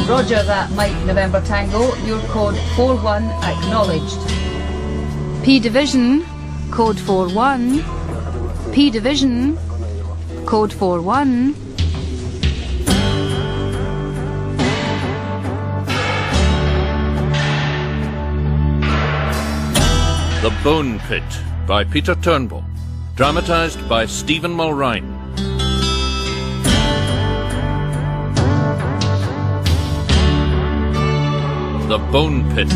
Roger that, Mike November Tango. Your code 41 acknowledged. P Division, code 41. P Division, code 41. The Bone Pit by Peter Turnbull. Dramatised by Stephen Mulrine. The Bone Pit.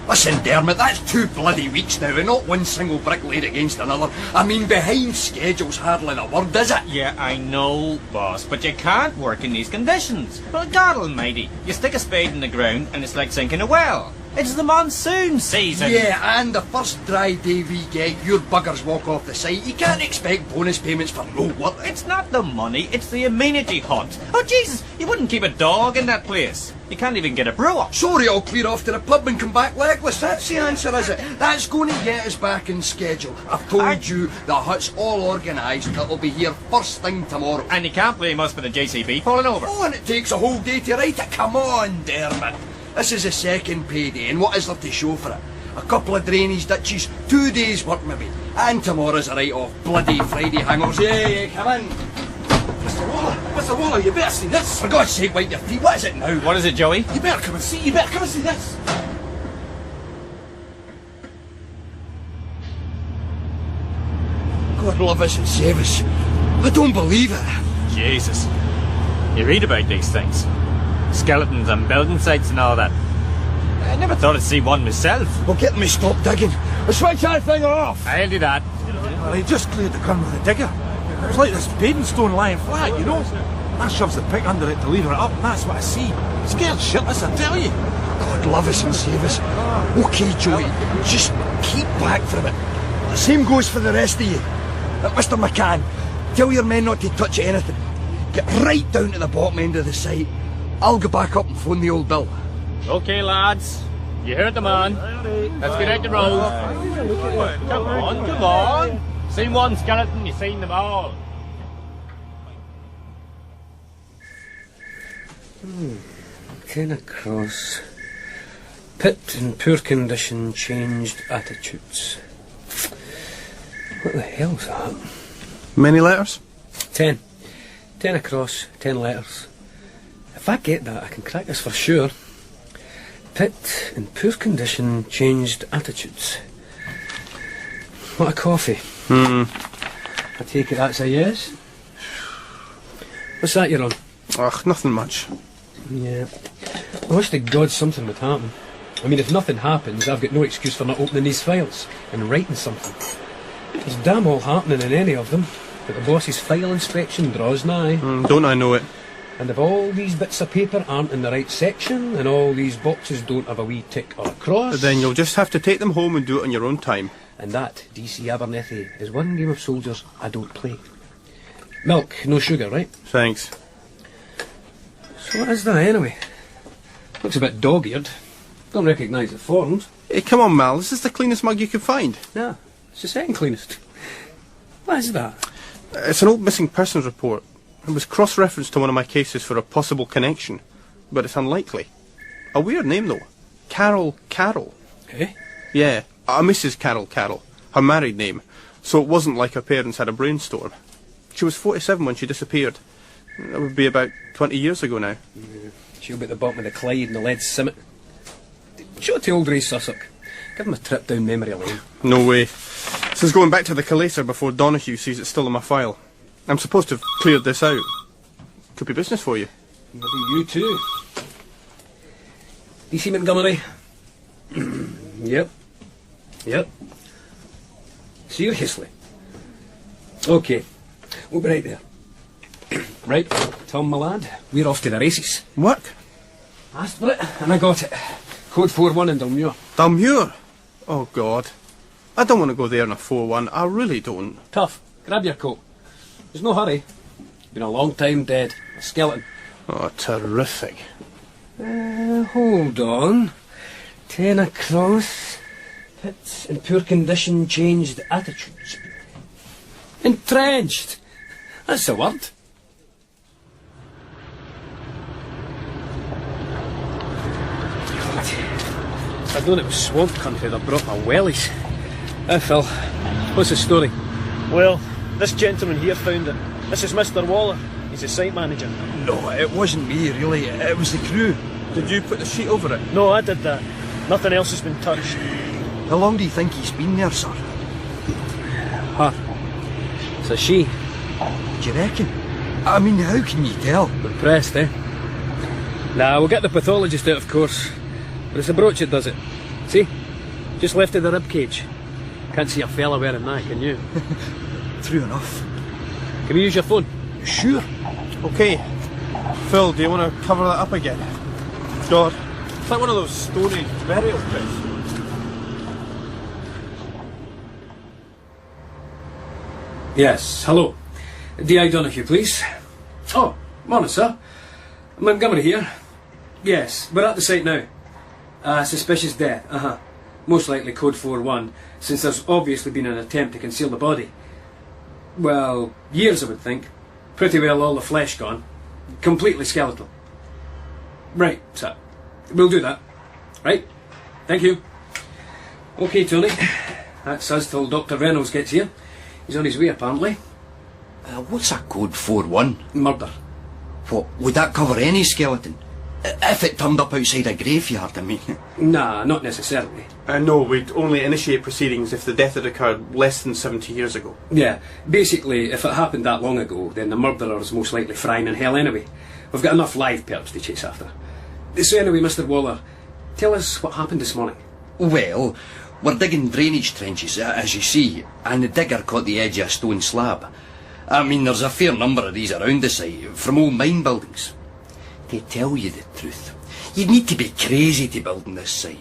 Listen, Dermot, that's 2 bloody weeks now, and not one single brick laid against another. I mean, behind schedule's hardly a word, is it? Yeah, I know, boss, but you can't work in these conditions. Well, God almighty, you stick a spade in the ground and it's like sinking a well. It's the monsoon season. Yeah, and the first dry day we get, your buggers walk off the site. You can't expect bonus payments for no work. It's not the money, it's the amenity hunt. Oh, Jesus, you wouldn't keep a dog in that place. You can't even get a brewer. Sorry, I'll clear off to the pub and come back legless. That's the answer, is it? That's going to get us back in schedule. I've told you the hut's all organised. It'll be here first thing tomorrow. And you can't blame us for the JCB falling over. Oh, and it takes a whole day to write it. Come on, Dermot. This is the second payday, and what is there to show for it? A couple of drainage ditches, 2 days' work maybe, and tomorrow's a write-off. Bloody Friday hangovers. Yeah, come in. Mr. Waller, you better see this. For God's sake, wipe your feet. What is it now? What is it, Joey? You better come and see. You better come and see this. God love us and save us. I don't believe it. Jesus. You read about these things. Skeletons and building sites and all that. I never thought I'd see one myself. Well, get me stop digging. Let's switch that thing off. I'll do that. Well, he just cleared the ground with a digger. It was like this paving stone lying flat, you know. I shoves the pick under it to lever it up, and that's what I see. Scared shitless, I tell you. God love us and save us. OK, Joey, just keep back for a bit. The same goes for the rest of you. Mr. McCann, tell your men not to touch anything. Get right down to the bottom end of the site. I'll go back up and phone the old Bill. OK, lads. You heard the man. Let's get out the road. Come on. Seen one skeleton, you've seen them all. 10 across. Pit in poor condition, changed attitudes. What the hell's that? Many letters? 10. 10 across, 10 letters. If I get that, I can crack this for sure. Pit in poor condition, changed attitudes. What a coffee. I take it that's a yes? What's that you're on? Ugh, nothing much. Yeah. I wish to God something would happen. I mean, if nothing happens, I've got no excuse for not opening these files and writing something. There's damn all happening in any of them, but the boss's file inspection draws nigh. Don't I know it? And if all these bits of paper aren't in the right section, and all these boxes don't have a wee tick or a cross... Then you'll just have to take them home and do it on your own time. And that, DC Abernethy, is one game of soldiers I don't play. Milk, no sugar, right? Thanks. So what is that, anyway? Looks a bit dog-eared. Don't recognise the forms. Hey, come on, Mal, this is the cleanest mug you can find. No, it's the second cleanest. What is that? It's an old missing persons report. It was cross-referenced to one of my cases for a possible connection, but it's unlikely. A weird name, though. Carol Carroll. Eh? Yeah, a Mrs. Carol Carroll, her married name, so it wasn't like her parents had a brainstorm. She was 47 when she disappeared. That would be about 20 years ago now. Yeah. She'll be at the bottom of the Clyde and the lead Simmet. Show it to old Ray Sussex. Give him a trip down memory lane. No way. This is going back to the collator before Donahue sees it's still in my file. I'm supposed to have cleared this out. Could be business for you. Maybe you too. DC Montgomery. Yep. Seriously. OK. We'll be right there. Right, Tom, my lad, we're off to the races. Work? Asked for it, and I got it. Code 41 in Dalmuir. Dalmuir? Oh, God. I don't want to go there in a 4-1. I really don't. Tough. Grab your coat. There's no hurry. Been a long time dead. A skeleton. Oh, terrific. Hold on. 10 across. Pit in poor condition, changed attitudes. Entrenched. That's the word. If I'd known it was swamp country, I'd brought my wellies. Phil, what's the story? Well, this gentleman here found it. This is Mr. Waller. He's the site manager. No, it wasn't me, really. It was the crew. Did you put the sheet over it? No, I did that. Nothing else has been touched. How long do you think he's been there, sir? Her. It's a she. Do you reckon? I mean, how can you tell? Impressed, eh? Nah, we'll get the pathologist out, of course. But it's the brooch that does it. See? Just lifted the rib cage. Can't see a fella wearing that, can you? True enough. Can we use your phone? Sure. Okay. Phil, do you want to cover that up again? God, it's like one of those Stone Age burial pits. Yes, hello. D.I. Donahue, please. Oh, morning, sir. Montgomery here. Yes, we're at the site now. Suspicious death, Most likely code 4-1, since there's obviously been an attempt to conceal the body. Well, years I would think. Pretty well all the flesh gone. Completely skeletal. Right, sir. We'll do that. Right? Thank you. Okay, Tony. That's us till Dr. Reynolds gets here. He's on his way, apparently. What's a code 4-1? Murder. What, would that cover any skeleton? If it turned up outside a graveyard, I mean. Nah, not necessarily. No, we'd only initiate proceedings if the death had occurred less than 70 years ago. Yeah, basically, if it happened that long ago, then the murderer's most likely frying in hell anyway. We've got enough live perps to chase after. So anyway, Mr. Waller, tell us what happened this morning. Well, we're digging drainage trenches, as you see, and the digger caught the edge of a stone slab. I mean, there's a fair number of these around the site, from old mine buildings. To tell you the truth, you'd need to be crazy to build in this site.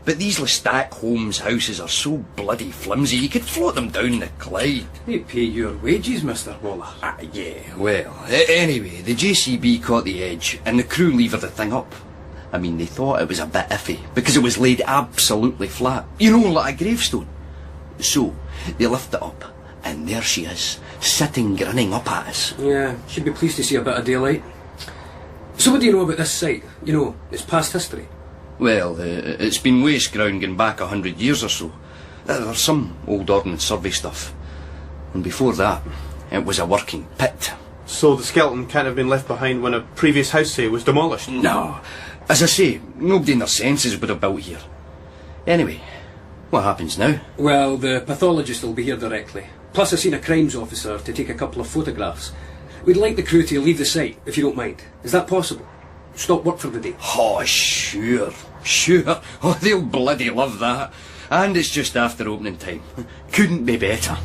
But these Lestat Holmes houses are so bloody flimsy, you could float them down the Clyde. They pay your wages, Mr. Waller. Yeah, well, anyway, the JCB caught the edge, and the crew levered the thing up. I mean, they thought it was a bit iffy, because it was laid absolutely flat. You know, like a gravestone. So, they lift it up, and there she is, sitting grinning up at us. Yeah, she'd be pleased to see a bit of daylight. So what do you know about this site? You know, its past history? Well, it's been waste ground going back 100 years or so. There's some old Ordnance Survey stuff. And before that, it was a working pit. So the skeleton can't have been left behind when a previous house, say, was demolished? No. As I say, nobody in their senses would have built here. Anyway, what happens now? Well, the pathologist will be here directly. Plus I've seen a crimes officer to take a couple of photographs. We'd like the crew to leave the site, if you don't mind. Is that possible? Stop work for the day. Oh, sure. Oh, they'll bloody love that. And it's just after opening time. Couldn't be better.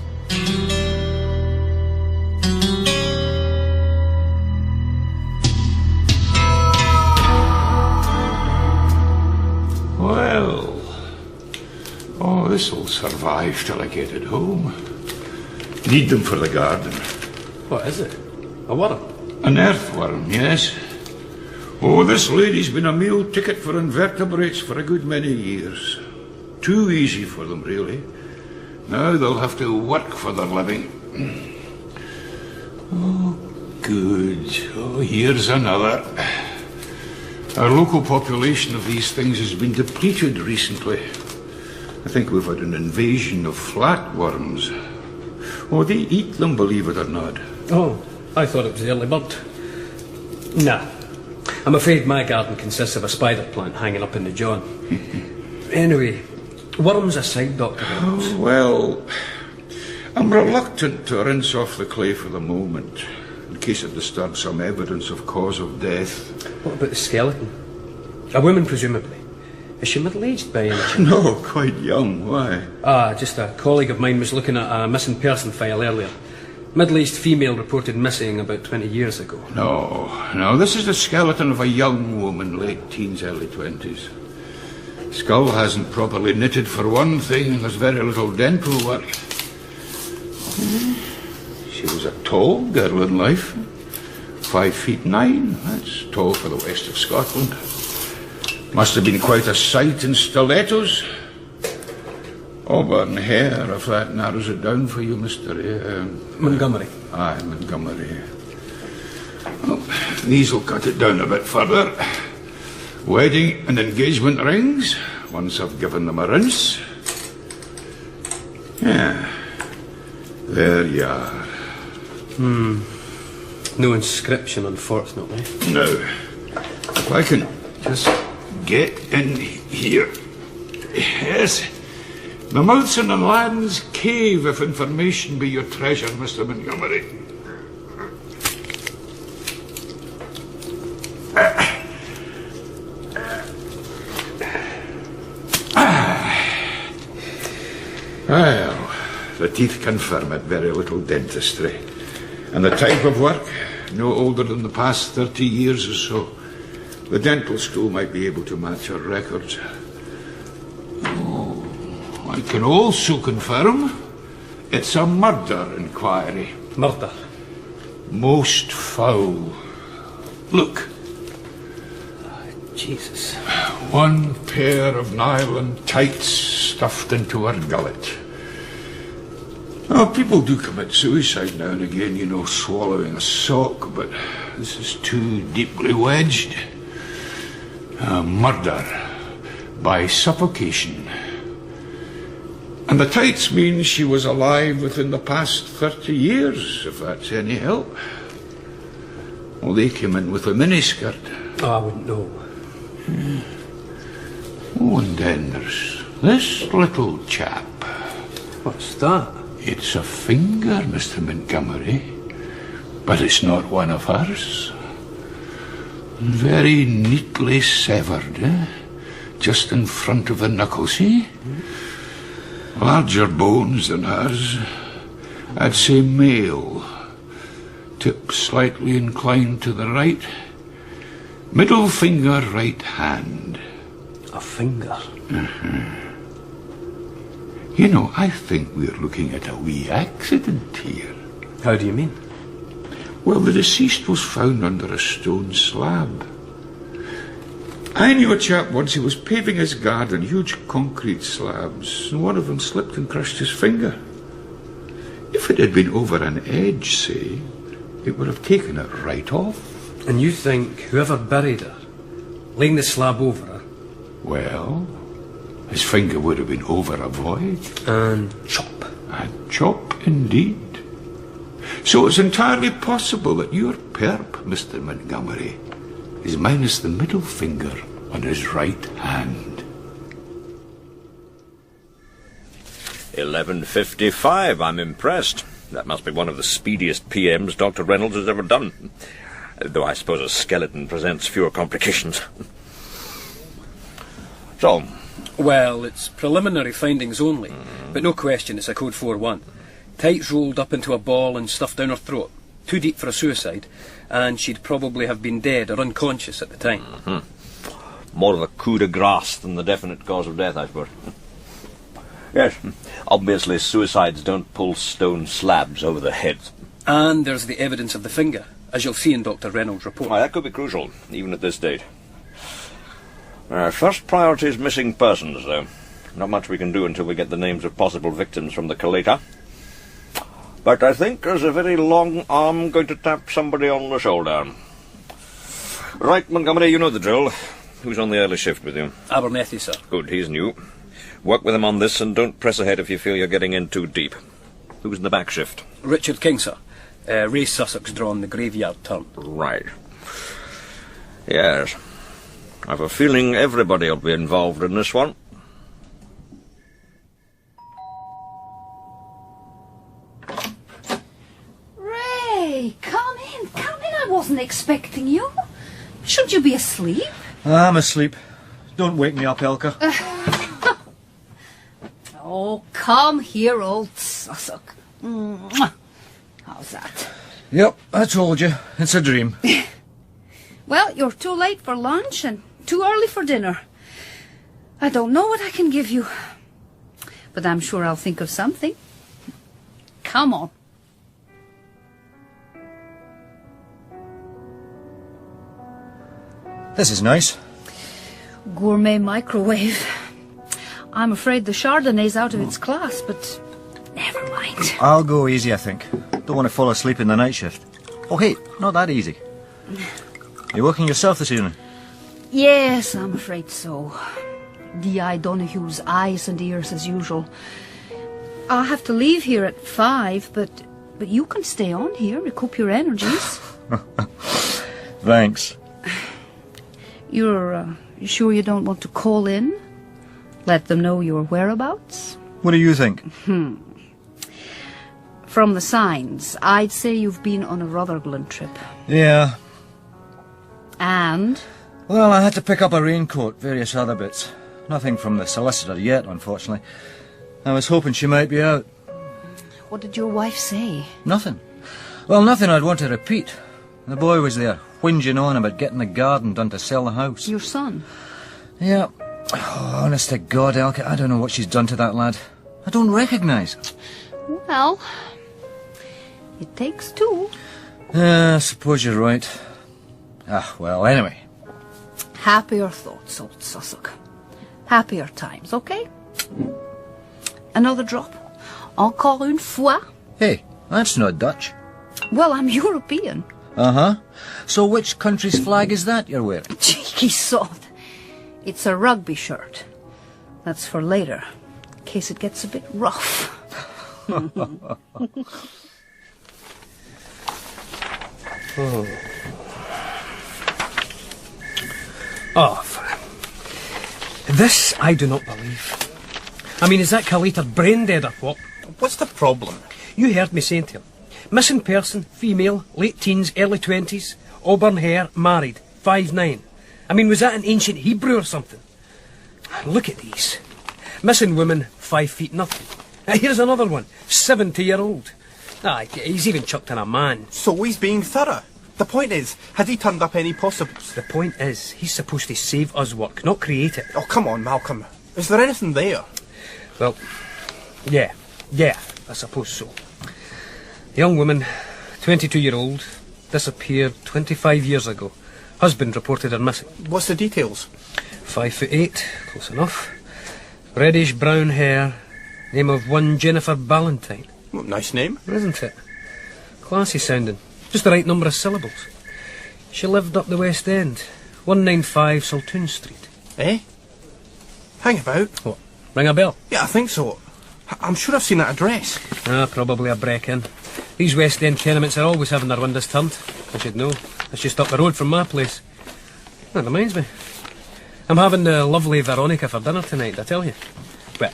Well, this'll survive till I get it home. Need them for the garden. What is it? A worm? An earthworm, yes. Oh, this lady's been a meal ticket for invertebrates for a good many years. Too easy for them, really. Now they'll have to work for their living. Oh, good. Oh, here's another. Our local population of these things has been depleted recently. I think we've had an invasion of flatworms. Oh, they eat them, believe it or not. Oh, I thought it was the early bird. Nah. I'm afraid my garden consists of a spider plant hanging up in the john. Anyway, worms aside, Dr. Reynolds. Oh, well, I'm reluctant to rinse off the clay for the moment, in case it disturbs some evidence of cause of death. What about the skeleton? A woman, presumably. Is she middle-aged by any chance? No, quite young. Why? Just a colleague of mine was looking at a missing person file earlier. Middle-aged female reported missing about 20 years ago. No, this is the skeleton of a young woman, late teens, early 20s. Skull hasn't properly knitted for one thing, and there's very little dental work. She was a tall girl in life. 5'9". That's tall for the west of Scotland. Must have been quite a sight in stilettos. Auburn hair, if that narrows it down for you, Mr. Montgomery. Aye, Montgomery. Well, these will cut it down a bit further. Wedding and engagement rings, once I've given them a rinse. Yeah, there you are. No inscription, unfortunately. Now, if I can just get in here. Yes. The mouth's in Aladdin's cave, if information be your treasure, Mr. Montgomery. Well, the teeth confirm it, very little dentistry. And the type of work, no older than the past 30 years or so. The dental school might be able to match our records. Oh, I can also confirm it's a murder inquiry. Murder? Most foul. Look. Jesus. One pair of nylon tights stuffed into her gullet. Oh, people do commit suicide now and again, you know, swallowing a sock, but this is too deeply wedged. Murder by suffocation. And the tights mean she was alive within the past 30 years, if that's any help. Well, they came in with a miniskirt. Oh, I wouldn't know. Oh, and then there's this little chap. What's that? It's a finger, Mr. Montgomery, but it's not one of hers. Very neatly severed, just in front of the knuckle, see? Larger bones than hers. I'd say male. Tip slightly inclined to the right. Middle finger, right hand. A finger? You know, I think we're looking at a wee accident here. How do you mean? Well, the deceased was found under a stone slab. I knew a chap once who was paving his garden, huge concrete slabs, and one of them slipped and crushed his finger. If it had been over an edge, say, it would have taken it right off. And you think whoever buried her, laying the slab over her... Well, his finger would have been over a void. And chop. And chop, indeed. So it's entirely possible that your perp, Mr. Montgomery, is minus the middle finger on his right hand. 11:55. I'm impressed. That must be one of the speediest PMs Dr. Reynolds has ever done. Though I suppose a skeleton presents fewer complications. So... Well, it's preliminary findings only, but no question it's a code 4-1. Tights rolled up into a ball and stuffed down her throat. Too deep for a suicide, and she'd probably have been dead or unconscious at the time. More of a coup de grace than the definite cause of death, I suppose. Yes, obviously suicides don't pull stone slabs over their heads. And there's the evidence of the finger, as you'll see in Dr. Reynolds' report. Why, that could be crucial, even at this date. First priority is missing persons, though. Not much we can do until we get the names of possible victims from the collator. But I think there's a very long arm going to tap somebody on the shoulder. Right, Montgomery, you know the drill. Who's on the early shift with you? Abernethy, sir. Good, he's new. Work with him on this and don't press ahead if you feel you're getting in too deep. Who's in the back shift? Richard King, sir. Ray Sussex drawn the graveyard turn. Right. Yes. I've a feeling everybody will be involved in this one. Ray, come in. I wasn't expecting you. Should you be asleep? I'm asleep. Don't wake me up, Elka. Oh, come here, old Sussex. How's that? Yep, I told you. It's a dream. Well, you're too late for lunch and too early for dinner. I don't know what I can give you, but I'm sure I'll think of something. Come on. This is nice. Gourmet microwave. I'm afraid the Chardonnay's out of its class, but never mind. I'll go easy, I think. Don't want to fall asleep in the night shift. Oh, hey, not that easy. You working yourself this evening? Yes, I'm afraid so. D.I. Donohue's eyes and ears as usual. I'll have to leave here at 5, but you can stay on here, recoup your energies. Thanks. You're sure you don't want to call in? Let them know your whereabouts? What do you think? From the signs, I'd say you've been on a Rutherglen trip. Yeah. And? Well, I had to pick up a raincoat, various other bits. Nothing from the solicitor yet, unfortunately. I was hoping she might be out. What did your wife say? Nothing. Well, nothing I'd want to repeat. The boy was there, whinging on about getting the garden done to sell the house. Your son? Yeah. Oh, honest to God, Elke, I don't know what she's done to that lad. I don't recognise. Well, it takes two. I suppose you're right. Well, anyway. Happier thoughts, old Sussex. Happier times, okay? Another drop? Encore une fois? Hey, that's not Dutch. Well, I'm European. Uh-huh. So which country's flag is that you're wearing? Cheeky sod. It's a rugby shirt. That's for later, in case it gets a bit rough. This I do not believe. I mean, is that Kalita brain dead or what? What's the problem? You heard me saying to him. Missing person, female, late teens, early 20s, auburn hair, married, 5'9". I mean, was that an ancient Hebrew or something? Look at these. Missing woman, 5 feet nothing. Here's another one, 70-year-old. He's even chucked in a man. So he's being thorough. The point is, has he turned up any possibles? The point is, he's supposed to save us work, not create it. Oh, come on, Malcolm. Is there anything there? Well, yeah, I suppose so. Young woman, 22-year-old, disappeared 25 years ago. Husband reported her missing. What's the details? 5'8", close enough. Reddish brown hair. Name of one Jennifer Ballantyne. Well, nice name. Isn't it? Classy sounding. Just the right number of syllables. She lived up the West End. 195 Saltoun Street. Eh? Hang about. What? Ring a bell? Yeah, I think so. I'm sure I've seen that address. Probably a break-in. These West End tenements are always having their windows turned. I should know. It's just up the road from my place. That reminds me. I'm having the lovely Veronica for dinner tonight, I tell you. Well,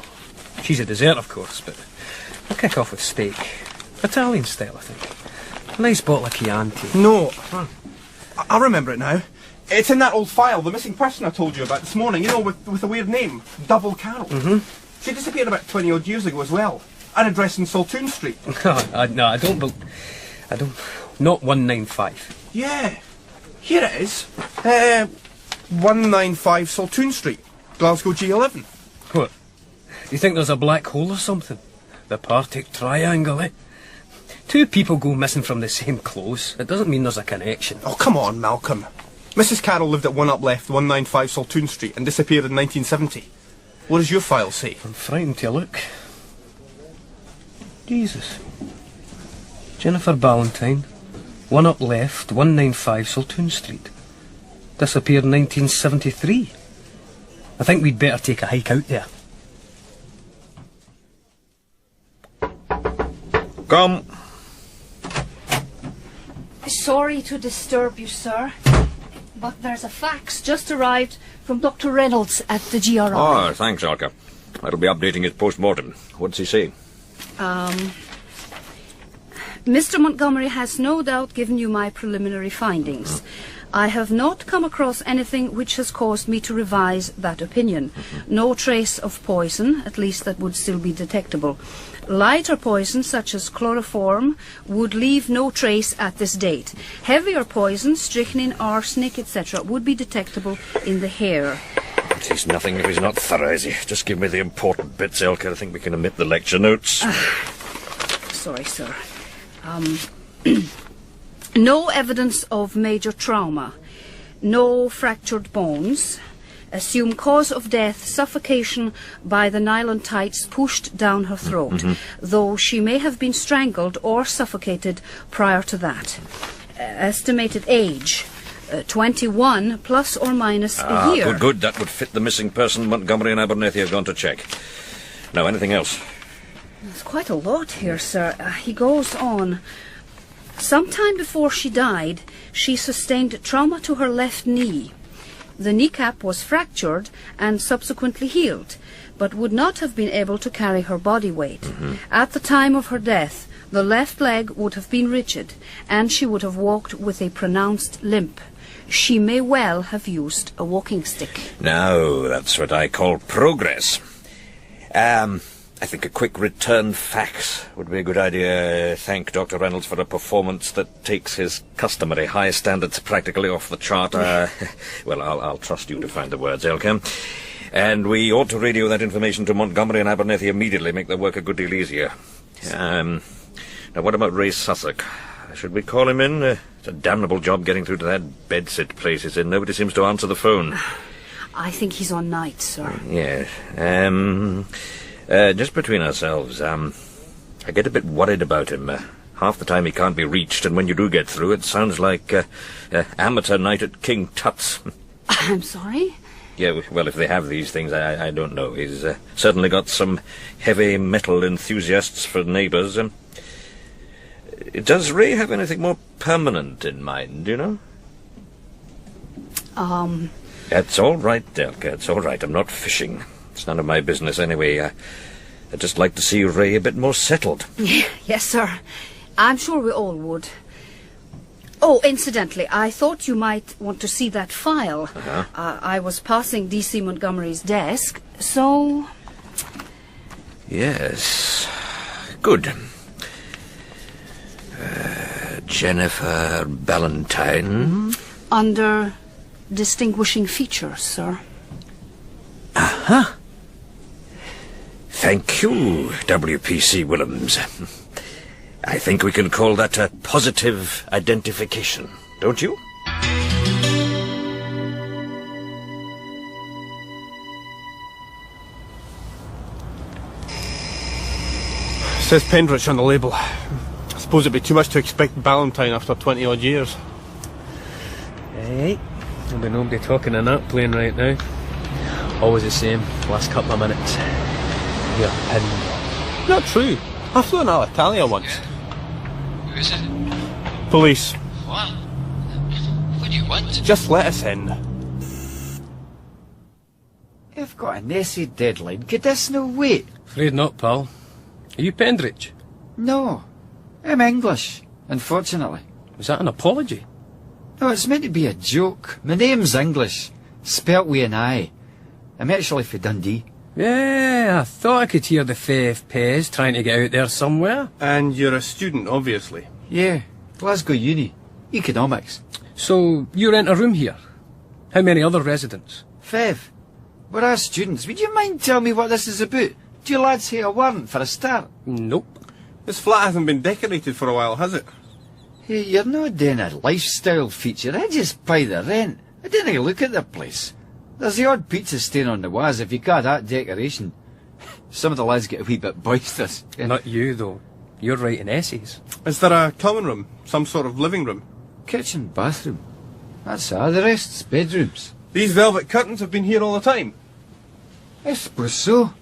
she's a dessert, of course, but I'll kick off with steak. Italian style, I think. A nice bottle of Chianti. No. I remember it now. It's in that old file, the missing person I told you about this morning, you know, with the weird name, Double Carol. Mm-hmm. She disappeared about 20-odd years ago as well. An address in Saltoun Street. No, I don't. Not 195. Yeah. Here it is. 195 Saltoun Street, Glasgow G11. What? You think there's a black hole or something? The Partick Triangle, eh? Two people go missing from the same clothes. It doesn't mean there's a connection. Oh, come on, Malcolm. Mrs. Carroll lived at 1 up left, 195 Saltoun Street, and disappeared in 1970. What does your file say? I'm frightened to look. Jesus. Jennifer Ballantyne, 1 up left, 195 Saltoun Street. Disappeared in 1973. I think we'd better take a hike out there. Come. Sorry to disturb you, sir, but there's a fax just arrived from Dr. Reynolds at the GRI. Oh, thanks, Alka. That'll be updating his post-mortem. What's he say? Mr. Montgomery has no doubt given you my preliminary findings. I have not come across anything which has caused me to revise that opinion. No trace of poison, at least that would still be detectable. Lighter poison, such as chloroform, would leave no trace at this date. Heavier poison, strychnine, arsenic, etc., would be detectable in the hair. He's nothing if he's not thorough, is he? Just give me the important bits, Elka. I think we can omit the lecture notes. Sorry, sir. No evidence of major trauma. No fractured bones. Assume cause of death, suffocation by the nylon tights pushed down her throat, though she may have been strangled or suffocated prior to that. Estimated age, 21 plus or minus a year. Good. That would fit the missing person Montgomery and Abernethy have gone to check. Now, anything else? There's quite a lot here, sir. He goes on. Sometime before she died, she sustained trauma to her left knee. The kneecap was fractured and subsequently healed, but would not have been able to carry her body weight. At the time of her death, the left leg would have been rigid, and she would have walked with a pronounced limp. She may well have used a walking stick. Now, that's what I call progress. I think a quick return fax would be a good idea. Thank Dr. Reynolds for a performance that takes his customary high standards practically off the chart. Well, I'll trust you to find the words, Elkham. And we ought to radio that information to Montgomery and Abernethy immediately, make their work a good deal easier. Now, what about Ray Sussex? Should we call him in? It's a damnable job getting through to that bedsit place he's in. Nobody seems to answer the phone. I think he's on night, sir. Yes. Just between ourselves, I get a bit worried about him. Half the time he can't be reached, and when you do get through, it sounds like amateur night at King Tut's. I'm sorry? Yeah, well, if they have these things, I don't know. He's certainly got some heavy metal enthusiasts for neighbours. Does Ray have anything more permanent in mind, you know? That's all right, Delka, it's all right. I'm not fishing. It's none of my business anyway. I'd just like to see Ray a bit more settled. Yes, sir. I'm sure we all would. Oh, incidentally, I thought you might want to see that file. I was passing D.C. Montgomery's desk, so... Yes. Good. Jennifer Ballantyne. Under distinguishing features, sir. Thank you, W.P.C. Willems. I think we can call that a positive identification, don't you? It says Pendrich on the label. I suppose it'd be too much to expect Ballantyne after 20-odd years. Hey, there'll be nobody talking in that plane right now. Always the same, last couple of minutes. You're pinned. Not true. I flew in Alitalia once. Who is it? Police. What? What do you want? Just let us in. You've got an essay deadline. Could this no wait? Afraid not, pal. Are you Pendrich? No. I'm English, unfortunately. Was that an apology? No, it's meant to be a joke. My name's English, spelt with an I. I'm actually for Dundee. Yeah, I thought I could hear the Faith Pays trying to get out there somewhere. And you're a student, obviously. Yeah, Glasgow Uni. Economics. So, you rent a room here? How many other residents? 5. We're all students. Would you mind telling me what this is about? Do you lads have a warrant for a start? Nope. This flat hasn't been decorated for a while, has it? Hey, you're not doing a lifestyle feature. I just pay the rent. I didn't look at the place. There's the odd pizza stain on the walls if you got that decoration. Some of the lads get a wee bit boisterous. Not you, though. You're writing essays. Is there a common room? Some sort of living room? Kitchen, bathroom. That's all. The rest's bedrooms. These velvet curtains have been here all the time? I suppose so.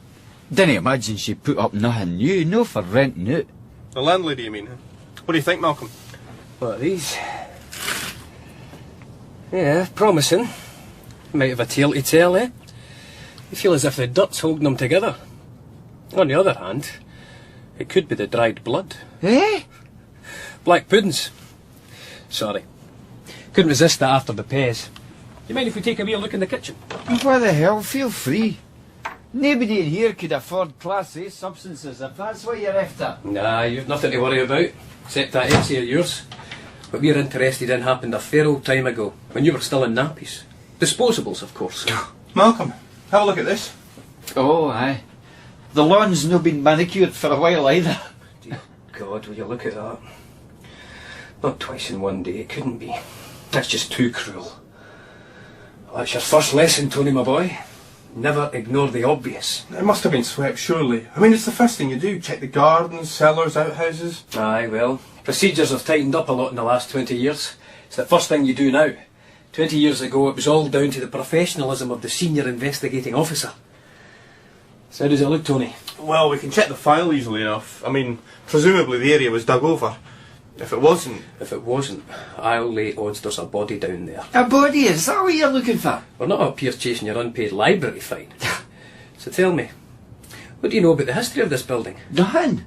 Didn't imagine she put up nothing new. No for renting out. The landlady, you mean? What do you think, Malcolm? What are these? Yeah, promising. Might have a tale to tell, eh? You feel as if the dirt's holding them together. On the other hand, it could be the dried blood. Eh? Black puddings. Sorry. Couldn't resist that after the Pays. You mind if we take a wee look in the kitchen? What the hell? Feel free. Nobody in here could afford Class A substances if that's what you're after. Nah, you've nothing to worry about, except that essay of yours. What we're interested in happened a fair old time ago, when you were still in nappies. Disposables, of course. Malcolm, have a look at this. Oh, aye. The lawn's no been manicured for a while either. Dear God, will you look at that? Not twice in one day, it couldn't be. That's just too cruel. Well, that's your first lesson, Tony, my boy. Never ignore the obvious. It must have been swept, surely. I mean, it's the first thing you do. Check the gardens, cellars, outhouses. Aye, well, procedures have tightened up a lot in the last 20 years. It's the first thing you do now. 20 years ago, it was all down to the professionalism of the senior investigating officer. So how does it look, Tony? Well, we can check the file easily enough. I mean, presumably the area was dug over. If it wasn't, I'll lay odds there's a body down there. A body? Is that what you're looking for? We're not up here chasing your unpaid library fine. So tell me, what do you know about the history of this building? Nothing.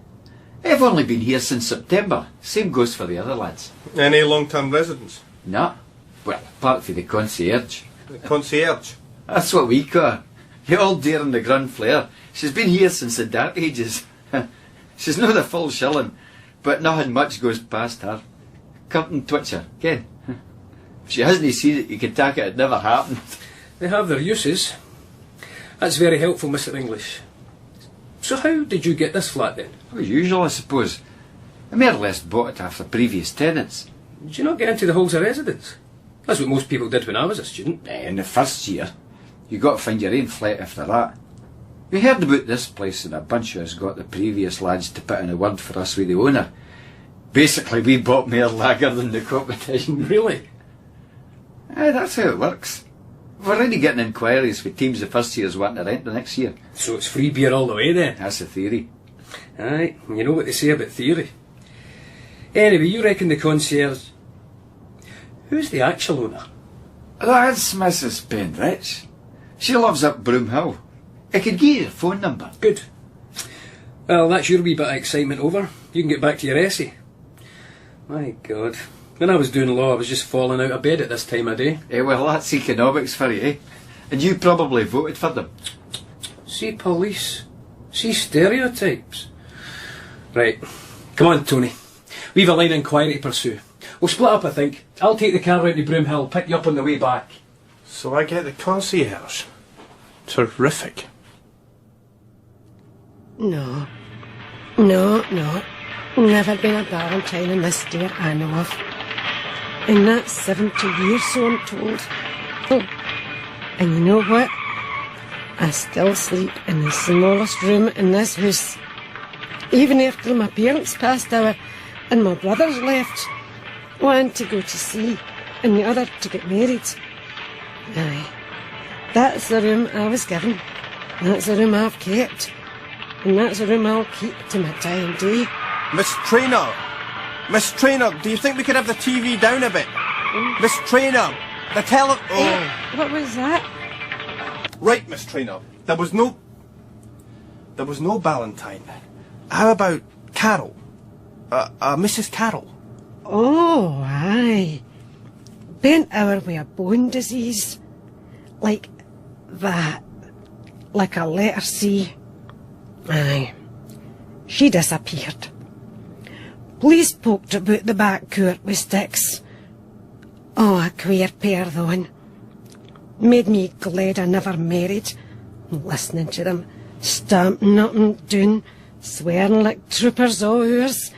I've only been here since September. Same goes for the other lads. Any long-term residents? No. Well, apart from the concierge. The concierge? That's what we call her. The old dear in the ground floor. She's been here since the dark ages. She's not a full shilling, but nothing much goes past her. Curtain twitcher, ken? If she hasn't seen it, you can take it never happened. They have their uses. That's very helpful, Mr. English. So how did you get this flat then? As usual, I suppose. I more or less bought it after previous tenants. Did you not get into the halls of residence? That's what most people did when I was a student. In the first year. You got to find your own flat after that. We heard about this place and a bunch of us got the previous lads to put in a word for us with the owner. Basically, we bought more lager than the competition. Really? Aye, that's how it works. We're already getting inquiries for teams of first years wanting to rent the next year. So it's free beer all the way then? That's the theory. Aye, you know what they say about theory. Anyway, you reckon the concierge... Who's the actual owner? That's Mrs. Penrich. She lives up Broom Hill. I could give you her phone number. Good. Well, that's your wee bit of excitement over. You can get back to your essay. My God. When I was doing law, I was just falling out of bed at this time of day. Well, that's economics for you, eh? And you probably voted for them. See police. See stereotypes. Right. Come on, Tony. We've a line of inquiry to pursue. We'll split up, I think. I'll take the car round to Broom Hill, pick you up on the way back. So I get the concierge. Terrific. No. Never been a Valentine in this state I know of. And that's 70 years, so I'm told. Oh. And you know what? I still sleep in the smallest room in this house. Even after my parents passed away and my brothers left. One to go to sea and the other to get married. Aye. That's the room I was given. That's the room I've kept. And that's the room I'll keep to my dying day. Miss Traynor, do you think we could have the TV down a bit? Miss Traynor, the What was that? Right, Miss Traynor. There was no Valentine. How about Carol? Mrs. Carol. Oh, aye. Bent over with a bone disease. Like that. Like a letter C. Aye. She disappeared. Police poked about the back court with sticks. Oh, a queer pair, though. Made me glad I never married. Listening to them, stamping up and down, swearing like troopers all hours.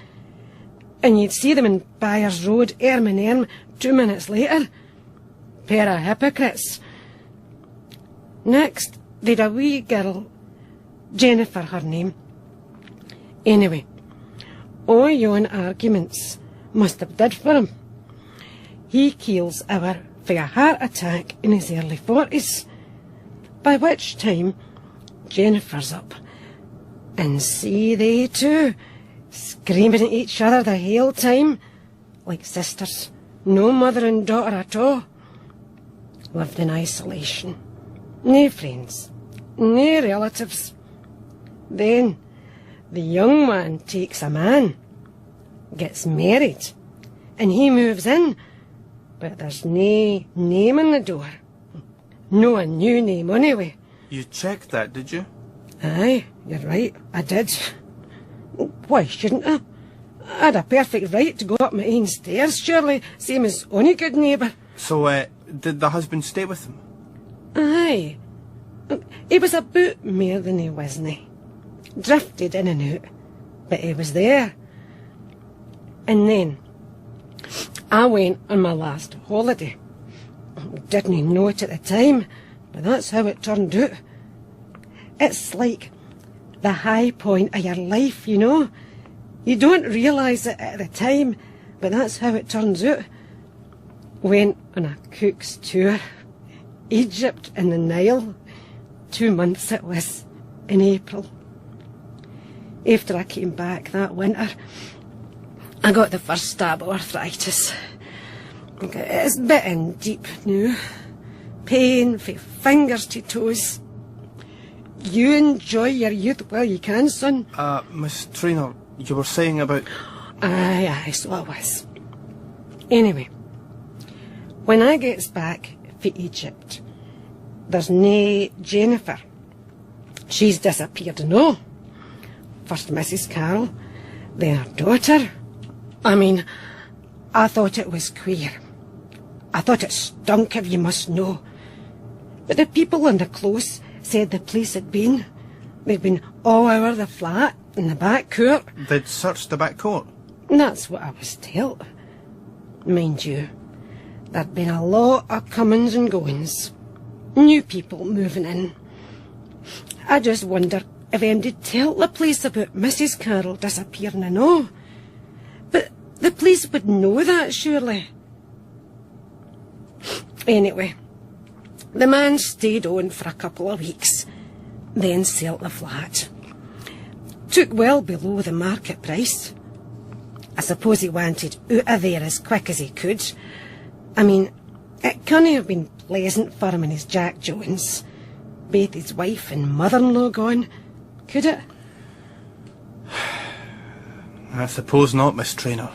And you'd see them in Byers Road, arm in arm, 2 minutes later. Pair of hypocrites. Next, they'd a wee girl, Jennifer her name. Anyway, all yon arguments must have did for him. He keels over for a heart attack in his early 40s, by which time Jennifer's up. And see they two, screaming at each other the whole time, like sisters, no mother and daughter at all. Lived in isolation, no friends, no relatives. Then the young one takes a man, gets married, and he moves in, but there's no name on the door. No a new name anyway. You checked that, did you? Aye, you're right, I did. Why shouldn't I? I had a perfect right to go up my own stairs, surely, same as any good neighbour. So, did the husband stay with them? Aye. He was about more than he wasn't. Drifted in and out, but he was there. And then, I went on my last holiday. Didn't know it at the time, but that's how it turned out. It's like the high point of your life, you know. You don't realise it at the time, but that's how it turns out. Went on a cook's tour. Egypt and the Nile. 2 months it was, in April. After I came back that winter, I got the first stab of arthritis. It's bitten deep now. Pain from fingers to toes. You enjoy your youth while you can, son. Miss Traynor, you were saying about... Aye, so I was. Anyway, when I gets back for Egypt, there's nae Jennifer. She's disappeared, no. First Mrs. Carroll, then her daughter. I mean, I thought it was queer. I thought it stunk, if you must know. But the people in the close said the police had been. They'd been all over the flat, in the back court. They'd searched the back court? That's what I was told. Mind you, there'd been a lot of comings and goings. New people moving in. I just wonder if them did tell the police about Mrs. Carroll disappearing and all. But the police would know that, surely. Anyway, the man stayed on for a couple of weeks, then sold the flat. Took well below the market price. I suppose he wanted out of there as quick as he could. I mean, it couldn't have been pleasant for him and his Jack Jones. Both his wife and mother-in-law gone, could it? I suppose not, Miss Traynor.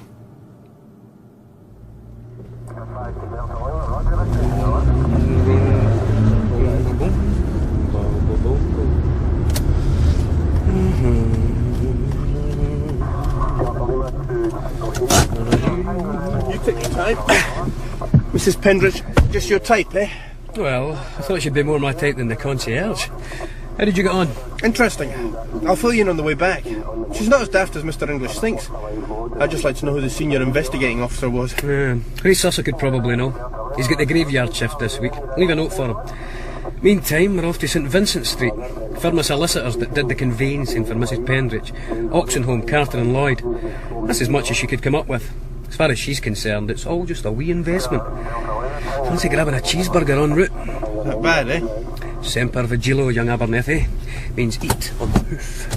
You take your time. Mrs. Pendridge, just your type, eh? Well, I thought she'd be more my type than the concierge. How did you get on? Interesting. I'll fill you in on the way back. She's not as daft as Mr. English thinks. I'd just like to know who the senior investigating officer was. Grace Susser could probably know. He's got the graveyard shift this week. Leave a note for him. Meantime, we're off to St Vincent Street. Firm of solicitors that did the conveyancing for Mrs. Pendridge. Oxenholme, Carter and Lloyd. That's as much as she could come up with. As far as she's concerned, it's all just a wee investment. Fancy grabbing a cheeseburger en route. Not bad, eh? Semper Vigilo, young Abernethy. Means eat on the hoof.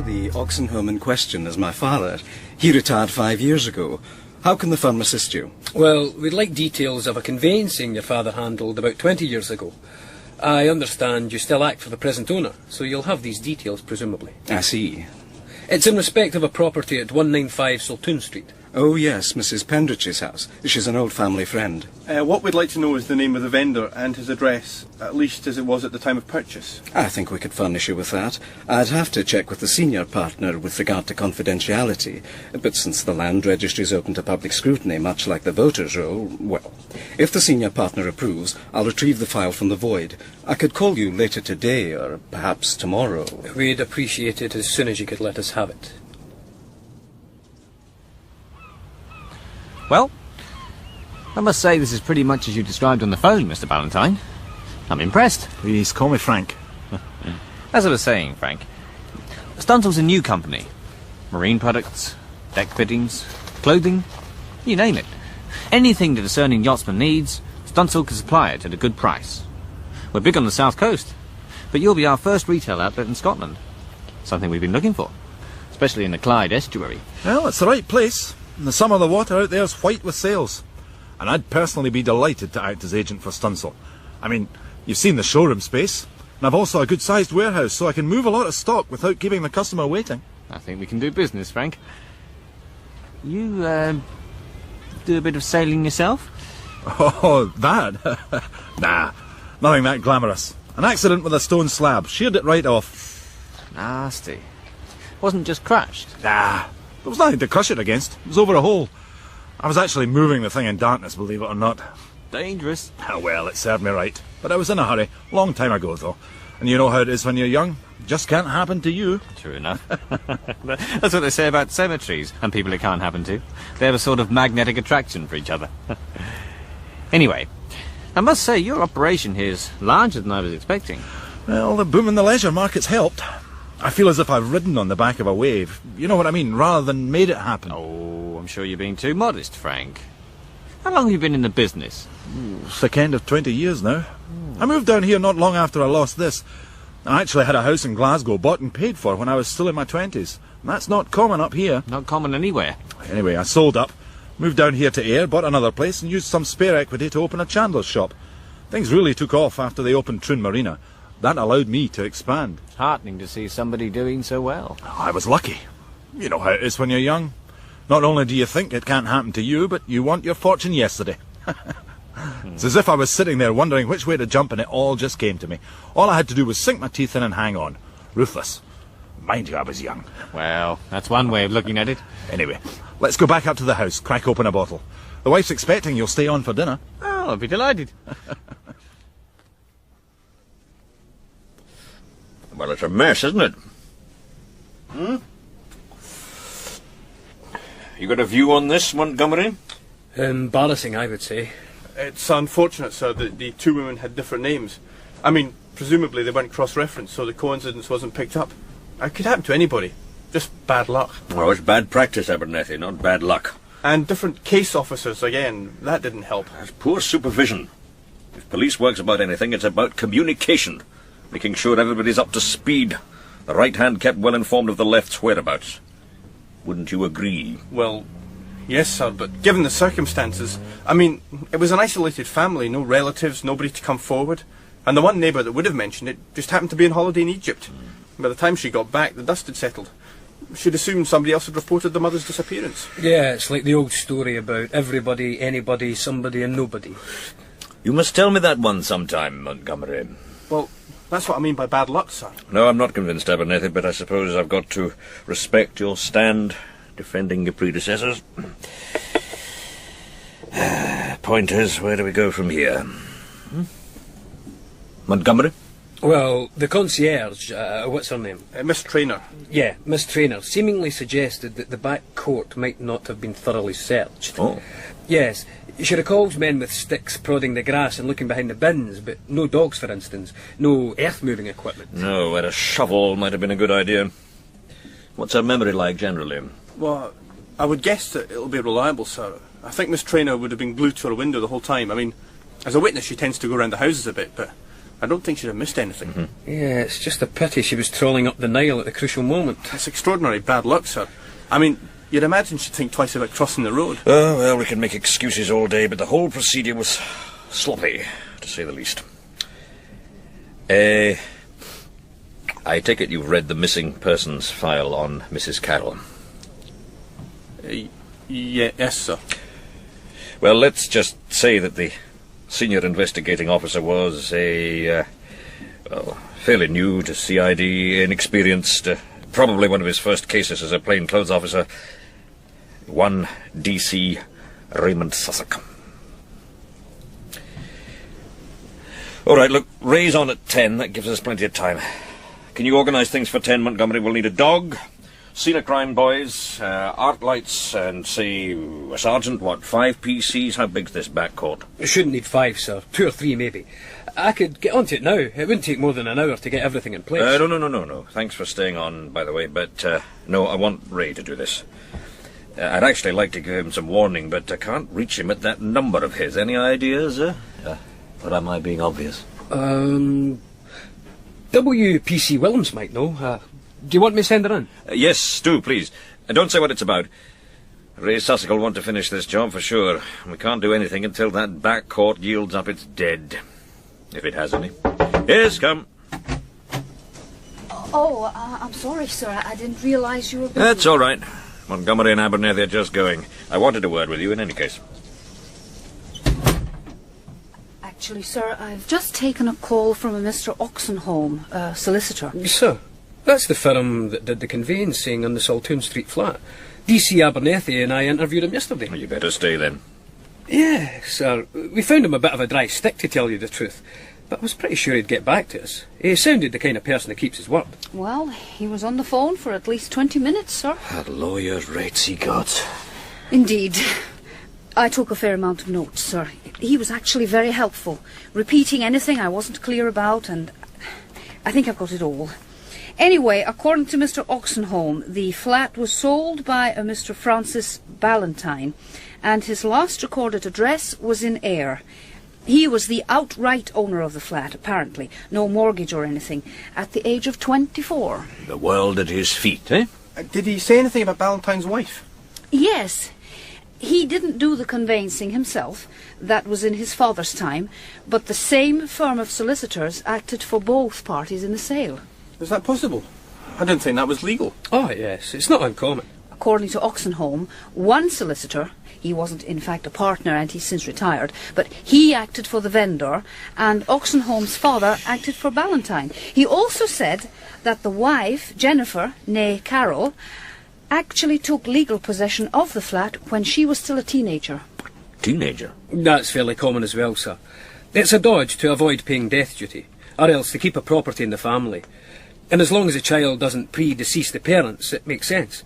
The Oxenholme in question is my father. He retired 5 years ago. How can the firm assist you? Well, we'd like details of a conveyancing your father handled about 20 years ago. I understand you still act for the present owner, so you'll have these details, presumably. I see. It's in respect of a property at 195 Saltoun Street. Oh, yes, Mrs. Pendridge's house. She's an old family friend. What we'd like to know is the name of the vendor and his address, at least as it was at the time of purchase. I think we could furnish you with that. I'd have to check with the senior partner with regard to confidentiality, but since the land registry is open to public scrutiny, much like the voters' roll, well, if the senior partner approves, I'll retrieve the file from the void. I could call you later today, or perhaps tomorrow. We'd appreciate it as soon as you could let us have it. Well, I must say this is pretty much as you described on the phone, Mr. Ballantyne. I'm impressed. Please call me Frank. As I was saying, Frank, Stunsel's a new company. Marine products, deck fittings, clothing, you name it. Anything the discerning yachtsman needs, Stunsel can supply it at a good price. We're big on the south coast, but you'll be our first retail outlet in Scotland. Something we've been looking for, especially in the Clyde estuary. Well, it's the right place. In the summer, the water out there is white with sails. And I'd personally be delighted to act as agent for Stunsel. I mean, you've seen the showroom space. And I've also a good-sized warehouse, so I can move a lot of stock without keeping the customer waiting. I think we can do business, Frank. You, do a bit of sailing yourself? Oh, that? Nah, nothing that glamorous. An accident with a stone slab. Sheared it right off. Nasty. Wasn't just crushed? Nah. There was nothing to crush it against. It was over a hole. I was actually moving the thing in darkness, believe it or not. Dangerous. Ah, well, it served me right. But I was in a hurry. Long time ago, though. And you know how it is when you're young. Just can't happen to you. True enough. That's what they say about cemeteries and people it can't happen to. They have a sort of magnetic attraction for each other. Anyway, I must say your operation here is larger than I was expecting. Well, the boom in the leisure market's helped. I feel as if I've ridden on the back of a wave. You know what I mean? Rather than made it happen. Oh, I'm sure you're being too modest, Frank. How long have you been in the business? Thick end of 20 years now. I moved down here not long after I lost this. I actually had a house in Glasgow bought and paid for when I was still in my 20s. That's not common up here. Not common anywhere. Anyway, I sold up, moved down here to Ayr, bought another place and used some spare equity to open a chandler's shop. Things really took off after they opened Troon Marina. That allowed me to expand. Heartening to see somebody doing so well. I was lucky. You know how it is when you're young. Not only do you think it can't happen to you, but you want your fortune yesterday. It's as if I was sitting there wondering which way to jump and it all just came to me. All I had to do was sink my teeth in and hang on. Ruthless. Mind you, I was young. Well, that's one way of looking at it. Anyway, let's go back up to the house, crack open a bottle. The wife's expecting you'll stay on for dinner. Oh, I'll be delighted. Well, it's a mess, isn't it? You got a view on this, Montgomery? Embarrassing, I would say. It's unfortunate, sir, that the two women had different names. I mean, presumably they weren't cross-referenced, so the coincidence wasn't picked up. It could happen to anybody. Just bad luck. Oh, it's bad practice, Abernethy, not bad luck. And different case officers, again. That didn't help. That's poor supervision. If police work's about anything, it's about communication. Making sure everybody's up to speed. The right hand kept well informed of the left's whereabouts. Wouldn't you agree? Well, yes, sir, but given the circumstances, I mean, it was an isolated family, no relatives, nobody to come forward. And the one neighbour that would have mentioned it just happened to be on holiday in Egypt. By the time she got back, the dust had settled. She'd assumed somebody else had reported the mother's disappearance. Yeah, it's like the old story about everybody, anybody, somebody and nobody. You must tell me that one sometime, Montgomery. Well, that's what I mean by bad luck, sir. No, I'm not convinced, Abernethy, but I suppose I've got to respect your stand defending your predecessors. Point is, where do we go from here? Montgomery? Well, the concierge, what's her name? Miss Traynor. Yeah, Miss Traynor, seemingly suggested that the back court might not have been thoroughly searched. Oh. Yes, she recalls men with sticks prodding the grass and looking behind the bins, but no dogs, for instance. No earth-moving equipment. No, where a shovel might have been a good idea. What's her memory like, generally? Well, I would guess that it'll be reliable, sir. I think Miss Traynor would have been glued to her window the whole time. I mean, as a witness, she tends to go around the houses a bit, but I don't think she'd have missed anything. Yeah, it's just a pity she was trolling up the Nile at the crucial moment. It's extraordinary bad luck, sir. I mean, you'd imagine she'd think twice about crossing the road. Oh, well, we can make excuses all day, but the whole procedure was sloppy, to say the least. I take it you've read the missing persons file on Mrs. Carroll. Yes, sir. Well, let's just say that the senior investigating officer was fairly new to CID, inexperienced, probably one of his first cases as a plainclothes officer. One D.C. Raymond Sussex. All right, look, Ray's on at 10. That gives us plenty of time. Can you organise things for 10, Montgomery? We'll need a dog, scene of crime boys, art lights, and, say, a sergeant, 5 PCs? How big's this back court? You shouldn't need 5, sir. 2 or 3, maybe. I could get onto it now. It wouldn't take more than an hour to get everything in place. No. Thanks for staying on, by the way, but, no, I want Ray to do this. I'd actually like to give him some warning, but I can't reach him at that number of his. Any ideas? Or am I being obvious? WPC Williams might know. Do you want me to send her in? Yes, do, please. Don't say what it's about. Ray Sussex will want to finish this job for sure. We can't do anything until that back court yields up its dead. If it has any. Yes, come. Oh, I'm sorry, sir. I didn't realise you were busy. That's all right. Montgomery and Abernethy are just going. I wanted a word with you in any case. Actually, sir, I've just taken a call from a Mr. Oxenholme, solicitor. Sir, that's the firm that did the conveyancing on the Saltoun Street flat. D.C. Abernethy and I interviewed him yesterday. Well, you better stay then. Yes, sir. We found him a bit of a dry stick, to tell you the truth. But I was pretty sure he'd get back to us. He sounded the kind of person that keeps his word. Well, he was on the phone for at least 20 minutes, sir. That lawyer's rates he got. Indeed. I took a fair amount of notes, sir. He was actually very helpful, repeating anything I wasn't clear about, and I think I've got it all. Anyway, according to Mr. Oxenholme, the flat was sold by a Mr. Francis Ballantyne, and his last recorded address was in Ayr. He was the outright owner of the flat, apparently, no mortgage or anything, at the age of 24. The world at his feet, eh? Did he say anything about Ballantyne's wife? Yes. He didn't do the conveyancing himself. That was in his father's time, but the same firm of solicitors acted for both parties in the sale. Is that possible? I didn't think that was legal. Oh, yes. It's not uncommon. According to Oxenholme, one solicitor, he wasn't in fact a partner and he's since retired, but he acted for the vendor, and Oxenholme's father acted for Ballantyne. He also said that the wife, Jennifer, née Carol, actually took legal possession of the flat when she was still a teenager. Teenager? That's fairly common as well, sir. It's a dodge to avoid paying death duty, or else to keep a property in the family. And as long as the child doesn't predecease the parents, it makes sense.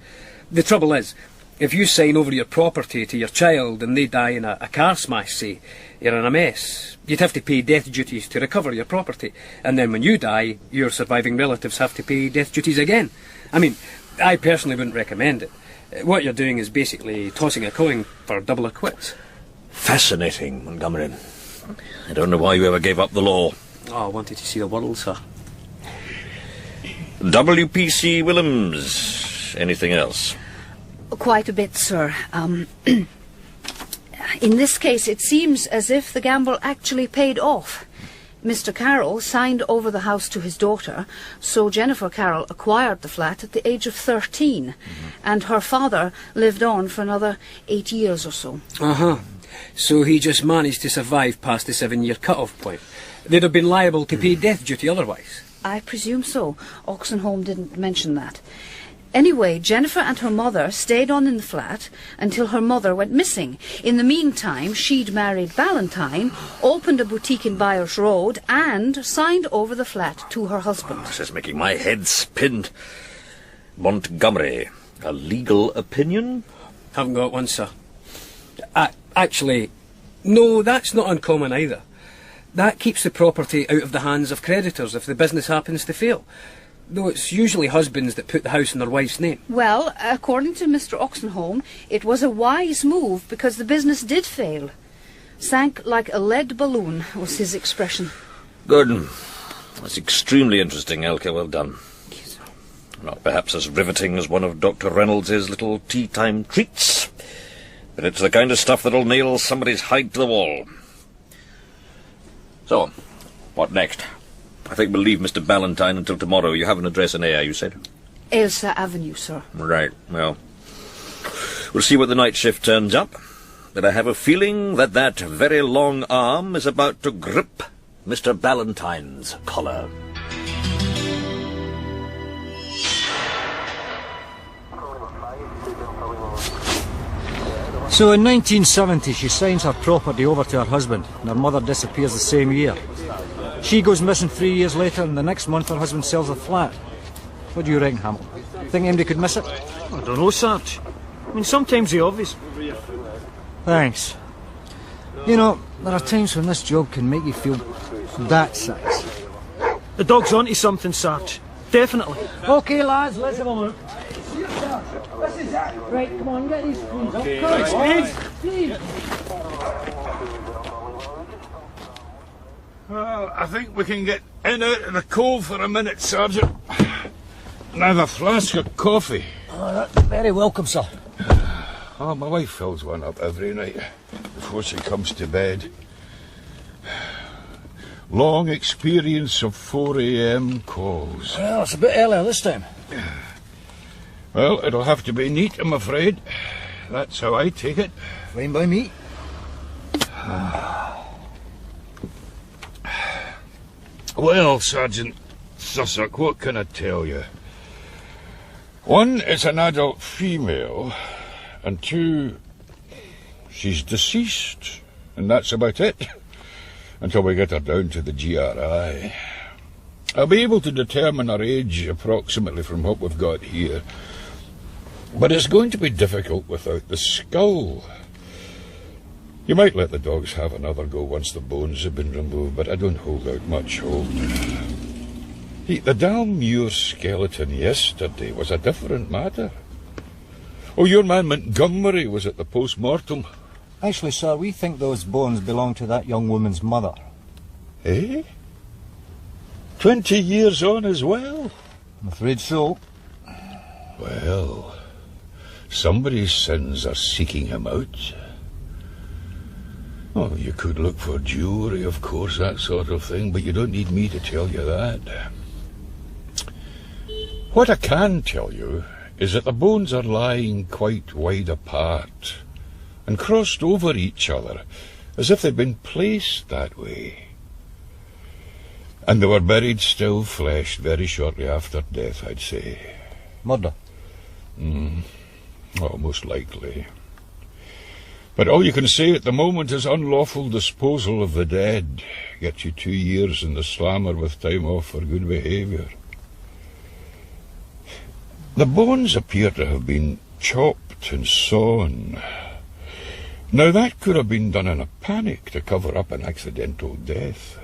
The trouble is, if you sign over your property to your child and they die in a car smash, say, you're in a mess. You'd have to pay death duties to recover your property. And then when you die, your surviving relatives have to pay death duties again. I mean, I personally wouldn't recommend it. What you're doing is basically tossing a coin for double a quits. Fascinating, Montgomery. I don't know why you ever gave up the law. Oh, I wanted to see the world, sir. W.P.C. Willems. Anything else? Quite a bit, sir. In this case, it seems as if the gamble actually paid off. Mr. Carroll signed over the house to his daughter, so Jennifer Carroll acquired the flat at the age of 13, and her father lived on for another 8 years or so. Uh-huh. So he just managed to survive past the 7-year cut-off point. They'd have been liable to pay death duty otherwise. I presume so. Oxenholme didn't mention that. Anyway, Jennifer and her mother stayed on in the flat until her mother went missing. In the meantime, she'd married Ballantyne, opened a boutique in Byers Road, and signed over the flat to her husband. This is making my head spin. Montgomery, a legal opinion? Haven't got one, sir. Actually, no, that's not uncommon either. That keeps the property out of the hands of creditors if the business happens to fail. Though it's usually husbands that put the house in their wife's name. Well, according to Mr. Oxenholme, it was a wise move because the business did fail. Sank like a lead balloon was his expression. Good. That's extremely interesting, Elke. Well done. Not perhaps as riveting as one of Dr. Reynolds's little tea-time treats, but it's the kind of stuff that'll nail somebody's hide to the wall. So, what next? I think we'll leave Mr. Ballantyne until tomorrow. You have an address in Ayr, you said? Ailsa Avenue, sir. Right, well, we'll see what the night shift turns up. But I have a feeling that that very long arm is about to grip Mr. Ballantyne's collar. So in 1970 she signs her property over to her husband and her mother disappears the same year. She goes missing 3 years later and the next month her husband sells the flat. What do you reckon, Hamill? Think anybody could miss it? I don't know, Sarge. I mean, sometimes the obvious. Thanks. You know, there are times when this job can make you feel that size. The dog's onto something, Sarge. Definitely. OK, lads, let's have a look. This is it. Right, come on, get these screens up. Please. Well, I think we can get in out of the cold for a minute, Sergeant. And have a flask of coffee. Oh, that's very welcome, sir. Oh, my wife fills one up every night before she comes to bed. Long experience of 4 a.m. calls. Well, it's a bit earlier this time. Well, it'll have to be neat, I'm afraid. That's how I take it. Fine by me. Well, Sergeant Sussex, what can I tell you? 1, it's an adult female, and 2, she's deceased, and that's about it, until we get her down to the GRI. I'll be able to determine her age approximately from what we've got here, but it's going to be difficult without the skull. You might let the dogs have another go once the bones have been removed, but I don't hold out much hope. The Dalmuir skeleton yesterday was a different matter. Oh, your man Montgomery was at the post-mortem. Actually, sir, we think those bones belong to that young woman's mother. Eh? 20 years on as well? I'm afraid so. Well, somebody's sins are seeking him out. Oh, you could look for jewellery, of course, that sort of thing, but you don't need me to tell you that. What I can tell you is that the bones are lying quite wide apart and crossed over each other, as if they'd been placed that way. And they were buried still fleshed very shortly after death, I'd say. Murder? Oh, most likely. But all you can say at the moment is unlawful disposal of the dead. Gets you 2 years in the slammer with time off for good behaviour. The bones appear to have been chopped and sawn. Now that could have been done in a panic to cover up an accidental death.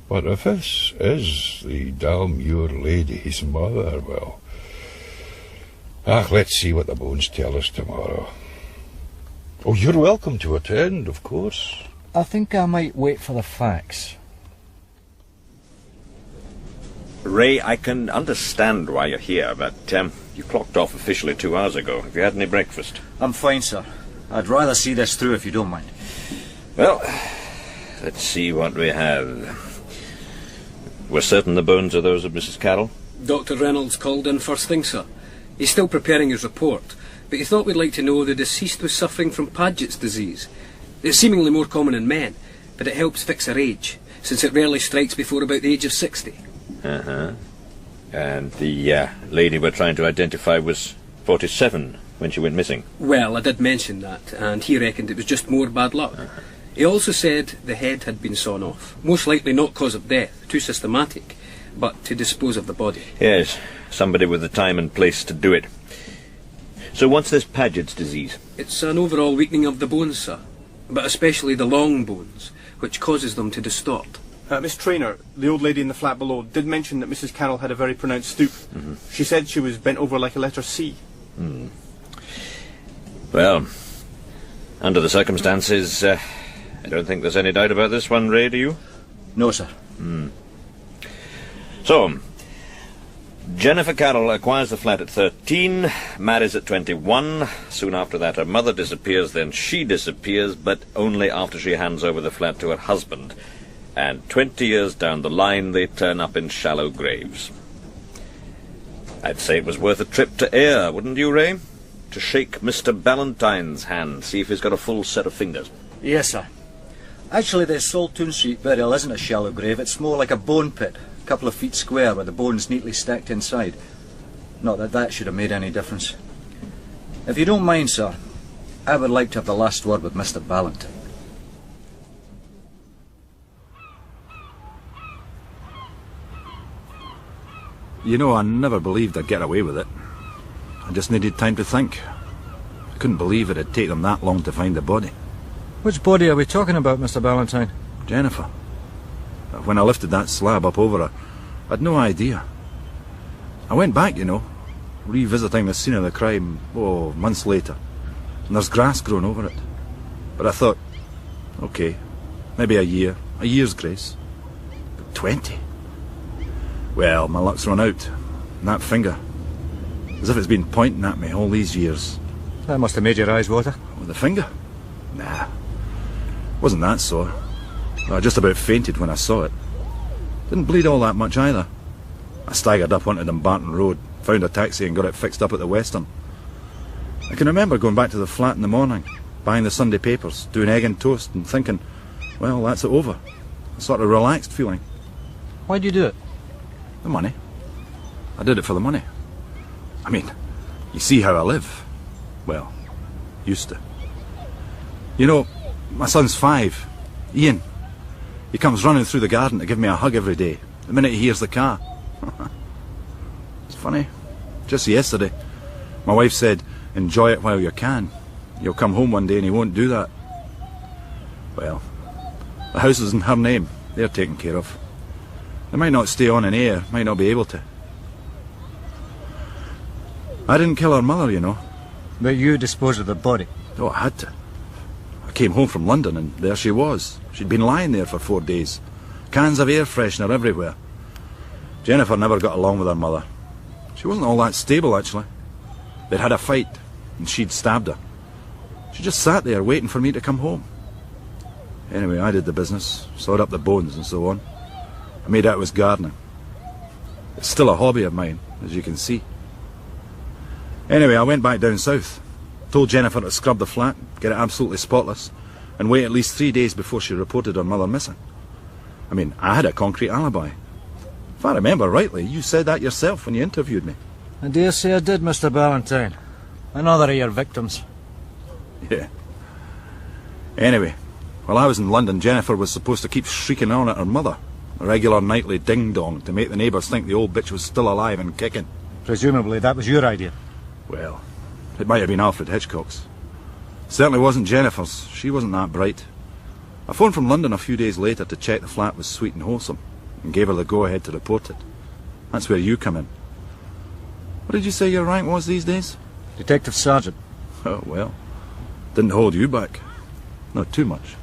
But if this is the Dalmuir lady's mother, well... let's see what the bones tell us tomorrow. Oh, you're welcome to attend, of course. I think I might wait for the facts. Ray, I can understand why you're here, but you clocked off officially 2 hours ago. Have you had any breakfast? I'm fine, sir. I'd rather see this through if you don't mind. Well, let's see what we have. We're certain the bones are those of Mrs. Carroll? Dr. Reynolds called in first thing, sir. He's still preparing his report, but he thought we'd like to know the deceased was suffering from Paget's disease. It's seemingly more common in men, but it helps fix her age, since it rarely strikes before about the age of 60. And the lady we're trying to identify was 47 when she went missing? Well, I did mention that, and he reckoned it was just more bad luck. He also said the head had been sawn off, most likely not cause of death, too systematic, but to dispose of the body. Yes, somebody with the time and place to do it. So what's this Paget's disease? It's an overall weakening of the bones, sir, but especially the long bones, which causes them to distort. Miss Traynor, the old lady in the flat below, did mention that Mrs. Carroll had a very pronounced stoop. She said she was bent over like a letter C. Well, under the circumstances, I don't think there's any doubt about this one, Ray, do you? No, sir. So, Jennifer Carroll acquires the flat at 13, marries at 21. Soon after that her mother disappears, then she disappears, but only after she hands over the flat to her husband. And 20 years down the line they turn up in shallow graves. I'd say it was worth a trip to Ayr, wouldn't you, Ray? To shake Mr. Ballantyne's hand, see if he's got a full set of fingers. Yes, sir. Actually, the Saltoun Street burial isn't a shallow grave, it's more like a bone pit, a couple of feet square with the bones neatly stacked inside. Not that that should have made any difference. If you don't mind, sir, I would like to have the last word with Mr. Ballantyne. You know, I never believed I'd get away with it. I just needed time to think. I couldn't believe it'd take them that long to find the body. Which body are we talking about, Mr. Ballantyne? Jennifer. When I lifted that slab up over her, I'd no idea. I went back, you know, revisiting the scene of the crime, months later, and there's grass growing over it. But I thought, okay, maybe a year's grace. But 20? Well, my luck's run out. And that finger, as if it's been pointing at me all these years. That must have made your eyes water. With the finger? Nah. Wasn't that sore. I just about fainted when I saw it. Didn't bleed all that much either. I staggered up onto Dumbarton Road, found a taxi and got it fixed up at the Western. I can remember going back to the flat in the morning, buying the Sunday papers, doing egg and toast and thinking, well, that's it over. A sort of relaxed feeling. Why'd you do it? The money. I did it for the money. I mean, you see how I live. Well, used to. You know, my son's 5, Ian. He comes running through the garden to give me a hug every day, the minute he hears the car. It's funny. Just yesterday, my wife said, enjoy it while you can. You'll come home one day and he won't do that. Well, the house is in her name. They're taken care of. They might not stay on in air, might not be able to. I didn't kill her mother, you know. But you disposed of the body? Oh, I had to. I came home from London and there she was. She'd been lying there for 4 days. Cans of air freshener everywhere. Jennifer never got along with her mother. She wasn't all that stable, actually. They'd had a fight and she'd stabbed her. She just sat there waiting for me to come home. Anyway, I did the business, sawed up the bones and so on. I made out it was gardening. It's still a hobby of mine, as you can see. Anyway, I went back down south. Told Jennifer to scrub the flat, get it absolutely spotless, and wait at least 3 days before she reported her mother missing. I mean, I had a concrete alibi. If I remember rightly, you said that yourself when you interviewed me. I dare say I did, Mr. Ballantyne. Another of your victims. Yeah. Anyway, while I was in London, Jennifer was supposed to keep shrieking on at her mother. A regular nightly ding-dong to make the neighbours think the old bitch was still alive and kicking. Presumably that was your idea. Well, it might have been Alfred Hitchcock's. Certainly wasn't Jennifer's. She wasn't that bright. I phoned from London a few days later to check the flat was sweet and wholesome, and gave her the go-ahead to report it. That's where you come in. What did you say your rank was these days? Detective Sergeant. Oh, well. Didn't hold you back. Not too much.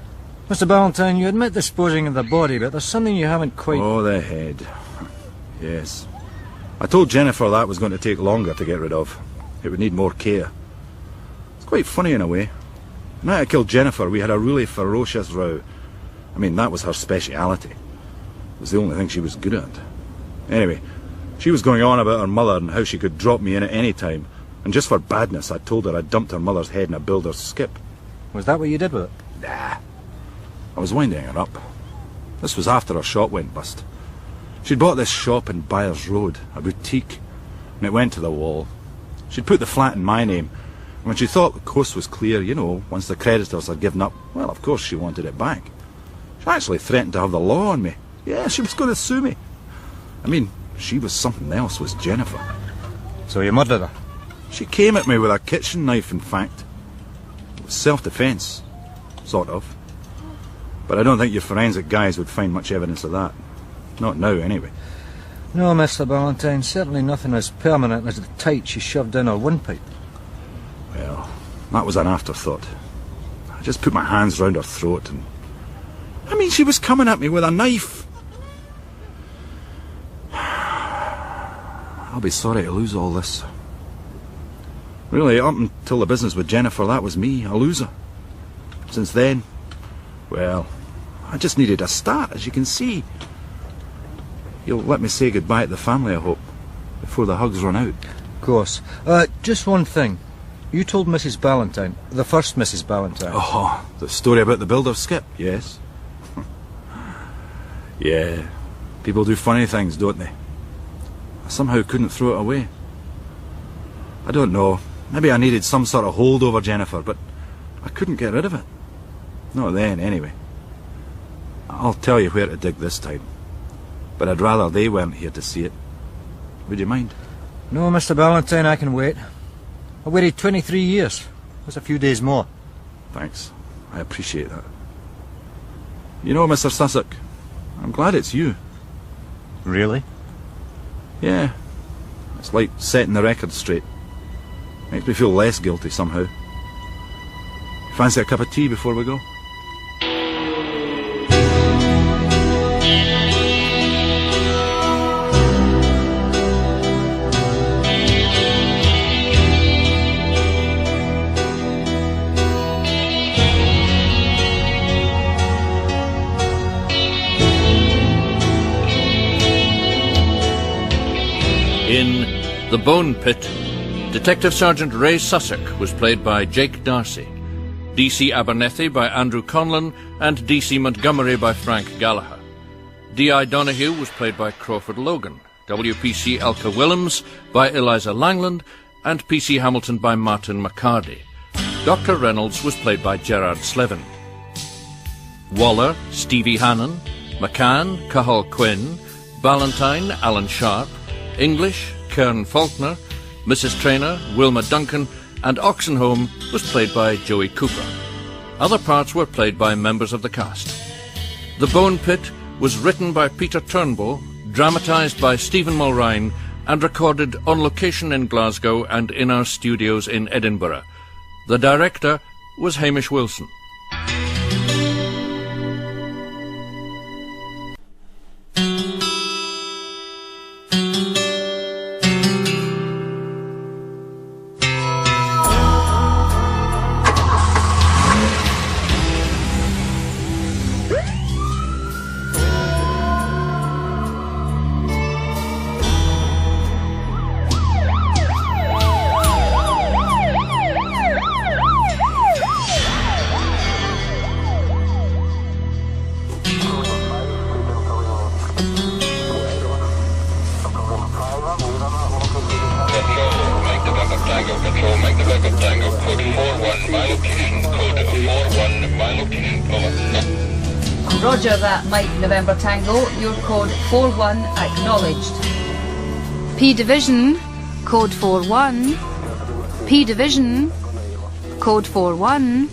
Mr. Ballantyne, you admit disposing of the body, but there's something you haven't quite... Oh, the head. Yes. I told Jennifer that was going to take longer to get rid of. It would need more care. It's quite funny in a way. The night I killed Jennifer, we had a really ferocious row. I mean, that was her speciality. It was the only thing she was good at. Anyway, she was going on about her mother and how she could drop me in at any time. And just for badness, I told her I'd dumped her mother's head in a builder's skip. Was that what you did with it? Nah. I was winding her up. This was after her shop went bust. She'd bought this shop in Byers Road, a boutique, and it went to the wall. She'd put the flat in my name, and when she thought the coast was clear, you know, once the creditors had given up, well, of course she wanted it back. She actually threatened to have the law on me. Yeah, she was going to sue me. I mean, she was something else, was Jennifer. So you murdered her? She came at me with a kitchen knife, in fact. It was self-defence, sort of. But I don't think your forensic guys would find much evidence of that. Not now, anyway. No, Mr. Ballantyne, certainly nothing as permanent as the tight she shoved in her windpipe. Well, that was an afterthought. I just put my hands round her throat and... I mean, she was coming at me with a knife. I'll be sorry to lose all this. Really, up until the business with Jennifer, that was me, a loser. Since then, well, I just needed a start, as you can see. You'll let me say goodbye to the family, I hope, before the hugs run out. Of course. Just one thing. You told Mrs. Ballantyne, the first Mrs. Ballantyne. Oh, the story about the builder's skip, yes. Yeah, people do funny things, don't they? I somehow couldn't throw it away. I don't know, maybe I needed some sort of hold over Jennifer, but I couldn't get rid of it. Not then, anyway. I'll tell you where to dig this time. But I'd rather they weren't here to see it. Would you mind? No, Mr. Ballantyne, I can wait. I waited 23 years. That's a few days more. Thanks. I appreciate that. You know, Mr. Sussex, I'm glad it's you. Really? Yeah. It's like setting the record straight. Makes me feel less guilty somehow. Fancy a cup of tea before we go? In The Bone Pit, Detective Sergeant Ray Sussex was played by Jake Darcy, D.C. Abernethy by Andrew Conlon, and D.C. Montgomery by Frank Gallagher. D.I. Donahue was played by Crawford Logan, W.P.C. Elka Willems by Eliza Langland, and P.C. Hamilton by Martin McCarty. Dr. Reynolds was played by Gerard Slevin. Waller, Stevie Hannon. McCann, Cahal Quinn. Ballantyne, Alan Sharp. English, Kern Faulkner. Mrs. Traynor, Wilma Duncan. And Oxenholme was played by Joey Cooper. Other parts were played by members of the cast. The Bone Pit was written by Peter Turnbull, dramatised by Stephen Mulrine, and recorded on location in Glasgow and in our studios in Edinburgh. The director was Hamish Wilson. Roger that, Mike November Tango. Your code 41 acknowledged. P Division, code 41. P Division, code 41.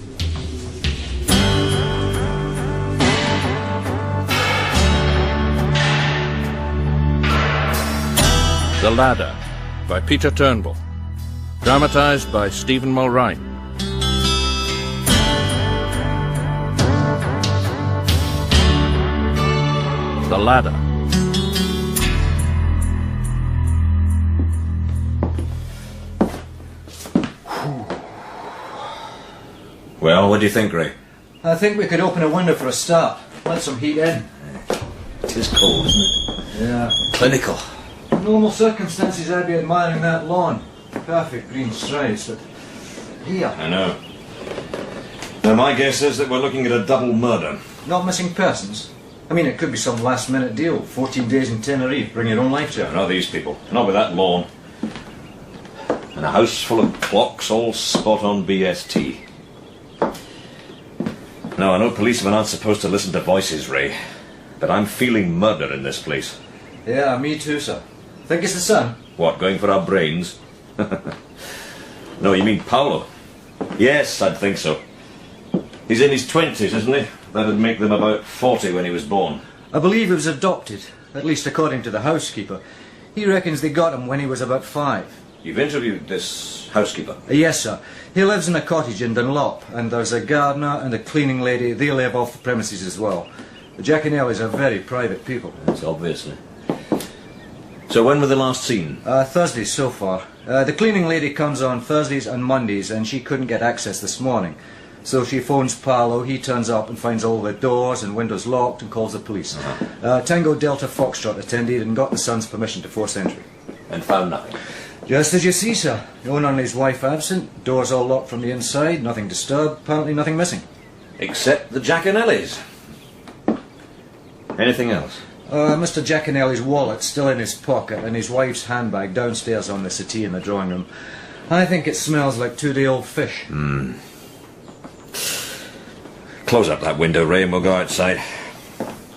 The Ladder by Peter Turnbull, dramatised by Stephen Mulrine. The Ladder. Well, what do you think, Ray? I think we could open a window for a start. Let some heat in. It is cold, isn't it? Yeah. Clinical. In normal circumstances, I'd be admiring that lawn. Perfect green strides, but here. I know. Now, my guess is that we're looking at a double murder. Not missing persons? I mean, it could be some last-minute deal. 14 days in Tenerife, bring your own life to it. Not these people. Not with that lawn. And a house full of clocks, all spot on BST. Now, I know policemen aren't supposed to listen to voices, Ray, but I'm feeling murder in this place. Yeah, me too, sir. Think it's the sun? What, going for our brains? No, you mean Paolo? Yes, I'd think so. He's in his 20s, isn't he? That'd make them about 40 when he was born. I believe he was adopted, at least according to the housekeeper. He reckons they got him when he was about 5. You've interviewed this housekeeper? Yes, sir. He lives in a cottage in Dunlop, and there's a gardener and a cleaning lady. They live off the premises as well. The Giaconellis are very private people. Yes, obviously. So when were they last seen? Thursdays so far. The cleaning lady comes on Thursdays and Mondays, and she couldn't get access this morning. So she phones Paolo, he turns up and finds all the doors and windows locked and calls the police. Tango Delta Foxtrot attended and got the son's permission to force entry. And found nothing? Just as you see, sir. The owner and his wife absent, doors all locked from the inside, nothing disturbed, apparently nothing missing. Except the Giaconellis. Anything else? Mr. Giaconelli's wallet still in his pocket and his wife's handbag downstairs on the settee in the drawing room. I think it smells like 2-day-old fish. Close up that window, Ray, and we'll go outside.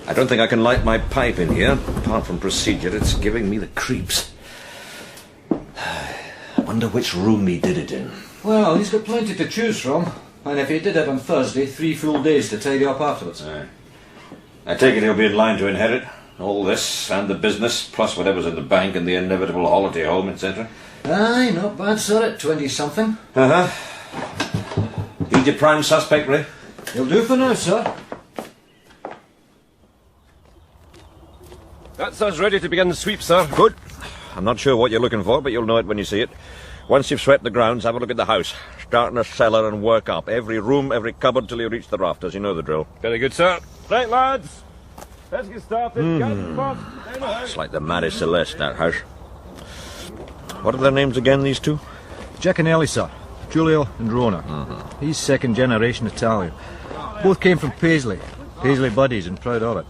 I don't think I can light my pipe in here. Apart from procedure, it's giving me the creeps. I wonder which room he did it in. Well, he's got plenty to choose from. And if he did it on Thursday, 3 full days to tidy up afterwards. I take it he'll be in line to inherit all this and the business, plus whatever's in the bank and the inevitable holiday home, etc. Aye, not bad, sir, at 20-something. He's your prime suspect, Ray? He'll do for now, sir. That's us ready to begin the sweep, sir. Good. I'm not sure what you're looking for, but you'll know it when you see it. Once you've swept the grounds, have a look at the house. Start in the cellar and work up. Every room, every cupboard till you reach the rafters. You know the drill. Very good, sir. Right, lads. Let's get started. Get boss. It's like the Marie Celeste, that house. What are their names again, these two? Giaconelli, sir. Giulio and Rona. He's second generation Italian. Both came from Paisley. Paisley buddies and proud of it.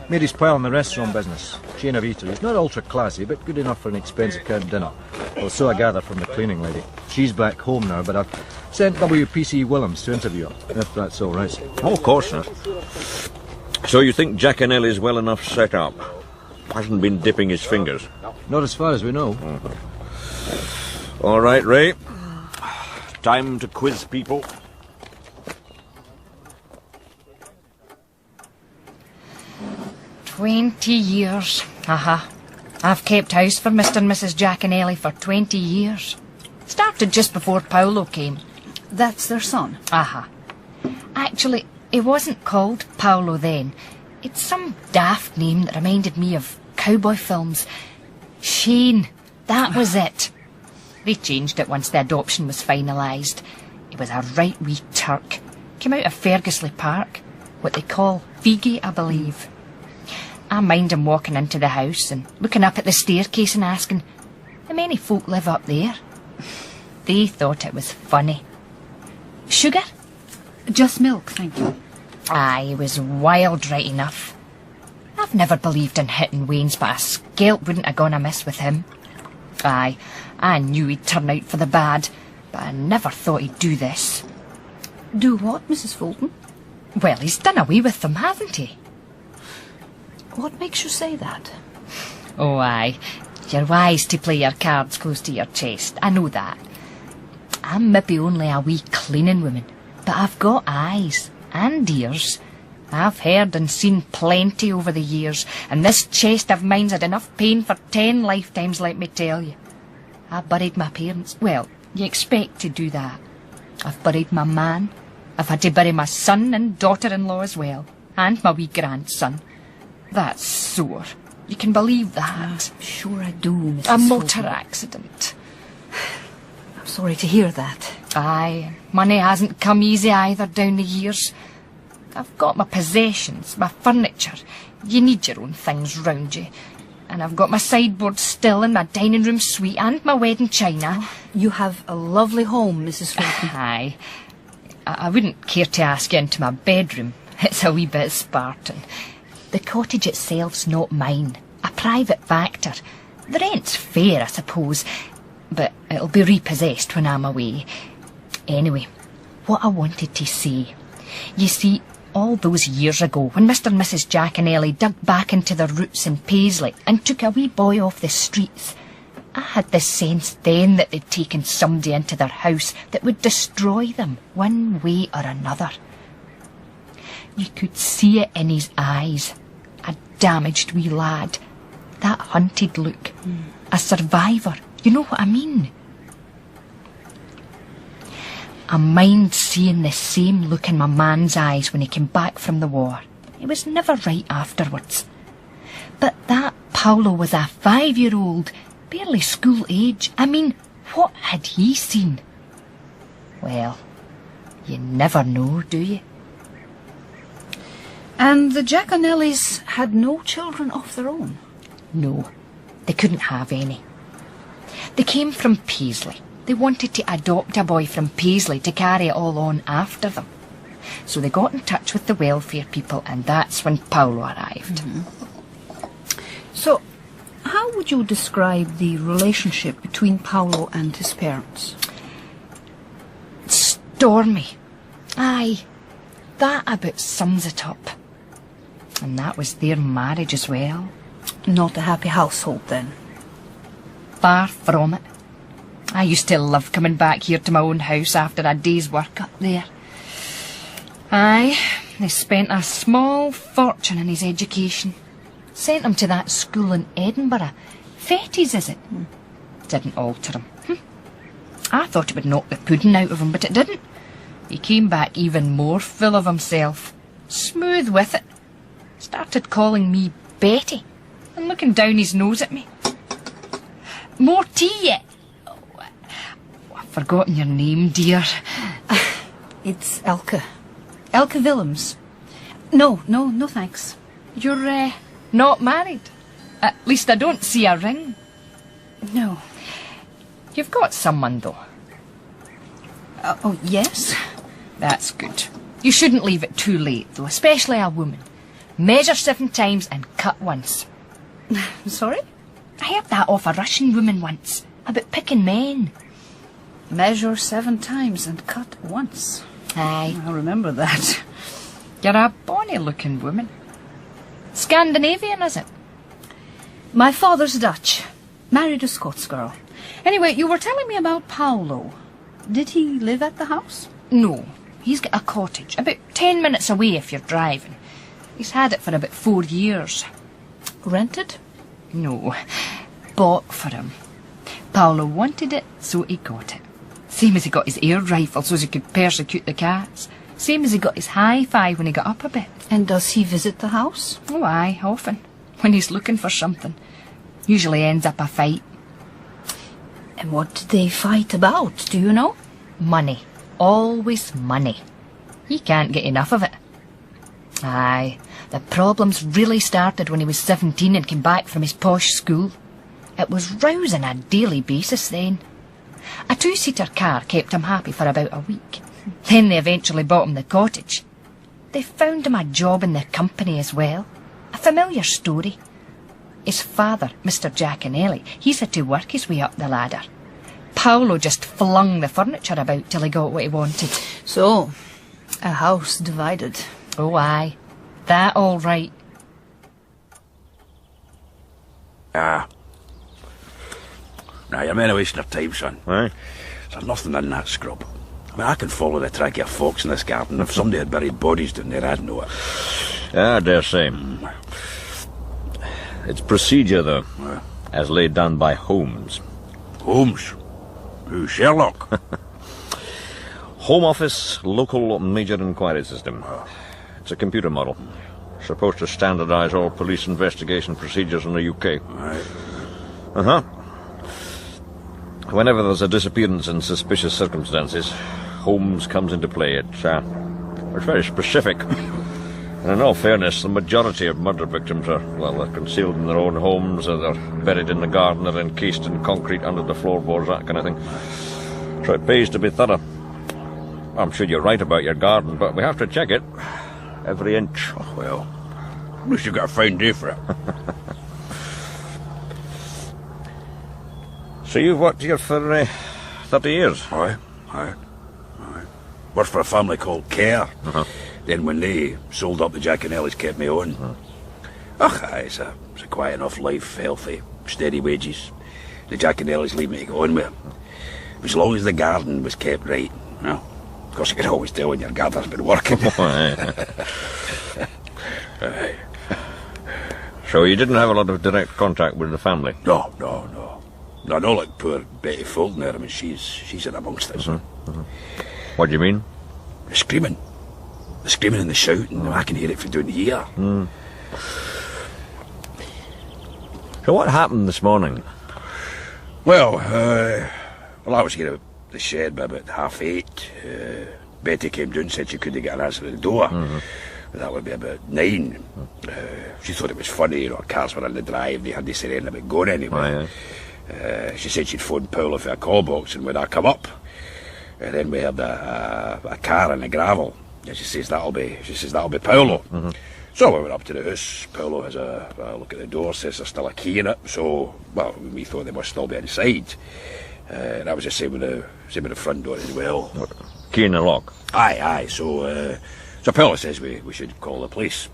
Made his pile in the restaurant business. Chain of eateries. Not ultra classy, but good enough for an expensive camp dinner. Well, so I gather from the cleaning lady. She's back home now, but I've Sent WPC Willems to interview her, if that's all right. Oh, of course not. So you think Jack and Ellie's well enough set up? Hasn't been dipping his fingers? Not as far as we know. All right, Ray. Time to quiz people. "20 years. I've kept house for Mr. and Mrs. Jack and Ellie for 20 years. Started just before Paolo came." That's their son? Actually, it wasn't called Paolo then. It's some daft name that reminded me of cowboy films. Shane, that was it. They changed it once the adoption was finalised. He was a right wee Turk. Came out of Fergusley Park. What they call Figi, I believe. I mind him walking into the house and looking up at the staircase and asking, "How many folk live up there?" They thought it was funny. "Sugar?" "Just milk, thank you." Aye, he was wild right enough. I've never believed in hitting wains, but a scalp wouldn't have gone amiss with him. Aye, I knew he'd turn out for the bad, but I never thought he'd do this. "Do what, Mrs. Fulton?" "Well, he's done away with them, hasn't he?" "What makes you say that?" "Oh, aye. You're wise to play your cards close to your chest. I know that. I'm maybe only a wee cleaning woman, but I've got eyes and ears. I've heard and seen plenty over the years, and this chest of mine's had enough pain for 10 lifetimes, let me tell you. I buried my parents. Well, you expect to do that. I've buried my man. I've had to bury my son and daughter-in-law as well, and my wee grandson. That's sore. You can believe that." "Sure I do, Mrs. A motor Fulton." accident. "I'm sorry to hear that." Aye, money hasn't come easy either down the years. I've got my possessions, my furniture. You need your own things round you. And I've got my sideboard still and my dining room suite and my wedding china. "You have a lovely home, Mrs. Fulton." Aye. I wouldn't care to ask you into my bedroom. It's a wee bit Spartan. The cottage itself's not mine. A private factor. The rent's fair, I suppose, but it'll be repossessed when I'm away. Anyway, what I wanted to say. You see, all those years ago, when Mr. and Mrs. Jack and Ellie dug back into their roots in Paisley and took a wee boy off the streets, I had the sense then that they'd taken somebody into their house that would destroy them one way or another. You could see it in his eyes. A damaged wee lad. That hunted look. A survivor. You know what I mean? I mind seeing the same look in my man's eyes when he came back from the war. He was never right afterwards. But that Paolo was a 5-year-old, barely school age. I mean, what had he seen? Well, you never know, do you? "And the Jack and Ellies had no children of their own?" No, they couldn't have any. They came from Paisley. They wanted to adopt a boy from Paisley to carry it all on after them. So they got in touch with the welfare people, and that's when Paolo arrived. "So, how would you describe the relationship between Paolo and his parents?" "Stormy. Aye, that about sums it up. And that was their marriage as well." "Not a happy household, then?" "Far from it. I used to love coming back here to my own house after a day's work up there. Aye, they spent a small fortune in his education. Sent him to that school in Edinburgh. Fettes, is it? Didn't alter him. I thought it would knock the pudding out of him, but it didn't. He came back even more full of himself. Smooth with it. Started calling me Betty and looking down his nose at me. "More tea yet?" Oh, I've forgotten your name, dear. "It's Elke. Elke Willems." No, thanks." "You're not married? At least I don't see a ring." "No." "You've got someone, though." Oh, yes. "That's good. You shouldn't leave it too late, though, especially a woman. Measure 7 times and cut once." "Sorry?" "I heard that off a Russian woman once, about picking men." Measure 7 times and cut once. Aye. I remember that. You're a bonny-looking woman. Scandinavian, is it? My father's Dutch. Married a Scots girl. Anyway, you were telling me about Paolo. Did he live at the house? No. He's got a cottage, about 10 minutes away if you're driving. He's had it for about 4 years. Rented? No. Bought for him. Paolo wanted it, so he got it. Same as he got his air rifle so as he could persecute the cats. Same as he got his hi-fi when he got up a bit. And does he visit the house? Oh, aye, often. When he's looking for something. Usually ends up a fight. And what did they fight about, do you know? Money. Always money. He can't get enough of it. Aye, the problems really started when he was 17 and came back from his posh school. It was rows on a daily basis then. A 2-seater car kept him happy for about a week. Then they eventually bought him the cottage. They found him a job in the company as well. A familiar story. His father, Mr. Giaconelli, he's had to work his way up the ladder. Paolo just flung the furniture about till he got what he wanted. So, a house divided. Oh, aye. That all right. Ah. Now, you're men are wasting your time, son. Aye. There's nothing in that scrub. I mean, I can follow the track of a fox in this garden. If somebody had buried bodies down there, I'd know it. I dare say. It's procedure, though, as laid down by Holmes. Holmes? Who, Sherlock? Home Office Local Major Inquiry System. It's a computer model. Supposed to standardise all police investigation procedures in the UK. Right. Uh-huh. Whenever there's a disappearance in suspicious circumstances, Holmes comes into play. It's very specific. And in all fairness, the majority of murder victims are, well, they're concealed in their own homes, or they're buried in the garden, or encased in concrete under the floorboards, that kind of thing. So it pays to be thorough. I'm sure you're right about your garden, but we have to check it. Every inch. Oh, well, at least you've got a fine day for it. So you've worked here for 30 years? Aye. Worked for a family called Kerr. Then when they sold up, the Giaconellis kept me on. It's a quiet enough life, healthy, steady wages. The Giaconellis leave me to go on with. As long as the garden was kept right. Well, of course you can always tell when your gardener's been working. So you didn't have a lot of direct contact with the family? No, not like poor Betty Fulton there. I mean, she's in amongst us. What do you mean? The screaming and the shouting. I can hear it from down here. So what happened this morning? Well, I was here at the shed by about 8:30. Betty came down and said she couldn't get an answer to the door. That would be about 9. She thought it was funny, cars were on the drive, they hadn't said anything about going anywhere. She said she'd phoned Paolo for a call box, and when I come up, then we heard a car in the gravel. And she says that'll be Paolo. So we went up to the house. Paolo has a look at the door, says there's still a key in it. So, well, we thought they must still be inside. And I was just saying with the front door as well. Key in the lock? Aye. So Paolo says we should call the police.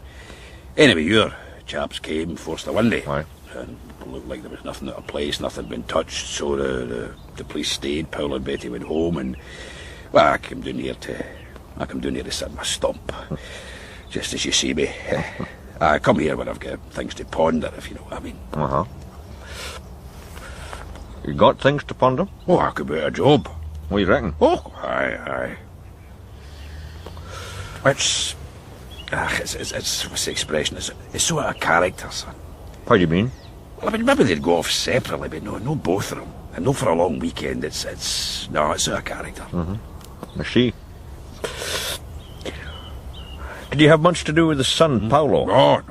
Anyway, your chaps came, forced the window. And it looked like there was nothing at the place, nothing had been touched. So the police stayed. Paolo and Betty went home, and well, I come down here to sit in my stump, just as you see me. I come here when I've got things to ponder, if you know what I mean. You got things to ponder? Oh, I could be a job. What do you reckon? Oh, aye. It's what's the expression? It's sort of a character, son. What do you mean? Well, I mean, maybe they'd go off separately, but no both of them. And no for a long weekend. It's sort of a character. I see. Did you have much to do with the son, Paolo? No.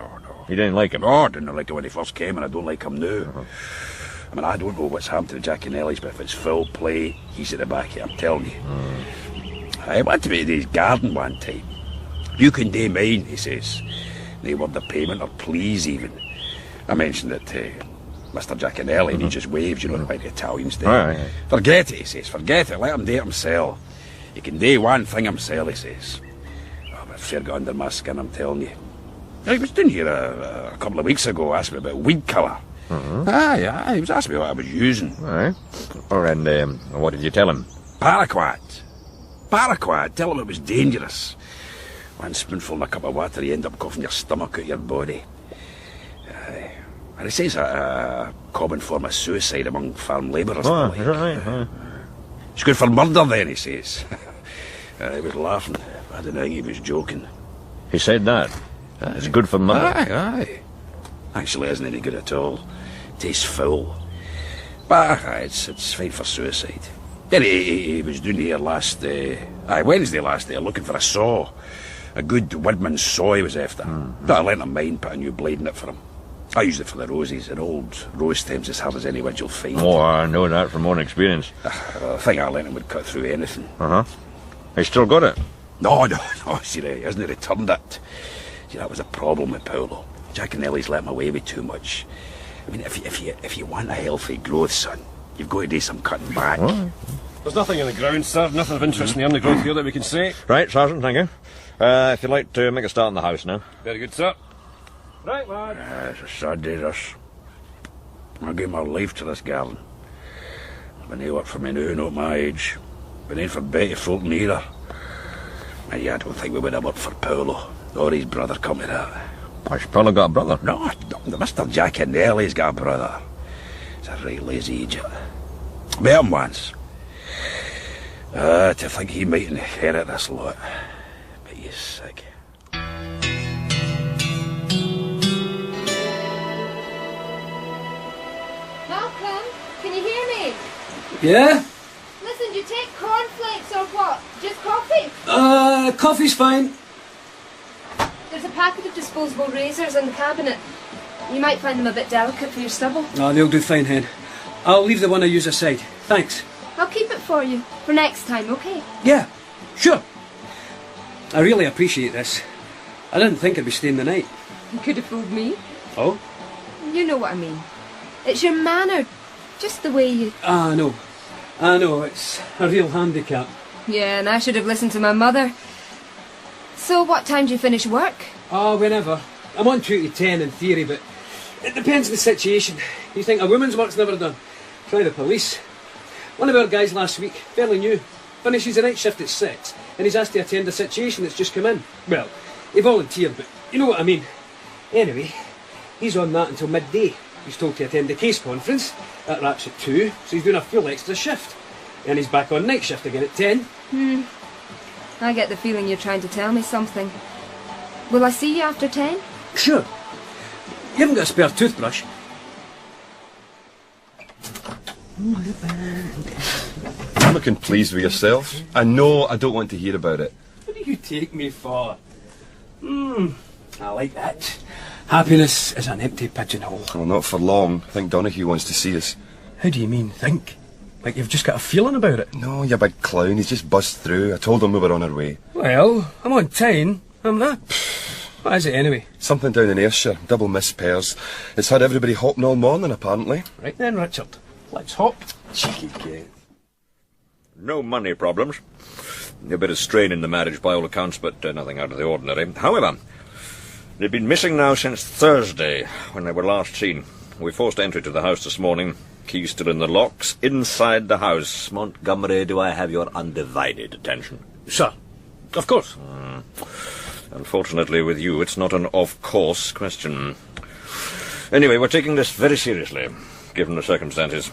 You didn't like him? No, I didn't like him when he first came, and I don't like him now. I mean, I don't know what's happened to the Giaconellis, but if it's full play, he's at the back here, I'm telling you. I went to his garden one time. You can do mine, he says. They want the payment, or please even. I mentioned it to Mr. Giaconelli, and he just waves, you know, like the Italians do. Aye. Forget it, he says, forget it, let him do it himself. He can do one thing himself, he says. Oh, but fair got under my skin, I'm telling you. He was down here a couple of weeks ago, asked me about weed killer. Aye, he was asking me what I was using. Aye. Oh, and what did you tell him? Paraquat. Paraquat, tell him it was dangerous. One spoonful in a cup of water, you end up coughing your stomach out your body. Aye. And he says a common form of suicide among farm labourers. It's good for murder then, he says. He was laughing. I didn't think he was joking. He said that? It's good for murder? Aye. Actually isn't any good at all. Tastes foul. But it's fine for suicide. Then he was down here Wednesday last day, looking for a saw. A good woodman's saw he was after. I lent him mine, put a new blade in it for him. I used it for the roses. An old rose stem's as hard as any wedge you'll find. Oh, I know that from own experience. The thing I lent him would cut through anything. He still got it? No, see, he hasn't returned it. See, that was a problem with Paolo. Giaconelli's let him away with too much. I mean, if you want a healthy growth, son, you've got to do some cutting back. There's nothing in the ground, sir. Nothing of interest in the undergrowth here that we can see. Right, Sergeant, thank you. If you'd like to make a start in the house now. Very good, sir. Right, lad. It's a sad day, this. I gave my life to this garden. Been here for me now, not my age. Been in for Betty Fulton either. And yeah, I don't think we would have worked for Paolo or his brother come to that. Has Paolo got a brother? No, Mr. Giaconelli's got a brother. He's a right lazy idiot. Met him once. To think he might inherit this lot. But he's sick. Malcolm, can you hear me? Yeah? Listen, do you take cornflakes or what? Just coffee? Coffee's fine. There's a packet of disposable razors in the cabinet. You might find them a bit delicate for your stubble. Oh, they'll do fine, Hen. I'll leave the one I use aside. Thanks. I'll keep it for you, for next time, okay? Yeah, sure. I really appreciate this. I didn't think I'd be staying the night. You could have fooled me. Oh? You know what I mean. It's your manner. Just the way you... I know, it's a real handicap. Yeah, and I should have listened to my mother. So what time do you finish work? Oh, whenever. I'm on 2 to 10 in theory, but it depends on the situation. You think a woman's work's never done? Try the police. One of our guys last week, fairly new, finishes a night shift at 6, and he's asked to attend a situation that's just come in. Well, he volunteered, but you know what I mean. Anyway, he's on that until midday. He's told to attend the case conference. That wraps at 2, so he's doing a full extra shift. And he's back on night shift again at 10. I get the feeling you're trying to tell me something. Will I see you after 10? Sure. You haven't got a spare toothbrush? You're looking pleased with yourself. I know I don't want to hear about it. What do you take me for? I like that. Happiness is an empty pigeonhole. Well, not for long. I think Donahue wants to see us. How do you mean, think? Like you've just got a feeling about it? No, you big clown. He's just buzzed through. I told him we were on our way. Well, I'm on time. I'm that. What is it anyway? Something down in Ayrshire. Double miss pairs. It's had everybody hopping all morning, apparently. Right then, Richard. Let's hop. Cheeky kid. No money problems. A bit of strain in the marriage by all accounts, but nothing out of the ordinary. However, they've been missing now since Thursday, when they were last seen. We forced entry to the house this morning. Keys still in the locks. Inside the house. Montgomery, do I have your undivided attention? Sir. Of course. Unfortunately, with you, it's not an of-course question. Anyway, we're taking this very seriously, given the circumstances.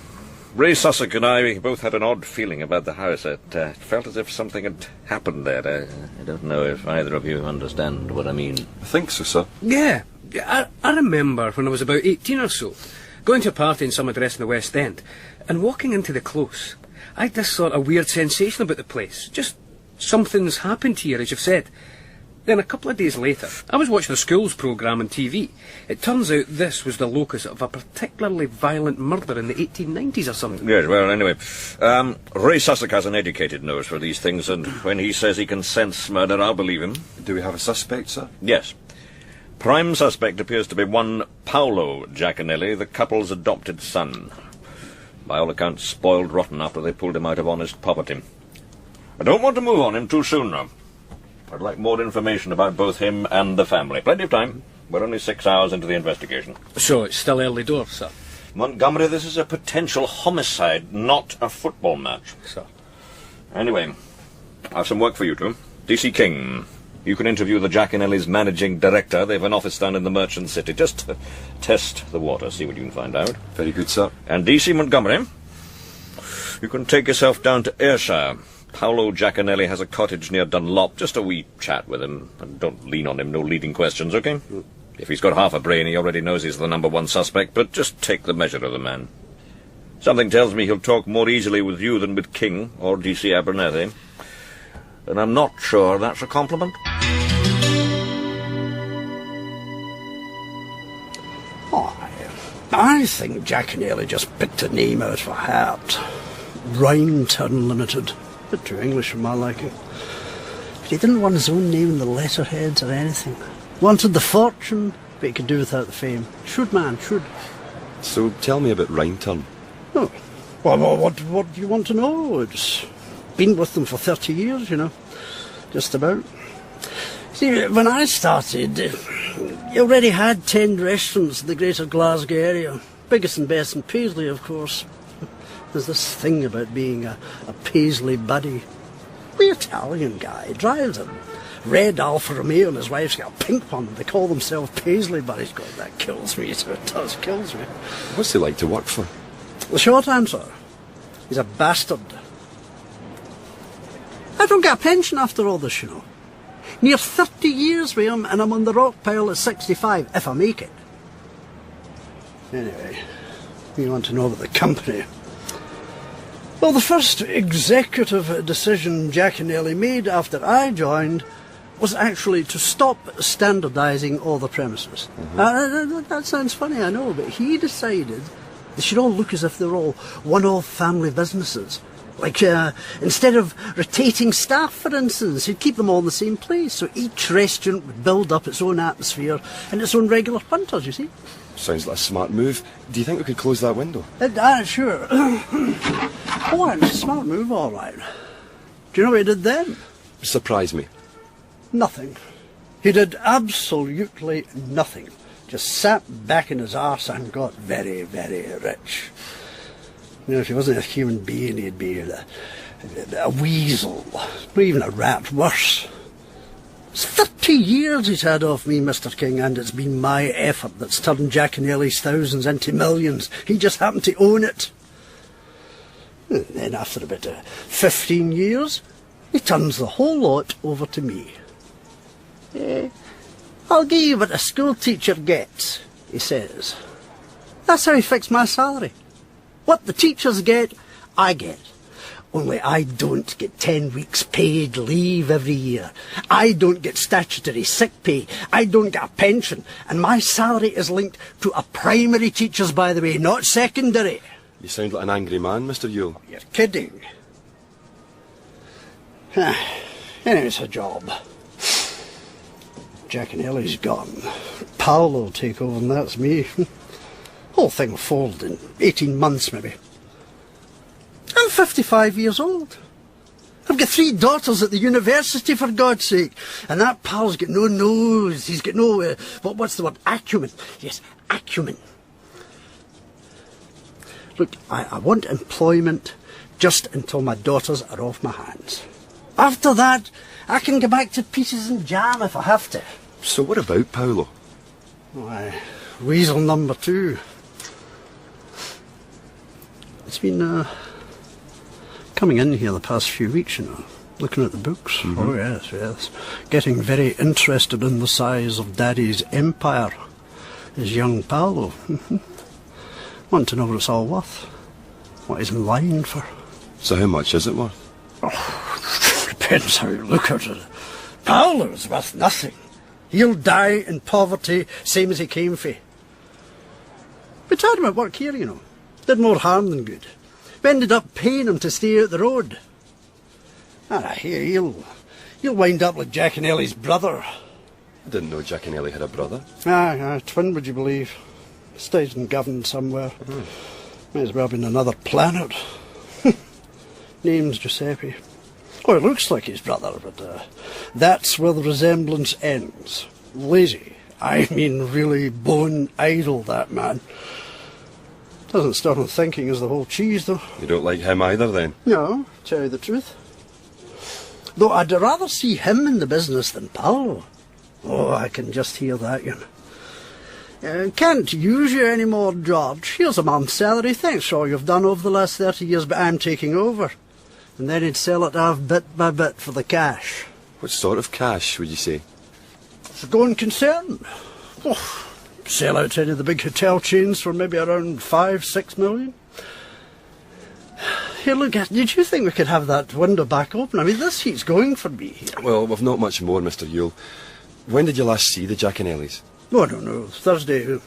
Ray Sussex and I both had an odd feeling about the house. It felt as if something had happened there. I don't know if either of you understand what I mean. I think so, sir. Yeah. I remember when I was about 18 or so, going to a party in some address in the West End, and walking into the close. I had this sort of weird sensation about the place. Just something's happened here, as you've said. Then a couple of days later, I was watching a school's programme on TV. It turns out this was the locus of a particularly violent murder in the 1890s or something. Yes, well, anyway, Ray Sussex has an educated nose for these things, and when he says he can sense murder, I'll believe him. Do we have a suspect, sir? Yes. Prime suspect appears to be one Paolo Giaconelli, the couple's adopted son. By all accounts, spoiled rotten after they pulled him out of honest poverty. I don't want to move on him too soon, though. I'd like more information about both him and the family. Plenty of time. We're only 6 hours into the investigation. So it's still early doors, sir? Montgomery, this is a potential homicide, not a football match. Sir. Anyway, I have some work for you two. DC King, you can interview the Giaconelli's managing director. They have an office down in the Merchant City. Just test the water, see what you can find out. Very good, sir. And DC Montgomery, you can take yourself down to Ayrshire. Paolo Giaconelli has a cottage near Dunlop. Just a wee chat with him. And don't lean on him, no leading questions, okay? If he's got half a brain, he already knows he's the #1 suspect, but just take the measure of the man. Something tells me he'll talk more easily with you than with King or DC Abernethy. And I'm not sure that's a compliment. I think Giaconelli just picked a name out of a hat. Rhymed Unlimited. Bit too English for my liking. But he didn't want his own name in the letterheads or anything. Wanted the fortune, but he could do without the fame. Should, man, should. So tell me about Rhineturn. Oh, well, what do you want to know? It's been with them for 30 years, you know. Just about. See, when I started, you already had 10 restaurants in the greater Glasgow area. Biggest and best in Paisley, of course. There's this thing about being a Paisley buddy. The Italian guy drives a red Alfa Romeo and his wife's got a pink one. They call themselves Paisley buddies. God, that kills me. So it does, kills me. What's he like to work for? The short answer, he's a bastard. I don't get a pension after all this, you know. Near 30 years with him, and I'm on the rock pile at 65, if I make it. Anyway, you want to know about the company. Well, the first executive decision Giaconelli made after I joined was actually to stop standardising all the premises. That sounds funny, I know, but he decided they should all look as if they're all one-off family businesses. Like, instead of rotating staff, for instance, he'd keep them all in the same place, so each restaurant would build up its own atmosphere and its own regular punters, you see. Sounds like a smart move. Do you think we could close that window? Sure. Oh, it was a smart move, all right. Do you know what he did then? Surprise me. Nothing. He did absolutely nothing. Just sat back in his arse and got very, very rich. You know, if he wasn't a human being, he'd be a weasel, or even a rat, worse. It's 30 years he's had off me, Mr. King, and it's been my effort that's turned Giaconelli's thousands into millions. He just happened to own it. And then after about 15 years, he turns the whole lot over to me. I'll give you what a school teacher gets, he says. That's how he fixed my salary. What the teachers get, I get. Only I don't get 10 weeks paid leave every year. I don't get statutory sick pay. I don't get a pension. And my salary is linked to a primary teacher's, by the way, not secondary. You sound like an angry man, Mr. Yule. You're kidding. Anyway, it's a job. Giaconelli's gone. Paolo will take over, and that's me. Whole thing will fold in 18 months, maybe. I'm 55 years old. I've got 3 daughters at the university, for God's sake. And that pal's got no nose. He's got no, what's the word? Acumen. Yes, acumen. Look, I want employment just until my daughters are off my hands. After that, I can go back to peaches and jam if I have to. So what about Paolo? Why, weasel number 2. It's been coming in here the past few weeks, you know, looking at the books. Oh, yes. Getting very interested in the size of Daddy's empire. His young Paolo. Want to know what it's all worth. What he's in line for. So how much is it worth? Oh, depends how you look at it. Paolo's worth nothing. He'll die in poverty, same as he came for. We tried him at work here, you know. Did more harm than good. We ended up paying him to stay out the road. And I hear he'll wind up like Giaconelli's brother. I didn't know Jack and Ellie had a brother. Aye, twin, would you believe? Stayed and governed somewhere. May as well have been another planet. Name's Giuseppe. Oh, it looks like his brother, but that's where the resemblance ends. Lazy. I mean, really bone idle, that man. Doesn't stop him thinking as the whole cheese, though. You don't like him either, then? No, tell you the truth. Though I'd rather see him in the business than Paolo. Oh, I can just hear that, you know. Can't use you anymore, George. Here's a month's salary. Thanks for all you've done over the last 30 years, but I'm taking over. And then he'd sell it off bit by bit for the cash. What sort of cash, would you say? It's a going concern. Oh, sell out to any of the big hotel chains for maybe around 5-6 million. Here, look, did you think we could have that window back open? I mean, this heat's going for me here. Well, we've not much more, Mr. Yule. When did you last see the Giaconellis? Oh, I don't know. Thursday,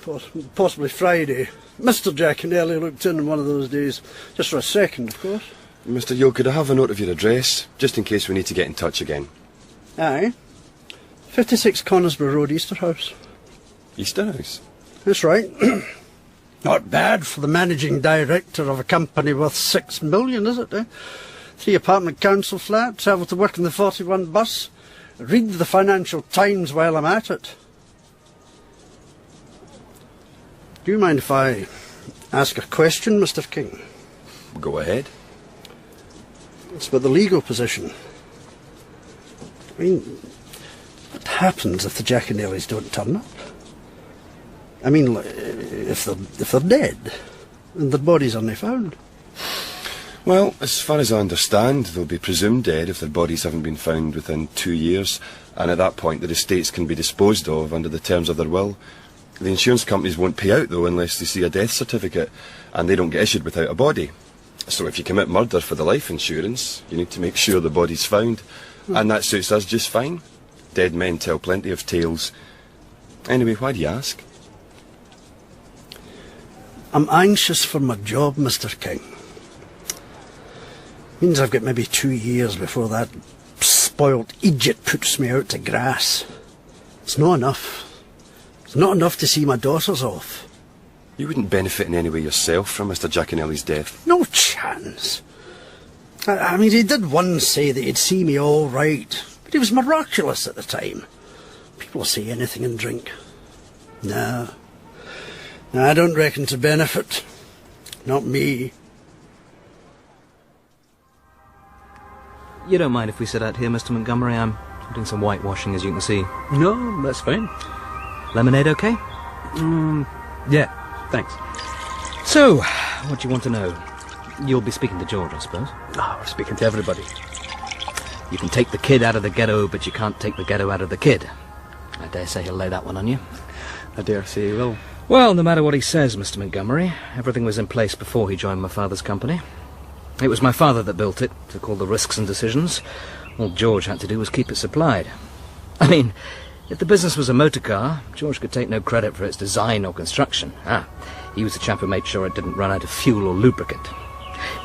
possibly Friday. Mr. Giaconelli looked in one of those days. Just for a second, of course. Mr. Yule, could I have a note of your address, just in case we need to get in touch again? Aye. 56 Conisborough Road, Easterhouse. Easterhouse? That's right. Not bad for the managing director of a company worth 6 million, is it? 3 apartment council flat, travel to work in the 41 bus, read the Financial Times while I'm at it. Do you mind if I ask a question, Mr. King? Go ahead. It's about the legal position. I mean, what happens if the Giaconellis don't turn up? I mean, if they're dead and their bodies aren't found. Well, as far as I understand, they'll be presumed dead if their bodies haven't been found within 2 years, and at that point their estates can be disposed of under the terms of their will. The insurance companies won't pay out, though, unless they see a death certificate, and they don't get issued without a body. So if you commit murder for the life insurance, you need to make sure the body's found, and that suits us just fine. Dead men tell plenty of tales. Anyway, why do you ask? I'm anxious for my job, Mr. King. Means I've got maybe 2 years before that spoilt idiot puts me out to grass. It's not enough. It's not enough to see my daughters off. You wouldn't benefit in any way yourself from Mr. Giaconelli's death. No chance. I mean, he did once say that he'd see me all right, but he was miraculous at the time. People say anything and drink. No, I don't reckon to benefit. Not me. You don't mind if we sit out here, Mr. Montgomery? I'm doing some whitewashing, as you can see. No, that's fine. Lemonade okay? Yeah, thanks. So, what do you want to know? You'll be speaking to George, I suppose? We're speaking to everybody. You can take the kid out of the ghetto, but you can't take the ghetto out of the kid. I dare say he'll lay that one on you. I dare say he will. Well, no matter what he says, Mr. Montgomery, everything was in place before he joined my father's company. It was my father that built it, took all the risks and decisions. All George had to do was keep it supplied. I mean, if the business was a motor car, George could take no credit for its design or construction. He was the chap who made sure it didn't run out of fuel or lubricant.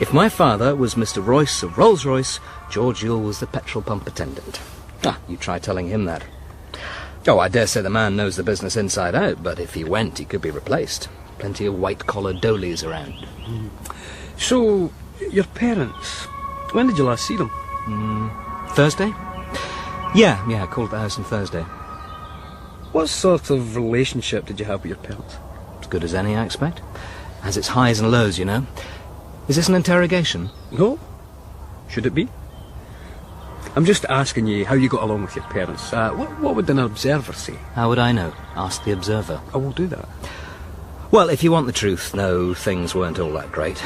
If my father was Mr. Royce of Rolls-Royce, George Yule was the petrol pump attendant. You try telling him that. Oh, I dare say the man knows the business inside out, but if he went, he could be replaced. Plenty of white-collar doilies around. So, your parents, when did you last see them? Thursday? Yeah, I called the house on Thursday. What sort of relationship did you have with your parents? As good as any, I expect. Has its highs and lows, you know. Is this an interrogation? No. Should it be? I'm just asking you how you got along with your parents. What would an observer say? How would I know? Ask the observer. I will do that. Well, if you want the truth, no, things weren't all that great.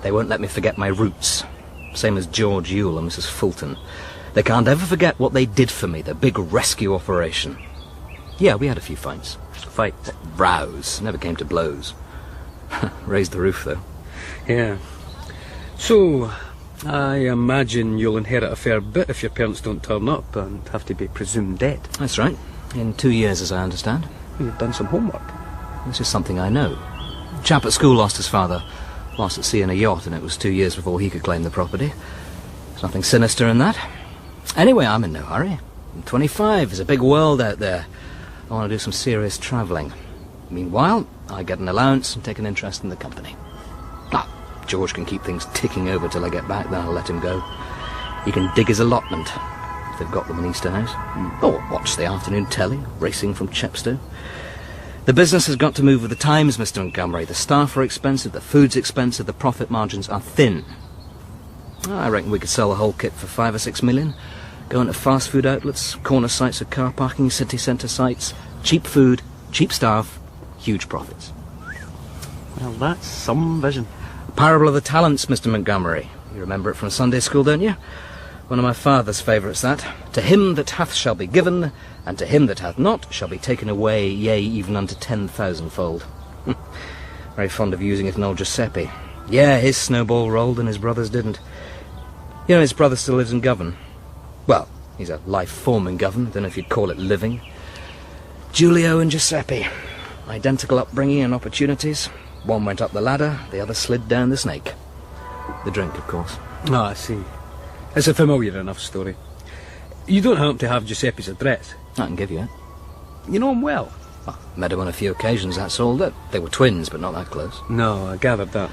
They won't let me forget my roots. Same as George Yule and Mrs. Fulton. They can't ever forget what they did for me, the big rescue operation. Yeah, we had a few fights. Fights? Rows. Never came to blows. Raised the roof, though. Yeah. So, I imagine you'll inherit a fair bit if your parents don't turn up and have to be presumed dead. That's right. In 2 years, as I understand. You've done some homework. This is something I know. A chap at school lost his father whilst at sea in a yacht, and it was 2 years before he could claim the property. There's nothing sinister in that. Anyway, I'm in no hurry. I'm 25, there's a big world out there. I want to do some serious travelling. Meanwhile, I get an allowance and take an interest in the company. George can keep things ticking over till I get back, then I'll let him go. He can dig his allotment, if they've got them in Easterhouse. Or watch the afternoon telly, racing from Chepstow. The business has got to move with the times, Mr. Montgomery. The staff are expensive, the food's expensive, the profit margins are thin. I reckon we could sell the whole kit for 5 or 6 million. Go into fast food outlets, corner sites of car parking, city centre sites. Cheap food, cheap staff, huge profits. Well, that's some vision. Parable of the Talents, Mr. Montgomery. You remember it from Sunday school, don't you? One of my father's favourites, that. To him that hath shall be given, and to him that hath not shall be taken away, yea, even unto 10,000-fold. Very fond of using it in old Giuseppe. Yeah, his snowball rolled and his brother's didn't. You know, his brother still lives in Govan. Well, he's a life form in Govan. Don't know if you'd call it living. Giulio and Giuseppe. Identical upbringing and opportunities. One went up the ladder, the other slid down the snake. The drink, of course. Ah, I see. It's a familiar enough story. You don't happen to have Giuseppe's address? I can give you it. You know him well? Met him on a few occasions, that's all. They were twins, but not that close. No, I gathered that.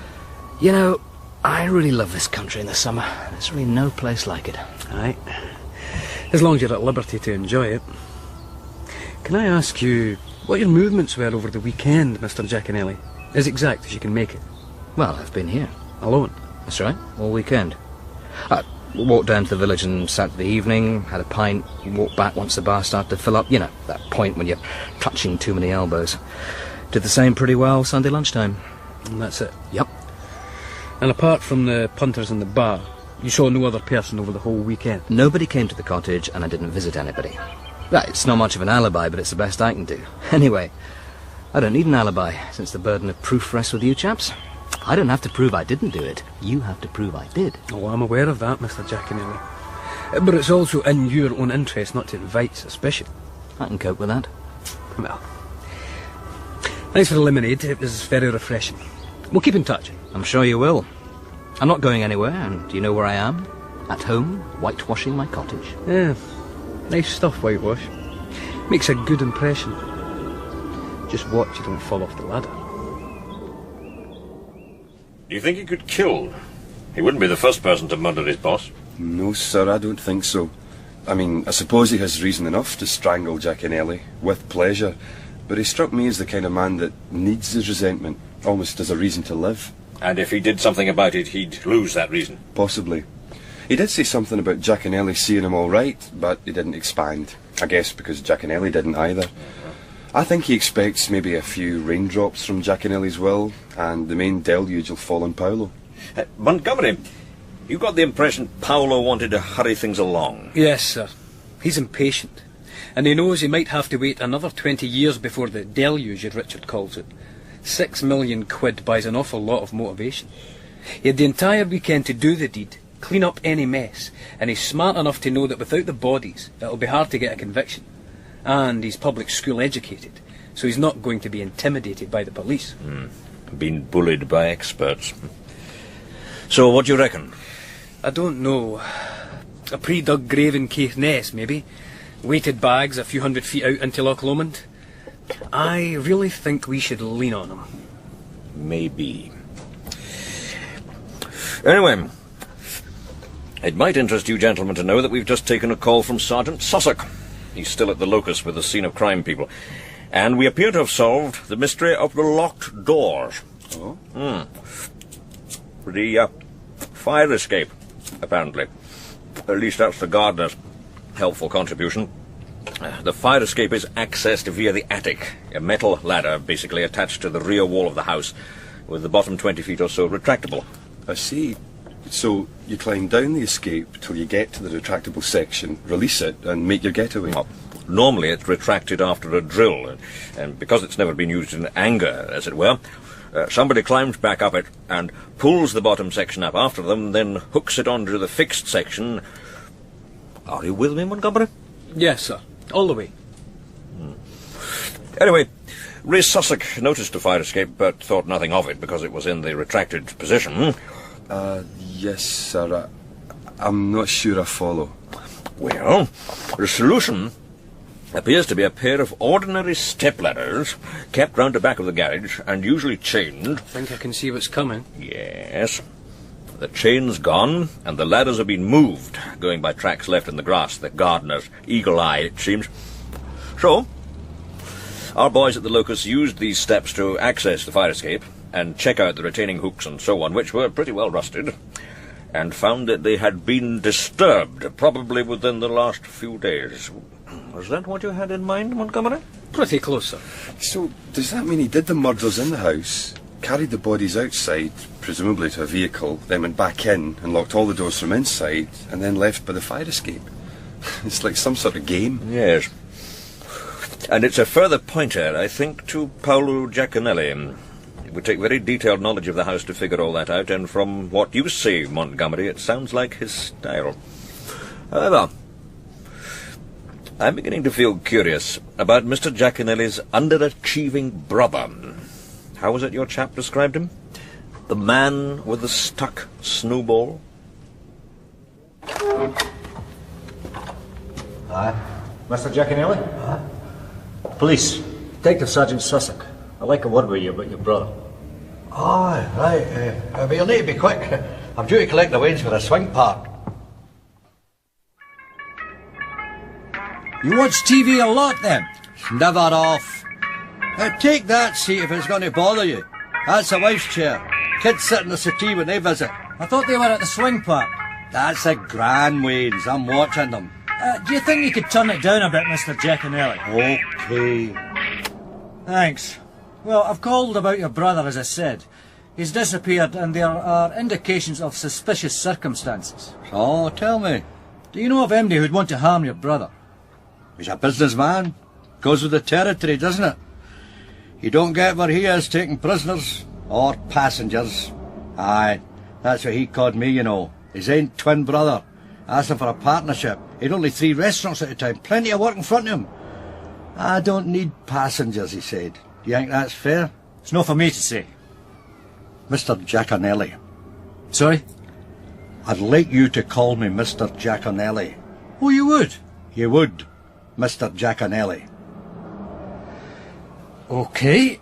You know, I really love this country in the summer. There's really no place like it. Aye. As long as you're at liberty to enjoy it. Can I ask you what your movements were over the weekend, Mr. Giaconelli? As exact as you can make it. Well, I've been here. Alone? That's right, all weekend. I walked down to the village on Saturday evening, had a pint, walked back once the bar started to fill up. You know, that point when you're touching too many elbows. Did the same pretty well Sunday lunchtime. And that's it? Yep. And apart from the punters in the bar, you saw no other person over the whole weekend? Nobody came to the cottage and I didn't visit anybody. It's not much of an alibi, but it's the best I can do. Anyway, I don't need an alibi, since the burden of proof rests with you chaps. I don't have to prove I didn't do it. You have to prove I did. Oh, I'm aware of that, Mr. Giaconelli. But it's also in your own interest not to invite suspicion. I can cope with that. Well, thanks for the lemonade. It was very refreshing. We'll keep in touch. I'm sure you will. I'm not going anywhere, and do you know where I am? At home, whitewashing my cottage. Yeah, nice stuff, whitewash. Makes a good impression. Just watch you don't fall off the ladder. Do you think he could kill? He wouldn't be the first person to murder his boss. No, sir, I don't think so. I mean, I suppose he has reason enough to strangle Giaconelli, with pleasure, but he struck me as the kind of man that needs his resentment, almost as a reason to live. And if he did something about it, he'd lose that reason? Possibly. He did say something about Giaconelli seeing him all right, but he didn't expand. I guess because Giaconelli didn't either. I think he expects maybe a few raindrops from Giaconelli's will, and the main deluge will fall on Paolo. Montgomery, you got the impression Paolo wanted to hurry things along? Yes, sir. He's impatient. And he knows he might have to wait another 20 years before the deluge, as Richard calls it. 6 million quid buys an awful lot of motivation. He had the entire weekend to do the deed, clean up any mess, and he's smart enough to know that without the bodies, it'll be hard to get a conviction. And he's public school educated, so he's not going to be intimidated by the police. Been bullied by experts. So what do you reckon? I don't know. A pre-dug grave in Caithness, maybe. Weighted bags a few 100 feet out into Loch Lomond. I really think we should lean on him. Maybe. Anyway, it might interest you gentlemen to know that we've just taken a call from Sergeant Sussex. He's still at the locus with the scene of crime people. And we appear to have solved the mystery of the locked doors. Oh? The fire escape, apparently. At least that's the gardener's helpful contribution. The fire escape is accessed via the attic, a metal ladder basically attached to the rear wall of the house, with the bottom 20 feet or so retractable. I see. So you climb down the escape till you get to the retractable section, release it, and make your getaway. Well, normally it's retracted after a drill, and because it's never been used in anger, as it were, somebody climbs back up it and pulls the bottom section up after them, then hooks it onto the fixed section. Are you with me, Montgomery? Yes, sir. All the way. Anyway, Ray Sussex noticed the fire escape, but thought nothing of it because it was in the retracted position. Yes, sir. I'm not sure I follow. Well, the solution appears to be a pair of ordinary stepladders kept round the back of the garage and usually chained. I think I can see what's coming. Yes. The chain's gone, and the ladders have been moved, going by tracks left in the grass, the gardener's eagle eye, it seems. So, our boys at the Locust used these steps to access the fire escape and check out the retaining hooks and so on, which were pretty well rusted, and found that they had been disturbed, probably within the last few days. Was that what you had in mind, Montgomery? Pretty close, sir. So, does that mean he did the murders in the house, carried the bodies outside, presumably to a vehicle, then went back in and locked all the doors from inside, and then left by the fire escape? It's like some sort of game. Yes. And it's a further pointer, I think, to Paolo Giaconelli. It would take very detailed knowledge of the house to figure all that out, and from what you say, Montgomery, it sounds like his style. However, I'm beginning to feel curious about Mr. Giaconelli's underachieving brother. How was it your chap described him? The man with the stuck snowball? Aye. Mr. Giaconelli? Aye. Police. Detective Sergeant Sussex. I'd like a word with you about your brother. Aye, right. But you'll need to be quick. I'm due to collect the wages for the swing park. You watch TV a lot then? It's never off. Take that seat if it's going to bother you. That's the wife's chair. Kids sit in the settee when they visit. I thought they were at the swing park. That's the grand wains. I'm watching them. Do you think you could turn it down a bit, Mr. Giaconelli? Okay. Thanks. Well, I've called about your brother, as I said. He's disappeared and there are indications of suspicious circumstances. So, tell me. Do you know of anybody who'd want to harm your brother? He's a businessman. Goes with the territory, doesn't it? You don't get where he is taking prisoners or passengers. Aye, that's what he called me, you know. His own twin brother. Asked him for a partnership. He'd only 3 restaurants at a time. Plenty of work in front of him. I don't need passengers, he said. Do you think that's fair? It's not for me to say. Mr. Giaconelli. Sorry? I'd like you to call me Mr. Giaconelli. Oh, you would? You would, Mr. Giaconelli. Okay.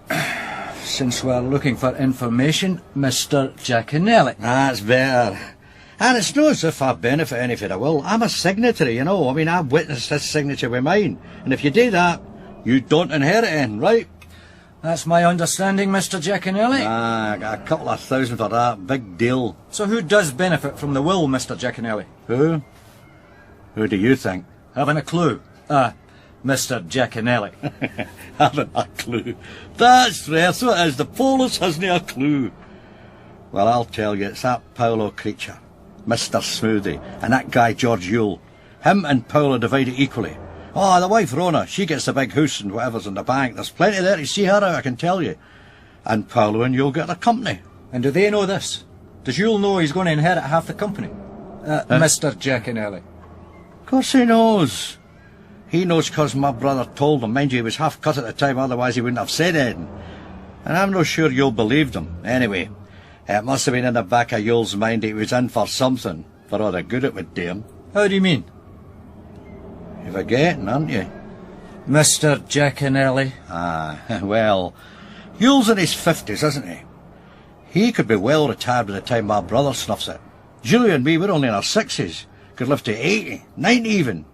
Since we're looking for information, Mr. Giaconelli. That's better. And it's not as if I benefit any for the will. I'm a signatory, you know. I mean, I've witnessed this signature with mine. And if you do that, you don't inherit anything, right? That's my understanding, Mr. Giaconelli. I got a couple of thousand for that. Big deal. So who does benefit from the will, Mr. Giaconelli? Who? Who do you think? Haven't a clue. Mr. Giaconelli. Haven't a clue. That's rare, so it is. The police hasn't a clue. Well, I'll tell you, it's that Paolo creature, Mr. Smoothie, and that guy George Yule. Him and Paolo divide it equally. Oh, the wife Rona, she gets the big house and whatever's in the bank. There's plenty there to see her out, I can tell you. And Paolo and Yule get the company. And do they know this? Does Yule know he's going to inherit half the company? Mr. Giaconelli. Of course he knows. He knows 'cause my brother told him. Mind you, he was half cut at the time, otherwise he wouldn't have said anything. And I'm not sure Yule believed him. Anyway, it must have been in the back of Yule's mind that he was in for something, for all the good it would do him. How do you mean? You're forgetting, aren't you? Mr. Giaconelli. Well, Yule's in his 50s, isn't he? He could be well retired by the time my brother snuffs it. Julia and me, we're only in our 60s. Could live to 80, 90 even.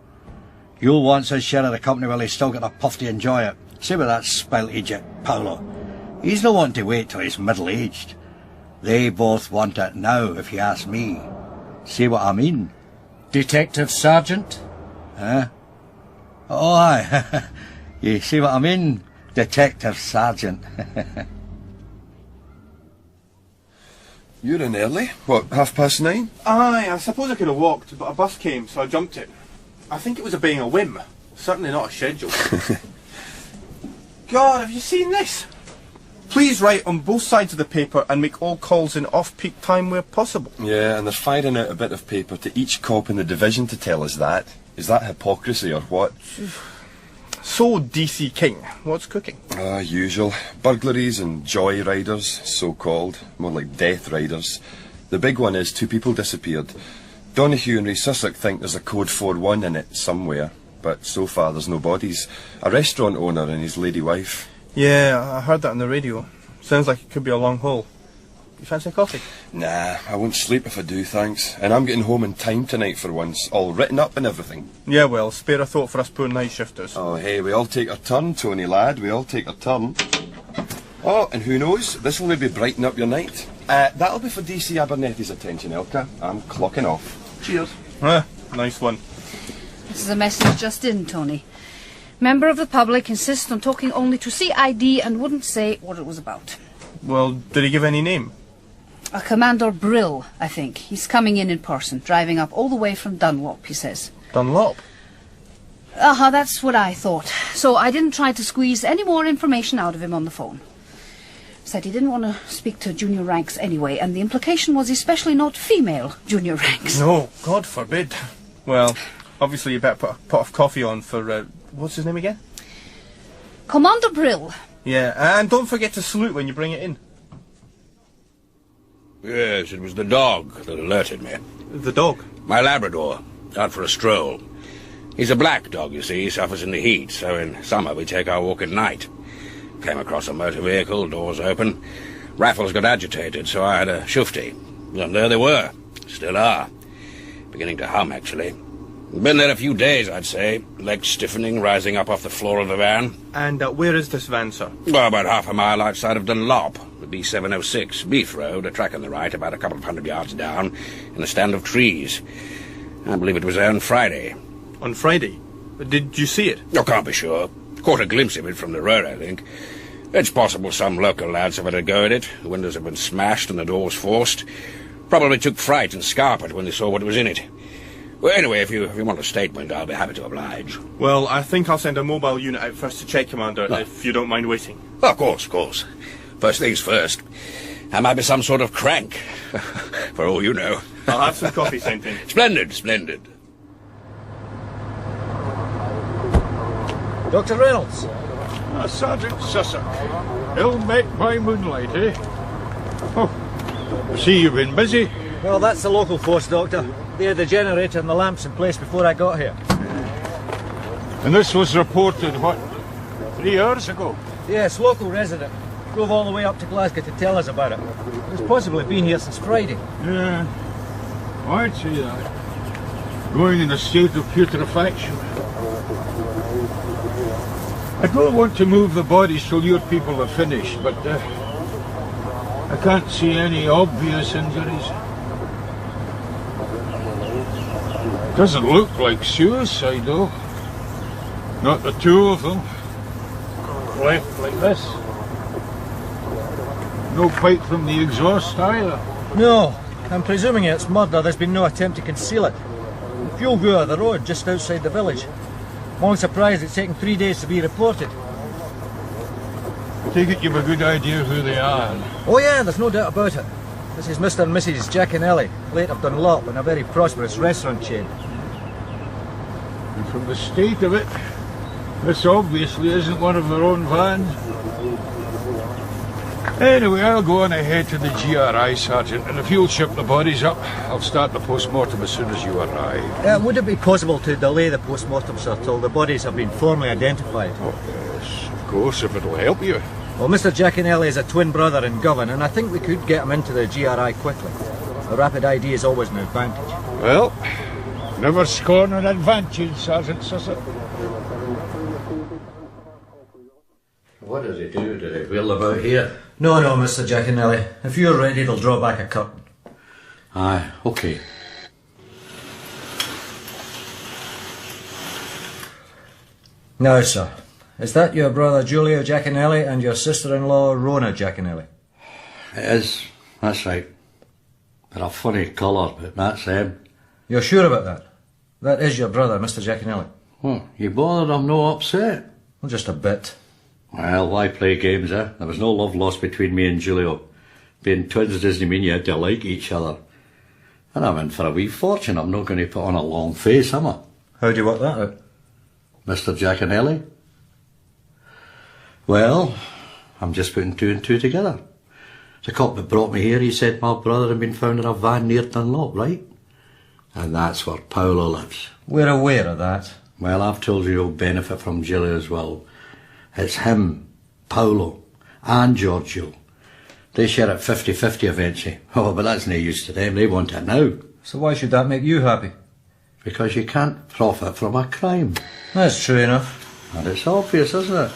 Yule wants his share of the company while he's still got a puff to enjoy it. Same with that spoilt idiot, Paolo. He's no one to wait till he's middle-aged. They both want it now, if you ask me. See what I mean? Detective Sergeant? Huh? Oh, aye. You see what I mean? Detective Sergeant. You're in early? What, 9:30? Aye, I suppose I could have walked, but a bus came, so I jumped it. I think it was obeying a whim. Certainly not a schedule. God, have you seen this? Please write on both sides of the paper and make all calls in off-peak time where possible. Yeah, and they're firing out a bit of paper to each cop in the division to tell us that. Is that hypocrisy or what? So, DC King, what's cooking? Usual. Burglaries and joy riders, so-called. More like death riders. The big one is 2 people disappeared. Donoghue and Ray Sussex think there's a code 41 in it somewhere, but so far there's no bodies. A restaurant owner and his lady wife. Yeah, I heard that on the radio. Sounds like it could be a long haul. You fancy a coffee? Nah, I won't sleep if I do, thanks. And I'm getting home in time tonight for once, all written up and everything. Yeah, well, spare a thought for us poor night shifters. Oh, hey, we all take our turn, Tony lad, we all take our turn. Oh, and who knows, this will maybe brighten up your night. That'll be for DC Abernethy's attention, Elka. I'm clocking off. Cheers. Nice one. This is a message just in, Tony. Member of the public insists on talking only to CID and wouldn't say what it was about. Well, did he give any name? A Commander Brill, I think. He's coming in person, driving up all the way from Dunlop, he says. Dunlop? That's what I thought. So I didn't try to squeeze any more information out of him on the phone. Said he didn't want to speak to junior ranks anyway, and the implication was especially not female junior ranks. No, God forbid. Well, obviously you better put a pot of coffee on for, what's his name again? Commander Brill. Yeah, and don't forget to salute when you bring it in. Yes, it was the dog that alerted me. The dog? My Labrador, out for a stroll. He's a black dog, you see, suffers in the heat, so in summer we take our walk at night. Came across a motor vehicle, doors open. Raffles got agitated, so I had a shufti. And there they were. Still are. Beginning to hum, actually. Been there a few days, I'd say. Legs stiffening, rising up off the floor of the van. And where is this van, sir? Well, about half a mile outside of Dunlop. The B706, Beef Road, a track on the right, about a couple of 100 yards down, in a stand of trees. I believe it was there on Friday. On Friday? Did you see it? Oh, can't be sure. Caught a glimpse of it from the road, I think. It's possible some local lads have had a go at it. The windows have been smashed and the doors forced. Probably took fright and scarpered when they saw what was in it. Well, anyway, if you want a statement, I'll be happy to oblige. Well, I think I'll send a mobile unit out first to check, Commander, if you don't mind waiting. Of course, of course. First things first. I might be some sort of crank, for all you know. I'll have some coffee sent in. Splendid, splendid. Dr. Reynolds. Sergeant Sussex. Ill met by moonlight, eh? Oh, I see you've been busy. Well, that's the local force, Doctor. They had the generator and the lamps in place before I got here. And this was reported, what, 3 hours ago? Yes, local resident. Drove all the way up to Glasgow to tell us about it. He's possibly been here since Friday. Yeah, I'd say that. Going in a state of putrefaction. I don't want to move the bodies till your people are finished, but I can't see any obvious injuries. Doesn't look like suicide, though. Not the two of them. Left like this. No pipe from the exhaust either. No, I'm presuming it's murder. There's been no attempt to conceal it. The fuel grew out of the road just outside the village. I'm only surprised it's taken 3 days to be reported. I take it you've a good idea who they are. Oh yeah, there's no doubt about it. This is Mr. and Mrs. Jack and Ellie, late of Dunlop, in a very prosperous restaurant chain. And from the state of it, this obviously isn't one of their own vans. Anyway, I'll go on ahead to the GRI, Sergeant, and if you'll ship the bodies up, I'll start the post-mortem as soon as you arrive. Would it be possible to delay the post-mortem, sir, till the bodies have been formally identified? Oh, yes, of course, if it'll help you. Well, Mr. Jack and Ellie is a twin brother in Govan, and I think we could get him into the GRI quickly. A rapid ID is always an advantage. Well, never scorn an advantage, Sergeant Sussex. What does he do? Do they wheel about here? No, Mr. Jack and Ellie. If you're ready, they'll draw back a curtain. Aye, okay. Now, sir, is that your brother Giulio Giaconelli and your sister-in-law Rona Giaconelli? It is, that's right. They're a funny colour, but that's them. You're sure about that? That is your brother, Mr. Giaconelli? Oh, you bothered I'm no upset? Well, just a bit. Well, why play games, eh? There was no love lost between me and Giulio. Being twins doesn't mean you had to like each other. And I'm in for a wee fortune. I'm not going to put on a long face, am I? How do you work that out? Mr. Giaconelli? Well, I'm just putting 2 and 2 together. The cop that brought me here, he said my brother had been found in a van near Dunlop, right? And that's where Paolo lives. We're aware of that. Well, I've told you you'll benefit from Julia's will. It's him, Paolo, and Giorgio. They share it 50-50 eventually. Oh, but that's no use to them. They want it now. So why should that make you happy? Because you can't profit from a crime. That's true enough. And it's obvious, isn't it?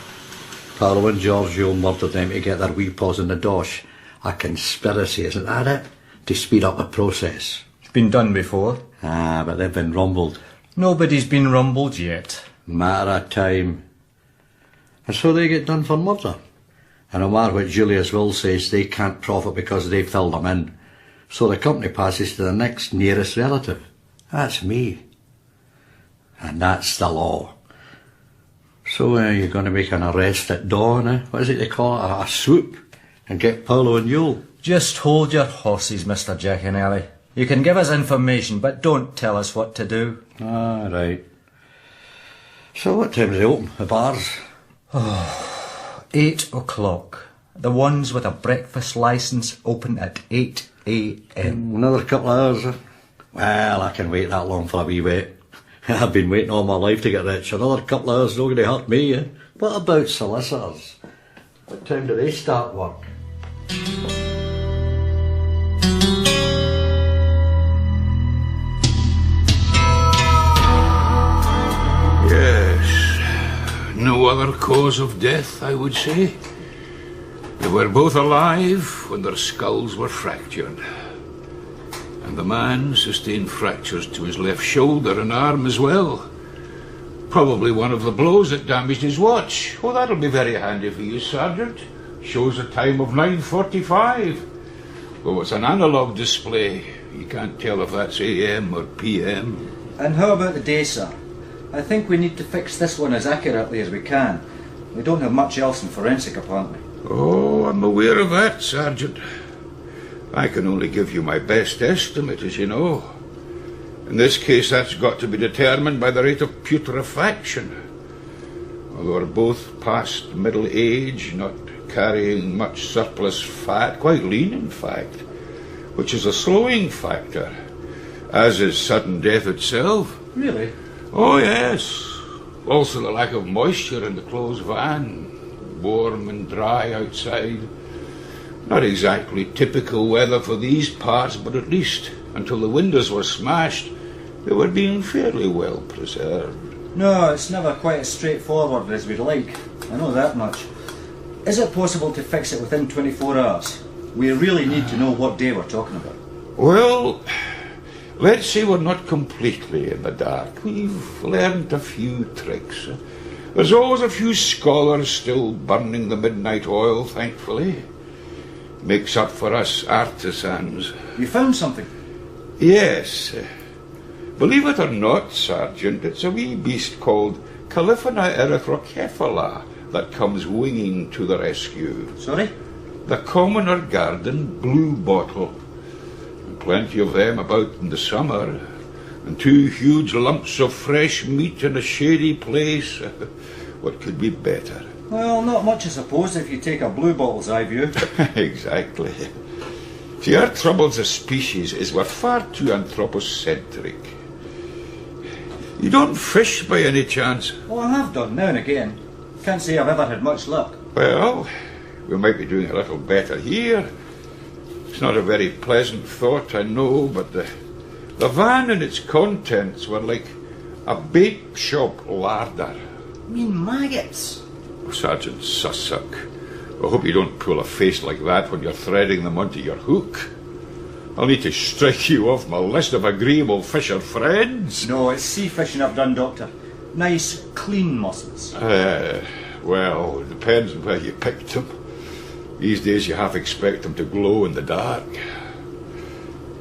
Paolo and Giorgio murdered them to get their wee paws in the dosh. A conspiracy, isn't that it? To speed up the process. It's been done before. Ah, but they've been rumbled. Nobody's been rumbled yet. Matter of time. And so they get done for murder. And no matter what Julia's will says, they can't profit because they filled them in. So the company passes to the next nearest relative. That's me. And that's the law. So you're going to make an arrest at dawn, eh? What is it they call it? A swoop? And get Paolo and Yule. Just hold your horses, Mr. Giaconelli. You can give us information, but don't tell us what to do. Ah, right. So what time do they open, the bars? 8 o'clock. The ones with a breakfast licence open at 8 a.m. Another couple of hours, eh? Well, I can wait that long for a wee wait. I've been waiting all my life to get rich. Another couple of hours is not going to hurt me, eh? What about solicitors? What time do they start work? Yes. No other cause of death, I would say. They were both alive when their skulls were fractured. And the man sustained fractures to his left shoulder and arm as well. Probably one of the blows that damaged his watch. Oh, that'll be very handy for you, Sergeant. Shows a time of 9:45. Oh, it's an analogue display. You can't tell if that's AM or PM. And how about the day, sir? I think we need to fix this one as accurately as we can. We don't have much else in forensic, apparently. Oh, I'm aware of that, Sergeant. I can only give you my best estimate, as you know. In this case, that's got to be determined by the rate of putrefaction. Although we're both past middle age, not carrying much surplus fat, quite lean in fact, which is a slowing factor, as is sudden death itself. Really? Oh, yes. Also the lack of moisture in the closed van. Warm and dry outside. Not exactly typical weather for these parts, but at least until the windows were smashed, they were being fairly well preserved. No, it's never quite as straightforward as we'd like. I know that much. Is it possible to fix it within 24 hours? We really need to know what day we're talking about. Well, let's say we're not completely in the dark. We've learned a few tricks. There's always a few scholars still burning the midnight oil, thankfully. Makes up for us artisans. You found something? Yes. Believe it or not, Sergeant, it's a wee beast called Califana erythrocephala that comes winging to the rescue. Sorry? The commoner garden blue bottle. Plenty of them about in the summer. And 2 huge lumps of fresh meat in a shady place. What could be better? Well, not much, I suppose, if you take a blue bottle's eye view. Exactly. See, our trouble as a species is we're far too anthropocentric. You don't fish by any chance? Oh, I have done, now and again. Can't say I've ever had much luck. Well, we might be doing a little better here. It's not a very pleasant thought, I know, but the van and its contents were like a bake shop larder. You mean maggots? Oh, Sergeant Sussuck, I hope you don't pull a face like that when you're threading them onto your hook. I'll need to strike you off my list of agreeable fisher friends. No, it's sea fishing I've done, Doctor. Nice, clean mussels. Well, it depends on where you picked them. These days you half expect them to glow in the dark.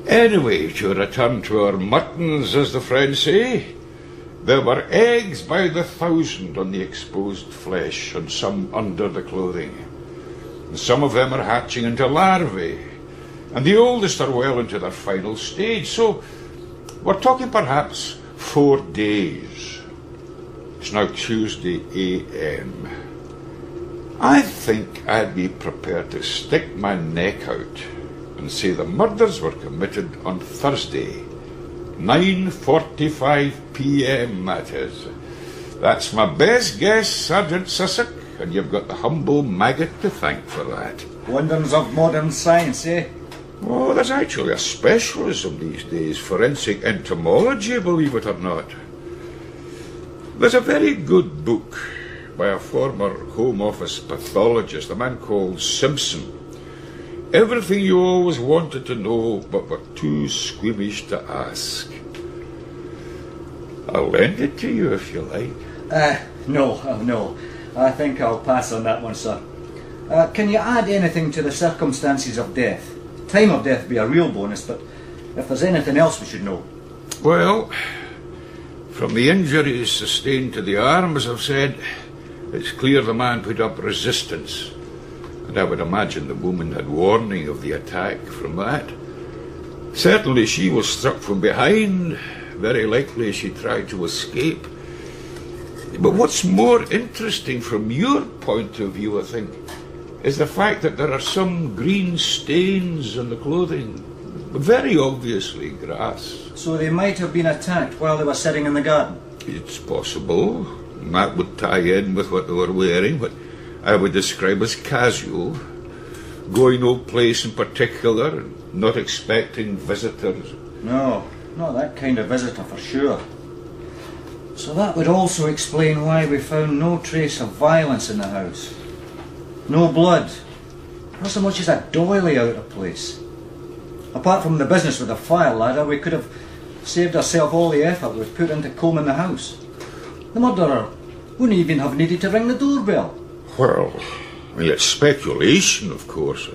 Anyway, to return to our muttons, as the French say, there were eggs by the thousand on the exposed flesh, and some under the clothing. And some of them are hatching into larvae, and the oldest are well into their final stage, so we're talking perhaps 4 days. It's now Tuesday AM. I think I'd be prepared to stick my neck out and say the murders were committed on Thursday, 9:45 p.m. that is. That's my best guess, Sergeant Sussex, and you've got the humble maggot to thank for that. Wonders of modern science, eh? Oh, there's actually a specialism these days, forensic entomology, believe it or not. There's a very good book by a former Home Office pathologist, a man called Simpson. Everything you always wanted to know, but were too squeamish to ask. I'll lend it to you if you like. No. I think I'll pass on that one, sir. Can you add anything to the circumstances of death? Time of death would be a real bonus, but if there's anything else we should know. Well, from the injuries sustained to the arm, as I've said, it's clear the man put up resistance. And I would imagine the woman had warning of the attack from that. Certainly she was struck from behind. Very likely she tried to escape. But what's more interesting from your point of view, I think, is the fact that there are some green stains on the clothing. Very obviously grass. So they might have been attacked while they were sitting in the garden? It's possible. That would tie in with what they were wearing, what I would describe as casual. Going no place in particular, and not expecting visitors. No, not that kind of visitor for sure. So that would also explain why we found no trace of violence in the house. No blood. Not so much as a doily out of place. Apart from the business with the fire ladder, we could have saved ourselves all the effort we've put into combing the house. The murderer wouldn't even have needed to ring the doorbell. Well, it's speculation, of course.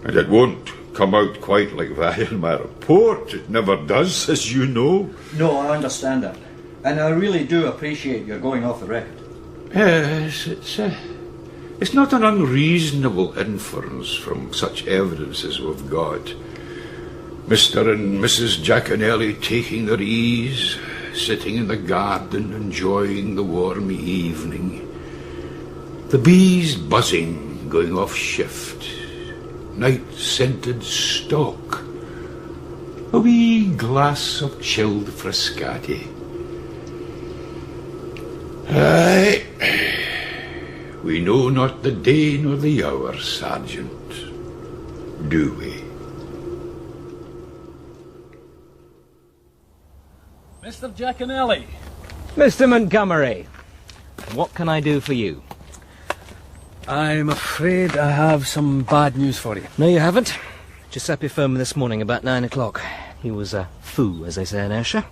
And it won't come out quite like that in my report. It never does, as you know. No, I understand that. And I really do appreciate your going off the record. Yes, it's not an unreasonable inference from such evidence as we've got. Mr. and Mrs. Giaconelli taking their ease, sitting in the garden, enjoying the warm evening. The bees buzzing, going off shift. Night-scented stock. A wee glass of chilled Frascati. Aye. We know not the day nor the hour, Sergeant, do we? Mr. Giaconelli. Mr. Montgomery, what can I do for you? I'm afraid I have some bad news for you. No, you haven't. Giuseppe phoned me this morning about 9 o'clock. He was a foo, as they say in Ayrshire.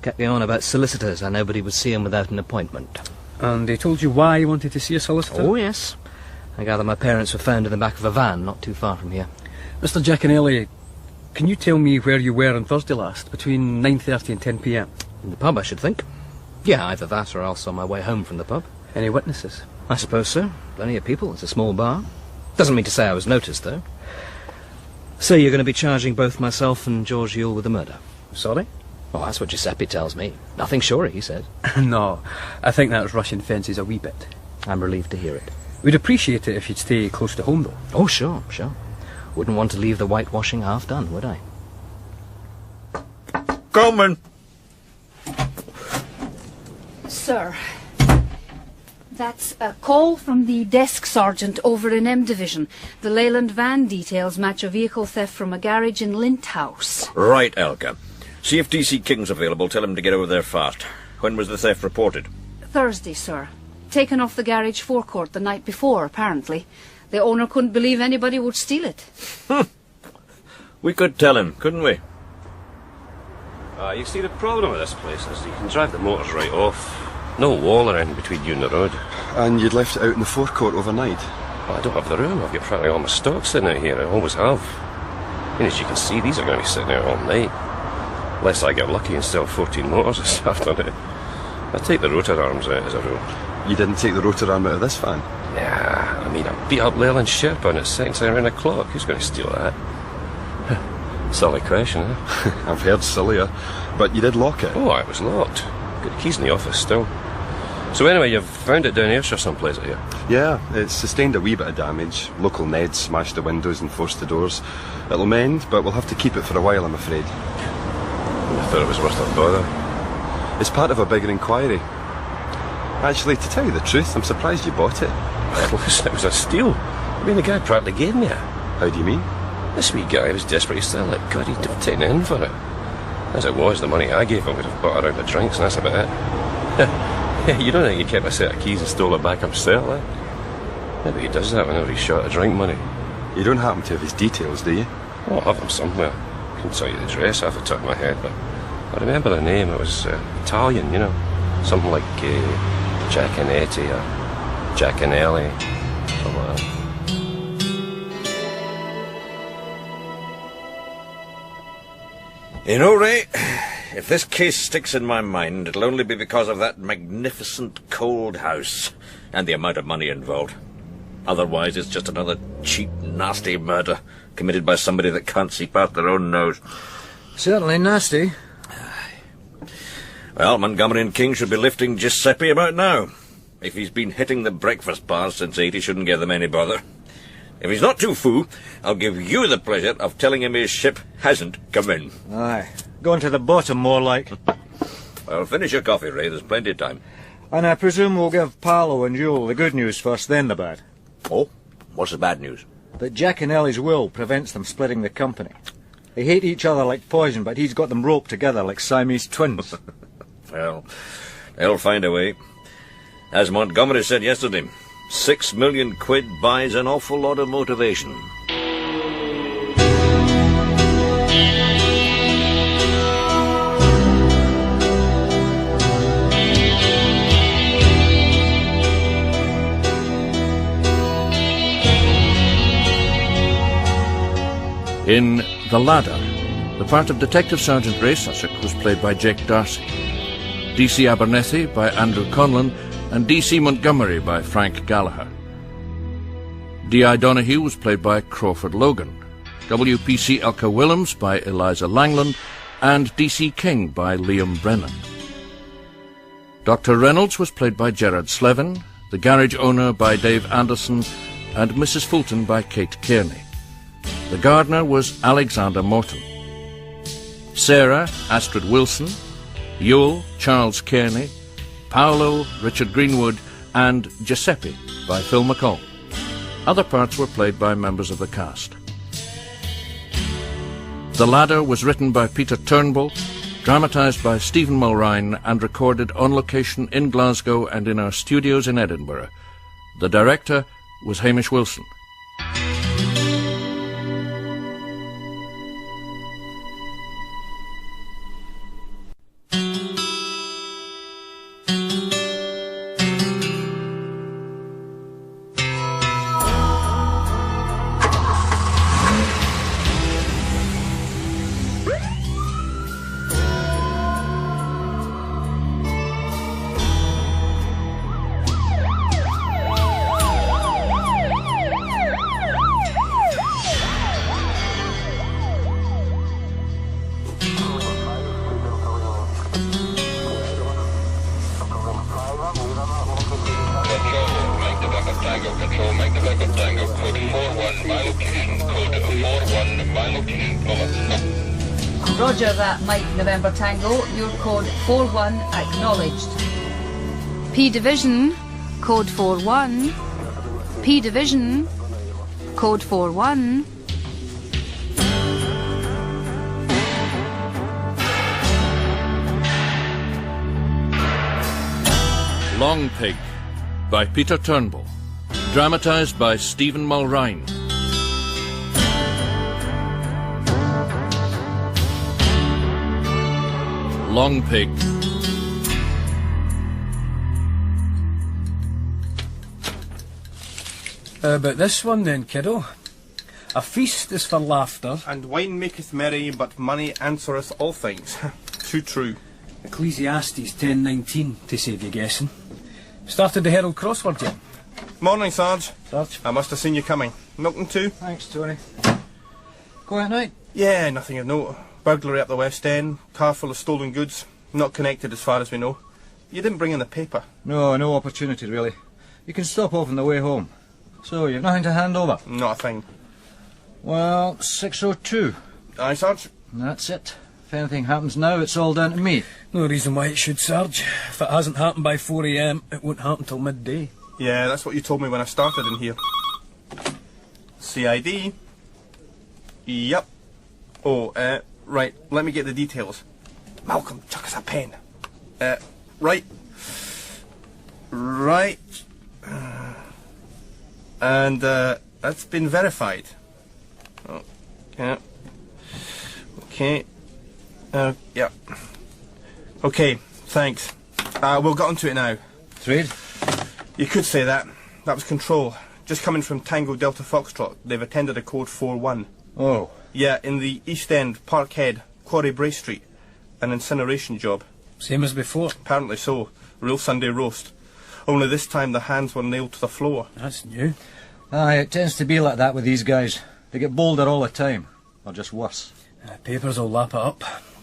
Kept me on about solicitors. and nobody would see him without an appointment. And he told you why he wanted to see a solicitor? Oh, yes. I gather my parents were found in the back of a van not too far from here. Mr. Giaconelli, can you tell me where you were on Thursday last, between 9:30 and 10 p.m? In the pub, I should think. Yeah, either that or else on my way home from the pub. Any witnesses? I suppose so. Plenty of people. It's a small bar. Doesn't mean to say I was noticed, though. So you're going to be charging both myself and George Yule with the murder? Sorry? Oh, that's what Giuseppe tells me. Nothing sure, he said. No, I think that's rushing fences a wee bit. I'm relieved to hear it. We'd appreciate it if you'd stay close to home, though. Oh, sure. Wouldn't want to leave the whitewashing half done, would I? Coming. Sir, that's a call from the desk sergeant over in M Division. The Leyland van details match a vehicle theft from a garage in Lint House. Right, Elka. See if DC King's available. Tell him to get over there fast. When was the theft reported? Thursday, sir. Taken off the garage forecourt the night before, apparently. The owner couldn't believe anybody would steal it. We could tell him, couldn't we? You see, the problem with this place is you can drive the motors right off. No wall or anything between you and the road. And you'd left it out in the forecourt overnight? Well, I don't have the room. I've got practically all my stock sitting out here. I always have. And as you can see, these are going to be sitting out all night. Unless I get lucky and still 14 motors this afternoon. I take the rotor arms out as a rule. You didn't take the rotor arm out of this van? Yeah, I mean, I beat up Leyland Sherpa on its second time around the clock. Who's going to steal that? Silly question, eh? I've heard sillier. But you did lock it? Oh, it was locked. Got the keys in the office still. So anyway, you've found it down Ayrshire someplace, have you? Yeah, it's sustained a wee bit of damage. Local Ned smashed the windows and forced the doors. It'll mend, but we'll have to keep it for a while, I'm afraid. I thought it was worth a bother. It's part of a bigger inquiry. Actually, to tell you the truth, I'm surprised you bought it. Listen, it was a steal. I mean, the guy practically gave me it. How do you mean? This wee guy was desperate to sell it. God, he'd have taken in for it. As it was, the money I gave him would have bought a round of drinks, and that's about it. You don't think he kept a set of keys and stole it back himself, eh? Maybe he does that whenever he's short of drink money. You don't happen to have his details, do you? Oh, I have them somewhere. I can tell you the address off the top of my head, but I remember the name. It was Italian, you know. Something like Giaconetti or Giaconelli, something like that. You know, Ray, if this case sticks in my mind, it'll only be because of that magnificent cold house and the amount of money involved. Otherwise, it's just another cheap, nasty murder committed by somebody that can't see past their own nose. Certainly nasty. Well, Montgomery and King should be lifting Giuseppe about now. If he's been hitting the breakfast bars since 8, he shouldn't give them any bother. If he's not too fou, I'll give you the pleasure of telling him his ship hasn't come in. Aye. Going to the bottom, more like. Well, finish your coffee, Ray. There's plenty of time. And I presume we'll give Paolo and Jewel the good news first, then the bad. Oh? What's the bad news? That Giaconelli's will prevents them splitting the company. They hate each other like poison, but he's got them roped together like Siamese twins. Well, they'll find a way. As Montgomery said yesterday, 6 million quid buys an awful lot of motivation. In The Ladder, the part of Detective Sergeant Ray Sussex was played by Jake Darcy, D.C. Abernethy by Andrew Conlon, and D.C. Montgomery by Frank Gallagher. D.I. Donahue was played by Crawford Logan, W.P.C. Elka Willems by Eliza Langland, and D.C. King by Liam Brennan. Dr. Reynolds was played by Gerard Slevin, the garage owner by Dave Anderson, and Mrs. Fulton by Kate Kearney. The gardener was Alexander Morton. Sarah, Astrid Wilson, Yule, Charles Kearney, Paolo, Richard Greenwood, and Giuseppe by Phil McCall. Other parts were played by members of the cast. The Ladder was written by Peter Turnbull, dramatised by Stephen Mulrine, and recorded on location in Glasgow and in our studios in Edinburgh. The director was Hamish Wilson. Roger that, Mike November Tango. Your code 41 acknowledged. P Division, code 41. P Division, code 41. Long Pig by Peter Turnbull, dramatised by Stephen Mulrine. Long Pig. About this one then, kiddo. A feast is for laughter. And wine maketh merry, but money answereth all things. Too true. Ecclesiastes 10:19, to save you guessing. Started the Herald crossword yet? Morning, Sarge. Sarge. I must have seen you coming. Milton too? Thanks, Tony. Quiet night? Yeah, nothing of note. Burglary up the West End, car full of stolen goods. Not connected as far as we know. You didn't bring in the paper. No opportunity, really. You can stop off on the way home. So, you've nothing to hand over? Not a thing. Well, 6:02. Aye, Sarge. That's it. If anything happens now, it's all down to me. No reason why it should, Sarge. If it hasn't happened by 4 AM, it won't happen till midday. Yeah, that's what you told me when I started in here. CID. Yep. Oh, right, let me get the details. Malcolm, chuck us a pen. Right. Right. And, that's been verified. Oh, yeah. Okay. Yeah. Okay, thanks. We'll get onto it now. Trade? You could say that. That was Control. Just coming from Tango Delta Foxtrot. They've attended a code 4-1. Oh. Yeah, in the East End, Parkhead, Quarry Brae Street. An incineration job. Same as before? Apparently so. Real Sunday roast. Only this time the hands were nailed to the floor. That's new. Aye, it tends to be like that with these guys. They get bolder all the time. Or just worse. Papers will lap it up.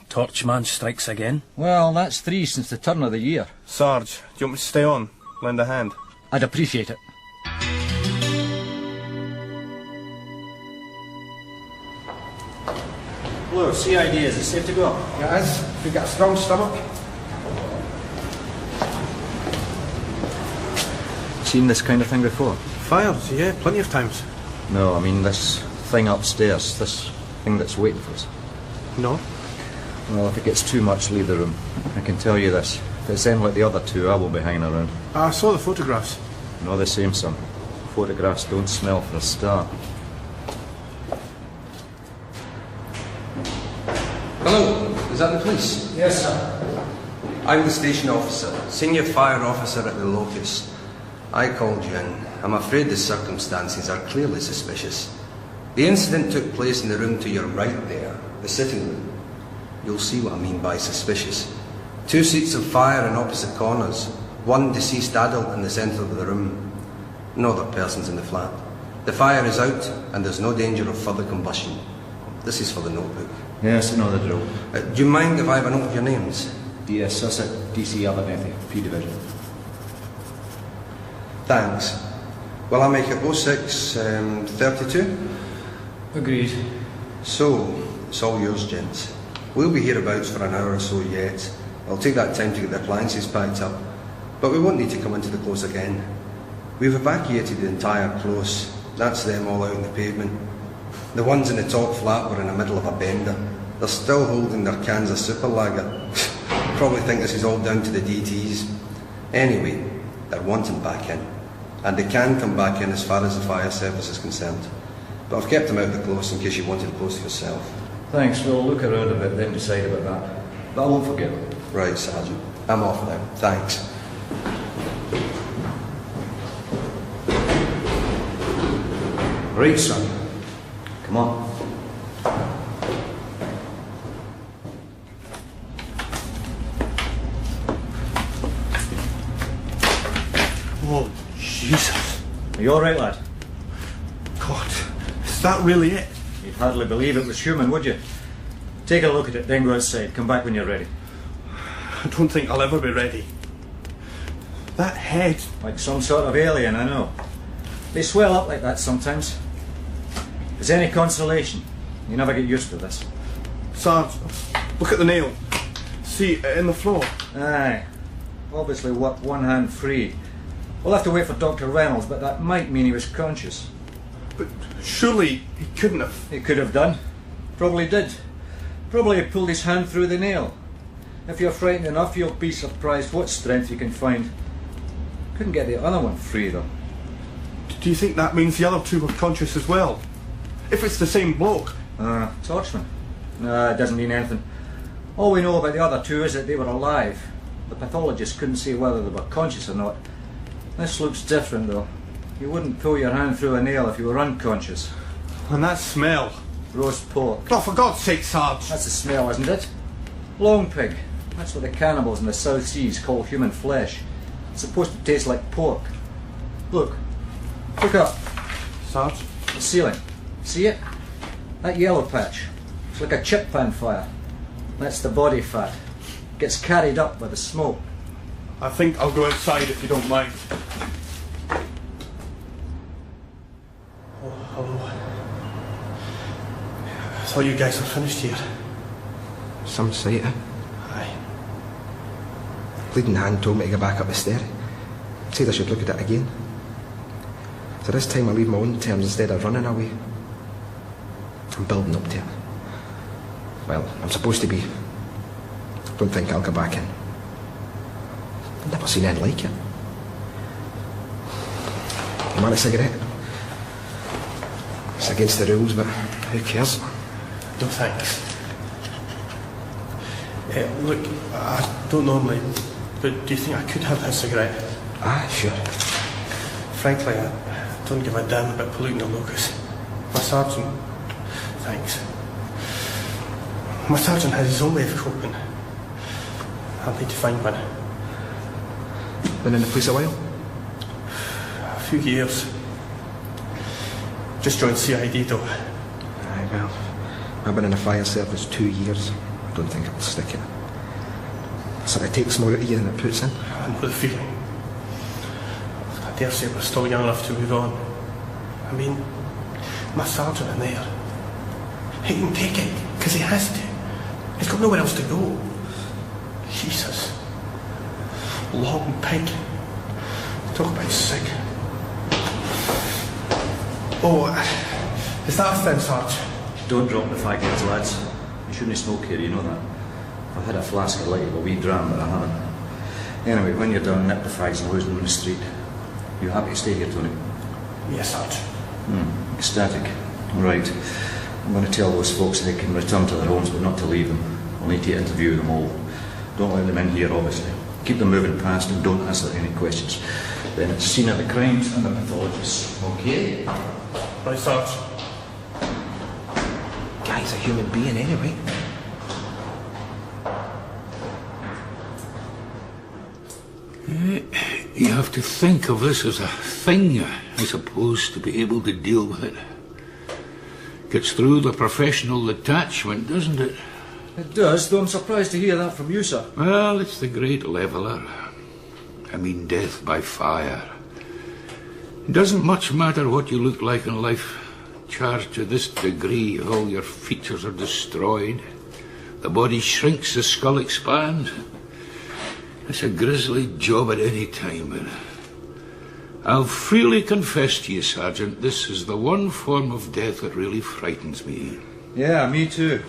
Torchman strikes again. Well, that's 3 since the turn of the year. Sarge, do you want me to stay on? Lend a hand? I'd appreciate it. Hello, CID, is it safe to go up? Yeah, it is. If you've got a strong stomach. Seen this kind of thing before? Fires, yeah, plenty of times. No, I mean this thing upstairs. This thing that's waiting for us. No? Well, if it gets too much, leave the room. I can tell you this. If it's anything like the other two, I will be hanging around. I saw the photographs. No, the same, son. Photographs don't smell for a start. Hello, is that the police? Yes, sir. I'm the station officer, senior fire officer at the Locust. I called you in. I'm afraid the circumstances are clearly suspicious. The incident took place in the room to your right there, the sitting room. You'll see what I mean by suspicious. 2 seats of fire in opposite corners, 1 deceased adult in the centre of the room. No other persons in the flat. The fire is out and there's no danger of further combustion. This is for the notebook. Yes, I know the drill. Do you mind if I have a note of your names? DS Sussex, DC Abernethy, P Division. Thanks. Well, I'll make it 0632. Agreed. So, it's all yours, gents. We'll be hereabouts for an hour or so yet. I'll take that time to get the appliances packed up, but we won't need to come into the close again. We've evacuated the entire close. That's them all out on the pavement. The ones in the top flat were in the middle of a bender. They're still holding their cans of super lager. Probably think this is all down to the DTs. Anyway, they're wanting back in. And they can come back in as far as the fire service is concerned. But I've kept them out of the close in case you wanted to post yourself. Thanks, we'll look around a bit, then decide about that. But I won't forget. Right, Sergeant. I'm off now. Thanks. Right, son. Come on. Oh, Jesus. Are you alright, lad? God, is that really it? You'd hardly believe it was human, would you? Take a look at it, then go outside. Come back when you're ready. I don't think I'll ever be ready. That head. Like some sort of alien, I know. They swell up like that sometimes. If there's any consolation, you never get used to this. Sarge, look at the nail. See, in the floor. Aye. Obviously worked one hand free. We'll have to wait for Dr. Reynolds, but that might mean he was conscious. But surely he couldn't have. He could have done. Probably did. Probably he pulled his hand through the nail. If you're frightened enough, you'll be surprised what strength you can find. Couldn't get the other one free, though. Do you think that means the other two were conscious as well? If it's the same bloke? Torchman? No, it doesn't mean anything. All we know about the other two is that they were alive. The pathologist couldn't say whether they were conscious or not. This looks different, though. You wouldn't pull your hand through a nail if you were unconscious. And that smell? Roast pork. Oh, for God's sake, Sarge! That's the smell, isn't it? Long pig. That's what the cannibals in the South Seas call human flesh. It's supposed to taste like pork. Look. Look up. Sarge? The ceiling. See it? That yellow patch. It's like a chip pan fire. That's the body fat. Gets carried up by the smoke. I think I'll go outside if you don't mind. Oh, hello. I thought you guys were finished here. Some sight, eh? Aye. Bleeding hand told me to go back up the stair. Said I should look at it again. So this time I leave my own terms instead of running away. I'm building up to it. Well, I'm supposed to be. Don't think I'll go back in. I've never seen anything like it. You want a cigarette? It's against the rules, but who cares? No thanks. Look, I don't normally, but do you think I could have a cigarette? Ah, sure. Frankly, I don't give a damn about polluting the locus. My sergeant... Thanks. My sergeant has his own way of coping. I'll need to find one. Been in the police a while? A few years. Just joined CID though. Aye, well, I've been in the fire service 2 years. I don't think I'll stick it. So it takes more out of you than it puts in. I know the feeling. I dare say we're still young enough to move on. I mean, my sergeant in there, he can take it, because he has to. He's got nowhere else to go. Jesus. Long pig. Talk about sick. Oh, is that a thin, Sarge? Don't drop the faggots, lads. You shouldn't smoke here, you know that. I've had a flask of light of a wee dram, but I haven't. Anyway, when you're done, nip the fags and lose them in the street. You happy to stay here, Tony? Yes, Sarge. Ecstatic. Right. I'm going to tell those folks they can return to their homes, but not to leave them. We'll need to interview them all. Don't let them in here, obviously. Keep them moving past and don't answer any questions. Then it's scene of the crimes and the pathologists. Okay? Right, Sarge. Guy's a human being anyway. You have to think of this as a thing, as opposed to be able to deal with it. Gets through the professional detachment, doesn't it? It does, though I'm surprised to hear that from you, sir. Well, it's the great leveller. I mean, death by fire. It doesn't much matter what you look like in life. Charged to this degree, all your features are destroyed. The body shrinks, the skull expands. It's a grisly job at any time, and I'll freely confess to you, Sergeant, this is the one form of death that really frightens me. Yeah, me too.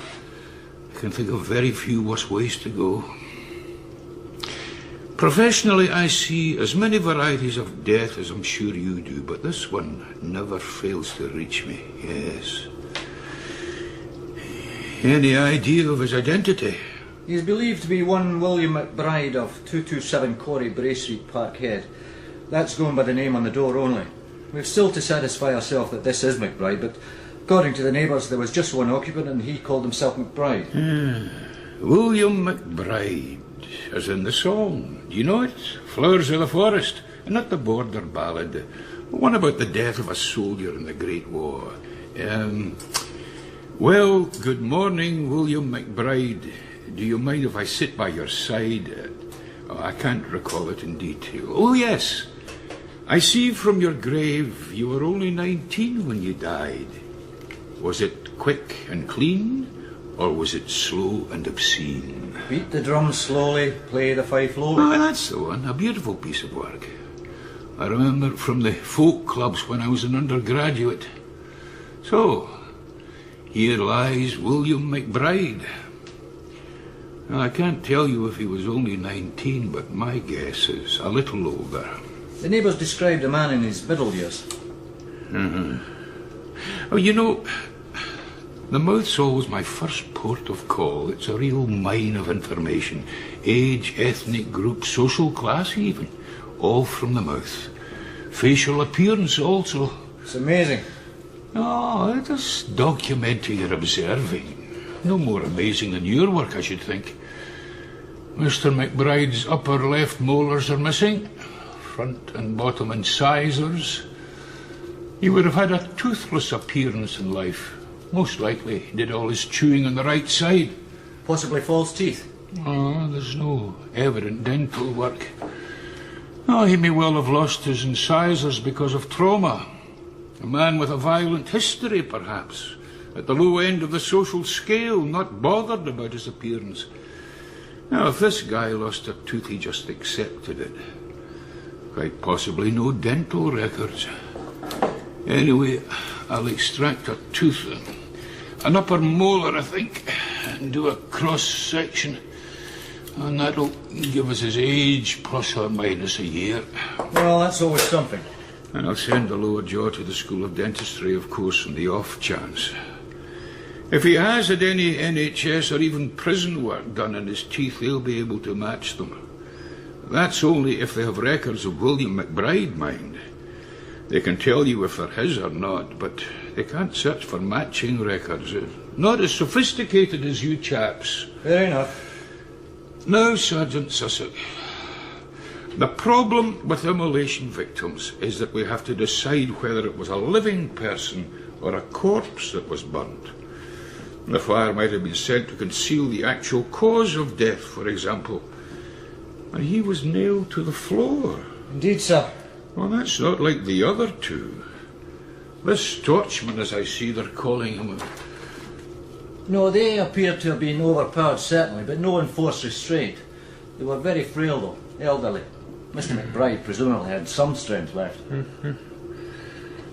I can think of very few worse ways to go. Professionally, I see as many varieties of death as I'm sure you do, but this one never fails to reach me, yes. Any idea of his identity? He's believed to be one William McBride of 227 Corrie Bray Street, Parkhead. That's going by the name on the door only. We've still to satisfy ourselves that this is McBride, but according to the neighbours there was just one occupant and he called himself McBride. William McBride, as in the song. Do you know it? Flowers of the Forest, and not the border ballad. The one about the death of a soldier in the Great War. Well, good morning, William McBride. Do you mind if I sit by your side? I can't recall it in detail. Oh, yes. I see from your grave you were only 19 when you died. Was it quick and clean, or was it slow and obscene? Beat the drum slowly, play the fife low. Oh, that's the one. A beautiful piece of work. I remember it from the folk clubs when I was an undergraduate. So, here lies William McBride. Well, I can't tell you if he was only 19, but my guess is a little older. The neighbours described a man in his middle years. Oh, you know, the mouth's always my first port of call. It's a real mine of information. Age, ethnic group, social class even. All from the mouth. Facial appearance also. It's amazing. Oh, it is documenting your observing. No more amazing than your work, I should think. Mr. McBride's upper left molars are missing. Front and bottom incisors. He would have had a toothless appearance in life. Most likely he did all his chewing on the right side. Possibly false teeth. Oh, there's no evident dental work. Oh, he may well have lost his incisors because of trauma. A man with a violent history, perhaps. at the low end of the social scale, not bothered about his appearance. Now, if this guy lost a tooth, he just accepted it. Quite possibly no dental records. Anyway, I'll extract a tooth, an upper molar, I think, and do a cross-section. And that'll give us his age, plus or minus a year. Well, that's always something. And I'll send the lower jaw to the School of Dentistry, of course, on the off chance. If he has had any NHS or even prison work done in his teeth, they'll be able to match them. That's only if they have records of William McBride, mind. They can tell you if they're his or not, but they can't search for matching records. Not as sophisticated as you chaps. Fair enough. Now, Sergeant Sussex, the problem with immolation victims is that we have to decide whether it was a living person or a corpse that was burnt. The fire might have been sent to conceal the actual cause of death, for example. And he was nailed to the floor. Indeed, sir. Well, that's not like the other two. This Torchman, as I see they're calling him. No, they appear to have been overpowered, certainly, but no enforced restraint. They were very frail, though, elderly. Mr. McBride presumably had some strength left.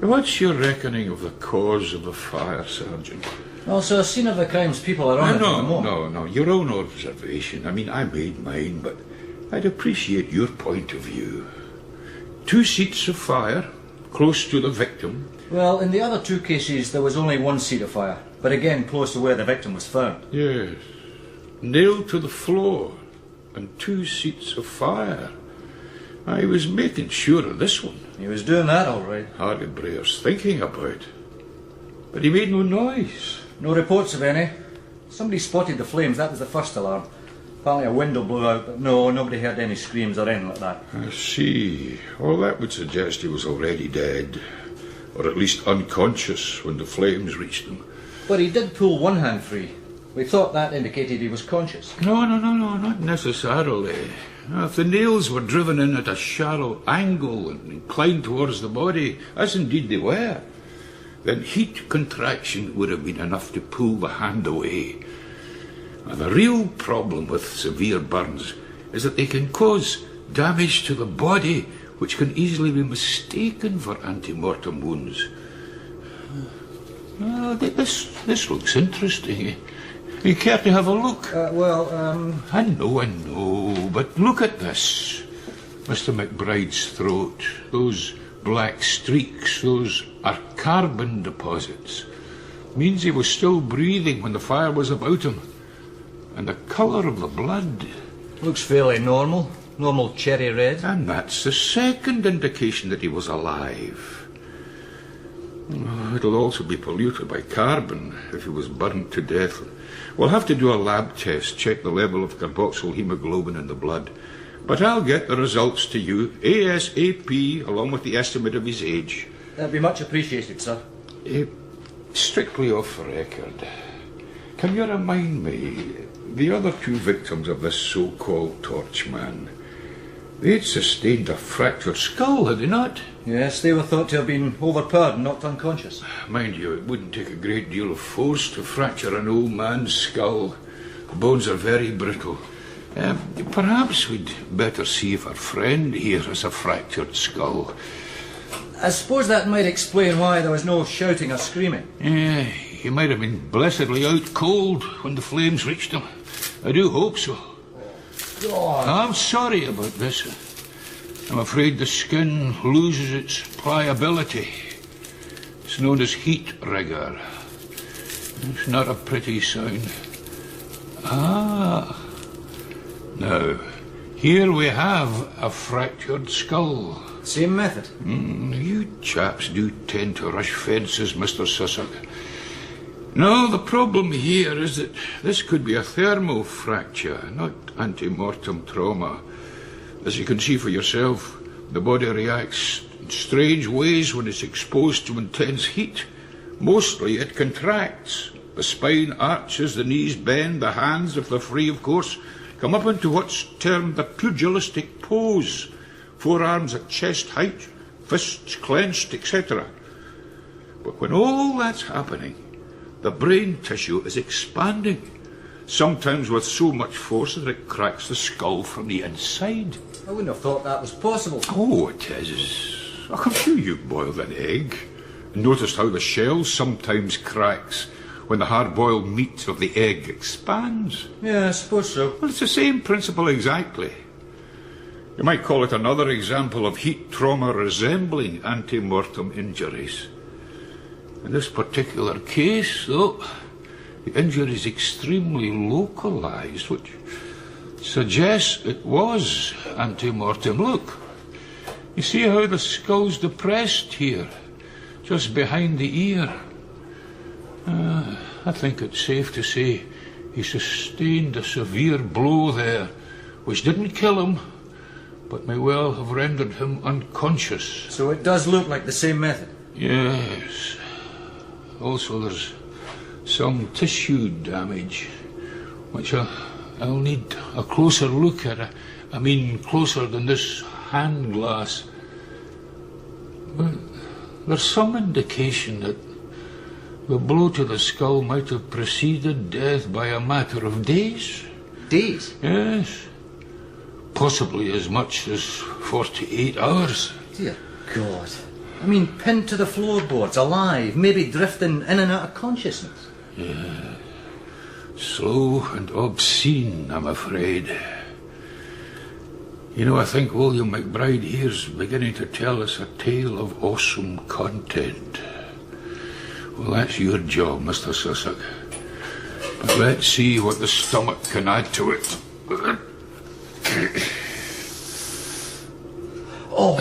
What's your reckoning of the cause of the fire, Sergeant? Well, so a scene of the crimes people are on at the moment. No, your own observation. I mean, I made mine, but I'd appreciate your point of view. 2 seats of fire, close to the victim. Well, in the other 2 cases, there was only 1 seat of fire, but again, close to where the victim was found. Yes. Nailed to the floor, and 2 seats of fire. I was making sure of this one. He was doing that, all right. Hardly Breer's thinking about. But he made no noise. No reports of any. Somebody spotted the flames, that was the first alarm. Apparently a window blew out, but no, nobody heard any screams or anything like that. I see. Well, that would suggest he was already dead. Or at least unconscious when the flames reached him. But he did pull one hand free. We thought that indicated he was conscious. No, not necessarily. If the nails were driven in at a shallow angle and inclined towards the body, as indeed they were, then heat contraction would have been enough to pull the hand away. And the real problem with severe burns is that they can cause damage to the body which can easily be mistaken for ante-mortem wounds. This looks interesting. You care to have a look? I know, but look at this. Mr. McBride's throat, those black streaks, those are carbon deposits. Means he was still breathing when the fire was about him. And the colour of the blood. Looks fairly normal. Normal cherry red. And that's the second indication that he was alive. It'll also be polluted by carbon if he was burnt to death. We'll have to do a lab test, check the level of carboxyl hemoglobin in the blood. But I'll get the results to you ASAP, along with the estimate of his age. That'd be much appreciated, sir. Strictly off the record, can you remind me, the other 2 victims of this so-called Torchman, they'd sustained a fractured skull, had they not? Yes, they were thought to have been overpowered and knocked unconscious. Mind you, it wouldn't take a great deal of force to fracture an old man's skull. The bones are very brittle. Perhaps we'd better see if our friend here has a fractured skull. I suppose that might explain why there was no shouting or screaming. Yeah, he might have been blessedly out cold when the flames reached him. I do hope so. God. I'm sorry about this. I'm afraid the skin loses its pliability. It's known as heat rigor. It's not a pretty sound. Now, here we have a fractured skull. Same method? You chaps do tend to rush fences, Mr. Sussex. No, the problem here is that this could be a thermal fracture, not ante-mortem trauma. As you can see for yourself, the body reacts in strange ways when it's exposed to intense heat. Mostly it contracts. The spine arches, the knees bend, the hands, if they're free, of course, come up into what's termed the pugilistic pose. Forearms at chest height, fists clenched, etc. But when all that's happening, The brain tissue is expanding, sometimes with so much force that it cracks the skull from the inside. I wouldn't have thought that was possible. Oh, it is. I'm sure you've boiled an egg. Noticed how the shell sometimes cracks when the hard-boiled meat of the egg expands. Yeah, I suppose so. Well, it's the same principle exactly. You might call it another example of heat trauma resembling ante-mortem injuries. In this particular case, though, the injury is extremely localised, which suggests it was ante-mortem. Look, you see how the skull's depressed here, just behind the ear? I think it's safe to say he sustained a severe blow there, which didn't kill him, but may well have rendered him unconscious. So it does look like the same method? Yes. Also, there's some tissue damage, which I'll need a closer look at. I mean, closer than this hand glass. But there's some indication that the blow to the skull might have preceded death by a matter of days. Days? Yes. Possibly as much as 48 hours. Dear God. I mean, pinned to the floorboards, alive, maybe drifting in and out of consciousness. Yeah. Slow and obscene, I'm afraid. You know, I think William McBride here's beginning to tell us a tale of awesome content. Well, that's your job, Mr. Sussex. But let's see what the stomach can add to it. Oh!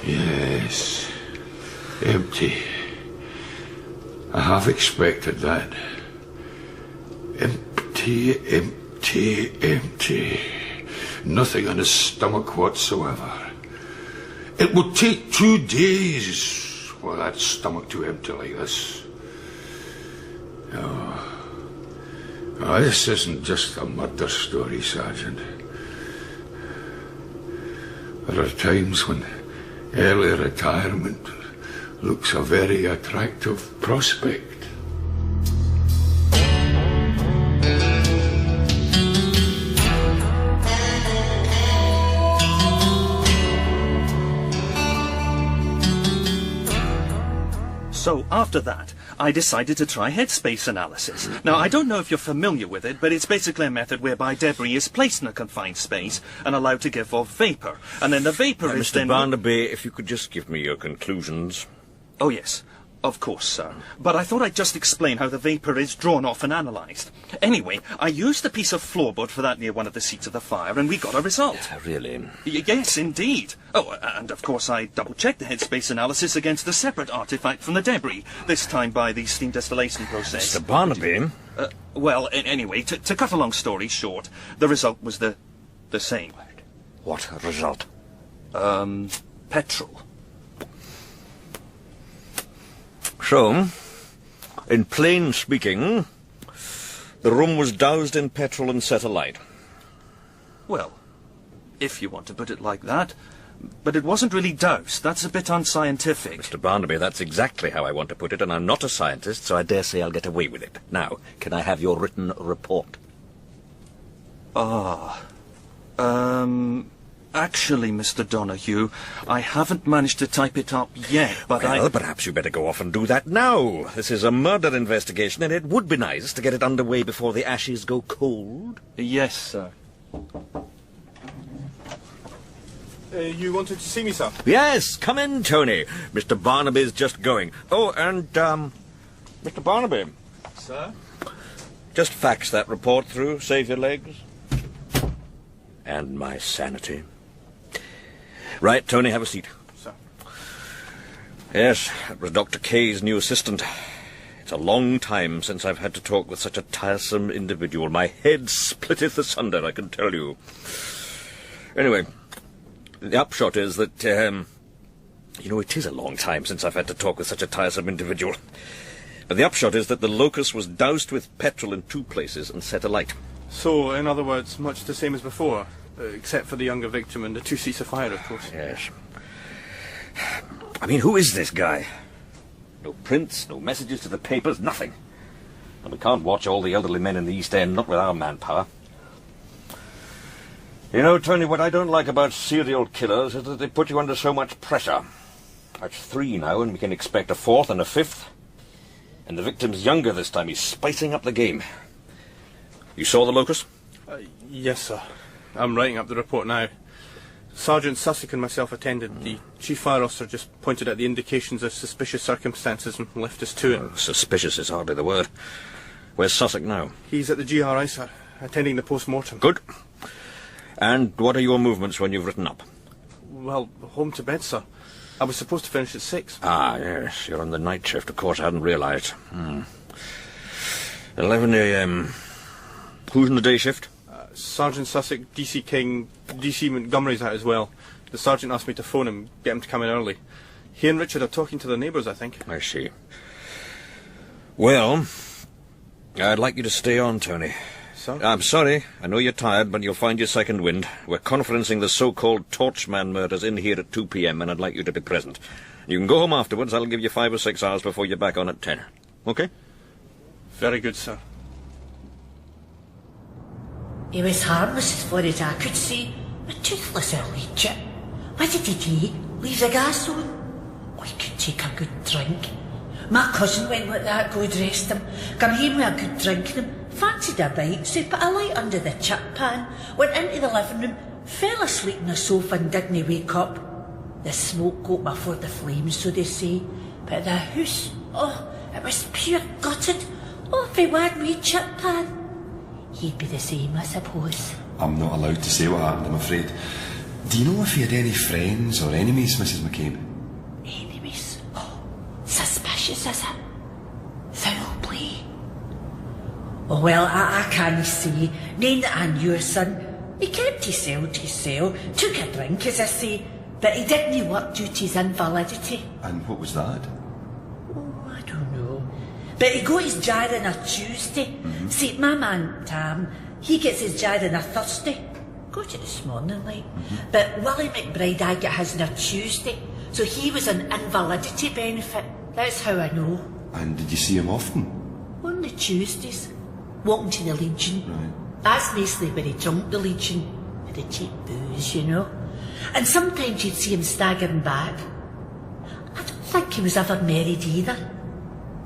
Yes. Empty. I have expected that. Empty, empty, empty. Nothing in his stomach whatsoever. It would take 2 days for that stomach to empty like this. Oh, this isn't just a murder story, Sergeant. There are times when early retirement looks a very attractive prospect. So, after that, I decided to try headspace analysis. Now, I don't know if you're familiar with it, but it's basically a method whereby debris is placed in a confined space and allowed to give off vapour. And then the vapour is then... Mr. Barnaby, if you could just give me your conclusions. Oh, yes. Of course, sir. But I thought I'd just explain how the vapour is drawn off and analysed. Anyway, I used a piece of floorboard for that near one of the seats of the fire, and we got a result. Really? Yes, indeed. Oh, and of course I double-checked the headspace analysis against a separate artefact from the debris, this time by the steam distillation process. Mr. Barnaby? Well, anyway, to cut a long story short, the result was the same. What result? Petrol. So, in plain speaking, the room was doused in petrol and set alight. Well, if you want to put it like that. But it wasn't really doused. That's a bit unscientific. Mr. Barnaby, that's exactly how I want to put it, and I'm not a scientist, so I dare say I'll get away with it. Now, can I have your written report? Actually, Mr. Donahue, I haven't managed to type it up yet, but well, perhaps you better go off and do that now. This is a murder investigation, and it would be nice to get it underway before the ashes go cold. Yes, sir. You wanted to see me, sir? Yes, come in, Tony. Mr. Barnaby's just going. Oh, and, Mr. Barnaby. Sir? Just fax that report through, save your legs. And my sanity. Right, Tony, have a seat. Sir. Yes, that was Dr. Kay's new assistant. It's a long time since I've had to talk with such a tiresome individual. My head splitteth asunder, I can tell you. Anyway, the upshot is that, you know, it is a long time since I've had to talk with such a tiresome individual. But the upshot is that the locus was doused with petrol in 2 places and set alight. So, in other words, much the same as before, except for the younger victim and the 2 seats of fire, of course. Yes. I mean, who is this guy? No prints, no messages to the papers, nothing. And we can't watch all the elderly men in the East End, not with our manpower. You know, Tony, what I don't like about serial killers is that they put you under so much pressure. That's 3 now, and we can expect a 4th and a 5th. And the victim's younger this time. He's spicing up the game. You saw the locus? Yes, sir. I'm writing up the report now. Sergeant Sussex and myself attended. The chief fire officer just pointed out the indications of suspicious circumstances and left us to it. Oh, suspicious is hardly the word. Where's Sussex now? He's at the GRI, sir, attending the post-mortem. Good. And what are your movements when you've written up? Well, home to bed, sir. I was supposed to finish at 6. Ah, yes, you're on the night shift. Of course, I hadn't realised. 11 a.m. Who's in the day shift? Sergeant Sussex, DC King, DC Montgomery's out as well. The sergeant asked me to phone him, get him to come in early. He and Richard are talking to the neighbours, I think. I see. Well, I'd like you to stay on, Tony. Sir? I'm sorry. I know you're tired, but you'll find your second wind. We're conferencing the so-called Torchman murders in here at 2 p.m, and I'd like you to be present. You can go home afterwards. I'll give you 5 or 6 hours before you're back on at 10. OK? Very good, sir. He was harmless as far as I could see. A toothless old chip. What did he do? Leave the gas on? Oh, he could take a good drink. My cousin went like that, God rest him. Come home with a good drink in him. Fancied a bite, so he put a light under the chip pan, went into the living room, fell asleep on the sofa and didn't wake up. The smoke got before the flames, so they say. But the house, oh, it was pure gutted. Oh, if he weren't wee chip pan. He'd be the same, I suppose. I'm not allowed to say what happened, I'm afraid. Do you know if he had any friends or enemies, Mrs. McCabe? Enemies? Oh, suspicious, is it? Foul play. Oh, well, I can't say. None that I knew, son. He kept his cell to himself, took a drink, as I say, but he didn't work due to his invalidity. And what was that? Oh, I don't know. But he got his jar on a Tuesday. See, my man, Tam, he gets his jar on a Thursday. Got it this morning, like. But Willie McBride, I get his on a Tuesday. So he was on invalidity benefit. That's how I know. And did you see him often? Only Tuesdays. Walking to the Legion. Right. That's mostly where he drunk the Legion. With the cheap booze, you know. And sometimes you'd see him staggering back. I don't think he was ever married either.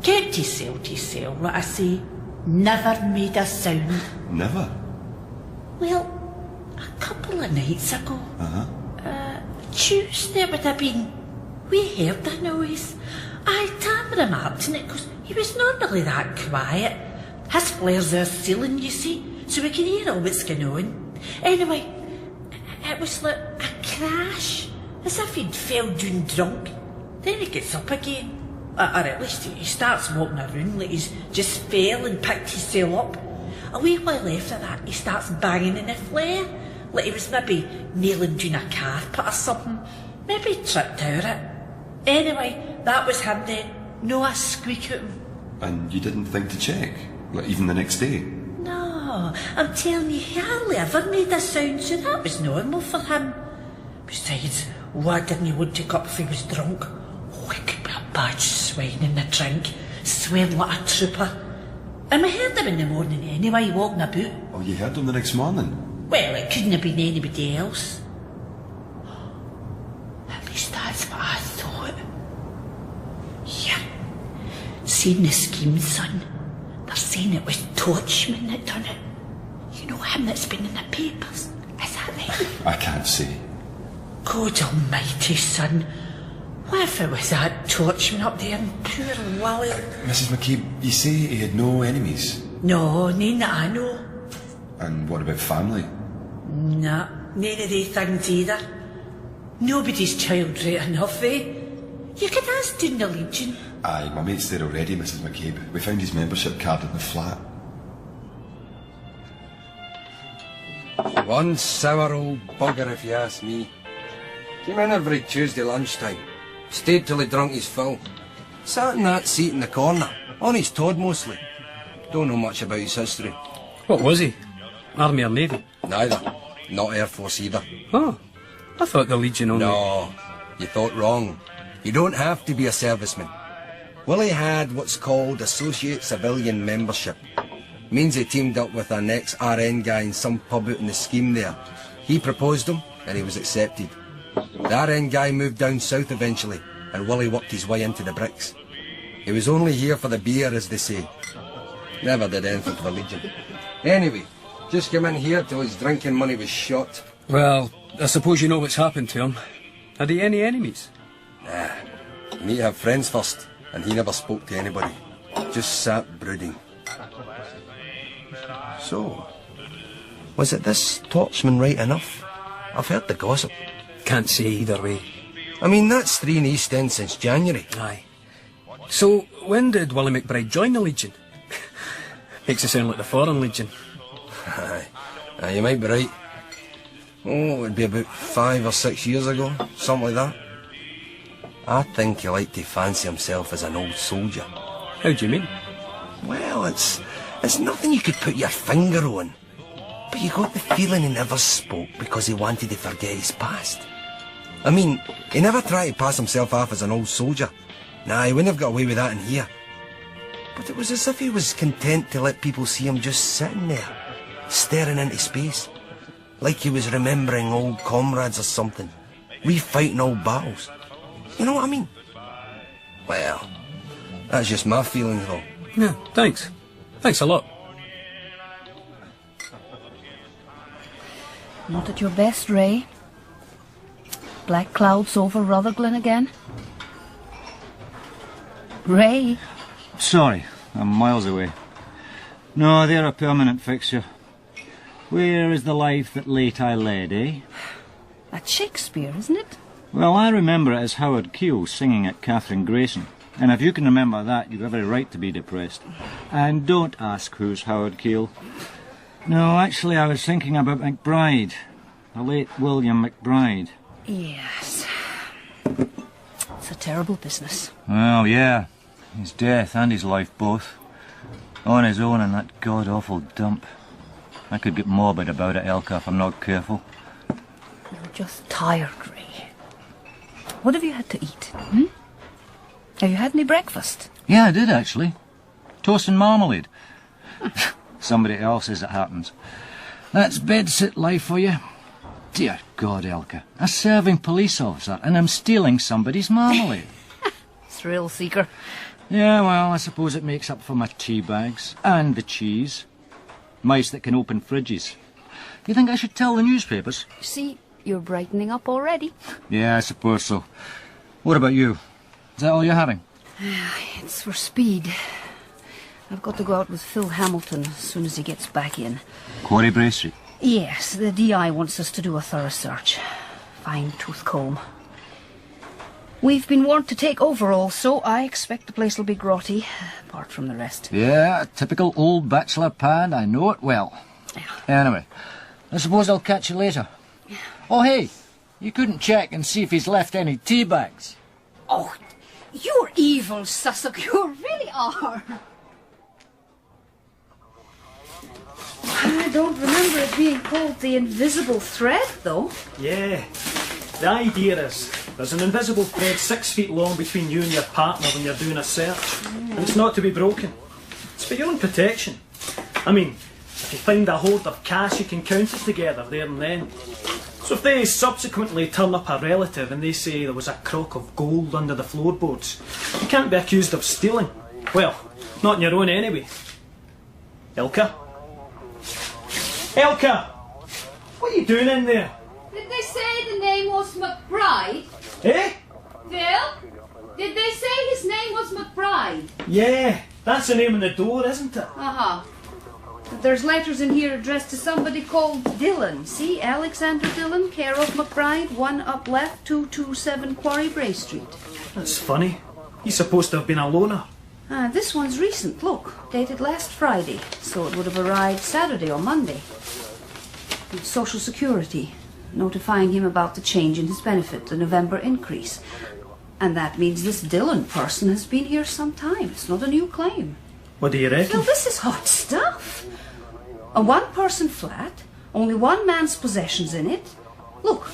Kept his cell to himself, what I say. Never made a sound. Never? Well, a couple of nights ago. Tuesday it would have been. We heard a noise. I Tam remarked on it because he was normally that quiet. His flares are ceiling, you see, so we can hear all what's going on. Anyway, it was like a crash, as if he'd fell down drunk. Then he gets up again. Or at least he starts walking around like he's just fell and picked himself up. A wee while after that, he starts banging in the flare, like he was maybe nailing down a carpet or something. Maybe he tripped over it. Anyway, that was him then. No a squeak at him. And you didn't think to check? Like even the next day? No, I'm telling you, he hardly ever made a sound, so that was normal for him. Besides, why didn't he want to go up if he was drunk? Oh, he could be a bad swine in the drink, swearing like a trooper. And we heard him in the morning anyway, walking about. Oh, you heard him the next morning? Well, it couldn't have been anybody else. At least that's what I thought. Yeah. Seen the scheme, son. They're saying it was Torchman that done it. You know him that's been in the papers, is that right? I can't say. God almighty, son. What if it was that Torchman up there and poor Willie? Mrs. McCabe, you say he had no enemies? No, none that I know. And what about family? Nah, none of they things either. Nobody's child right enough, eh? You could ask down the Legion. Aye, my mate's there already, Mrs. McCabe. We found his membership card in the flat. One sour old bugger, if you ask me. Came in every Tuesday lunchtime. Stayed till he drunk his fill. Sat in that seat in the corner, on his toad mostly. Don't know much about his history. What was he? Army or Navy? Neither. Not Air Force either. Oh, I thought the Legion only... No, you thought wrong. You don't have to be a serviceman. Willie had what's called associate civilian membership. Means he teamed up with an ex-RN guy in some pub out in the scheme there. He proposed him, and he was accepted. The RN guy moved down south eventually, and Willie worked his way into the bricks. He was only here for the beer, as they say. Never did anything for the Legion. Anyway, just came in here till his drinking money was shot. Well, I suppose you know what's happened to him. Had he any enemies? Nah, you need to have friends first, and he never spoke to anybody. Just sat brooding. So, was it this Torchman right enough? I've heard the gossip. Can't say either way. I mean, that's 3 in East End since January. Aye. So, when did Willie McBride join the Legion? Makes it sound like the Foreign Legion. Aye, you might be right. Oh, it would be about 5 or 6 years ago, something like that. I think he liked to fancy himself as an old soldier. How do you mean? Well, it's nothing you could put your finger on. But you got the feeling he never spoke because he wanted to forget his past. I mean, he never tried to pass himself off as an old soldier. Nah, he wouldn't have got away with that in here. But it was as if he was content to let people see him just sitting there, staring into space. Like he was remembering old comrades or something, refighting old battles. You know what I mean? Well, that's just my feeling though. Yeah, thanks. Thanks a lot. Not at your best, Ray. Black clouds over Rutherglen again. Ray? Sorry, I'm miles away. No, they're a permanent fixture. Where is the life that late I led, eh? That's Shakespeare, isn't it? Well, I remember it as Howard Keel singing at Catherine Grayson. And if you can remember that, you've every right to be depressed. And don't ask who's Howard Keel. No, actually, I was thinking about McBride. The late William McBride. Yes. It's a terrible business. Well, yeah. His death and his life both. On his own in that god-awful dump. I could get morbid about it, Elka, if I'm not careful. You're just tired, Ray. What have you had to eat? Have you had any breakfast? Yeah, I did, actually. Toast and marmalade. Somebody else, as it happens. That's bedsit life for you. Dear God, Elka. A serving police officer, and I'm stealing somebody's marmalade. Thrill seeker. Yeah, well, I suppose it makes up for my tea bags. And the cheese. Mice that can open fridges. You think I should tell the newspapers? See, you're brightening up already. Yeah, I suppose so. What about you? Is that all you're having? It's for speed. I've got to go out with Phil Hamilton as soon as he gets back in. Quarry Bray Street? Yes, the DI wants us to do a thorough search. Fine-tooth comb. We've been warned to take over also. I expect the place will be grotty, apart from the rest. Yeah, a typical old bachelor pad. I know it well. Anyway, I suppose I'll catch you later. Oh, hey, you couldn't check and see if he's left any tea bags. Oh, you're evil, Sussex. You really are. I don't remember it being called the invisible thread, though. Yeah. The idea is there's an invisible thread 6 feet long between you and your partner when you're doing a search. And it's not to be broken. It's for your own protection. I mean, if you find a hoard of cash, you can count it together there and then. So if they subsequently turn up a relative and they say there was a crock of gold under the floorboards, you can't be accused of stealing. Well, not on your own anyway. Elka? Elka! What are you doing in there? Did they say the name was McBride? Eh? Phil? Did they say his name was McBride? Yeah, that's the name on the door, isn't it? Uh-huh. But there's letters in here addressed to somebody called Dillon. See, Alexander Dillon, care of McBride, 1 up left, 227 Quarry Bray Street. That's funny. He's supposed to have been a loner. This one's recent, look. Dated last Friday, so it would have arrived Saturday or Monday. With Social Security, notifying him about the change in his benefit, the November increase. And that means this Dillon person has been here some time. It's not a new claim. What do you reckon? Phil, this is hot stuff. A one-person flat, only one man's possessions in it. Look,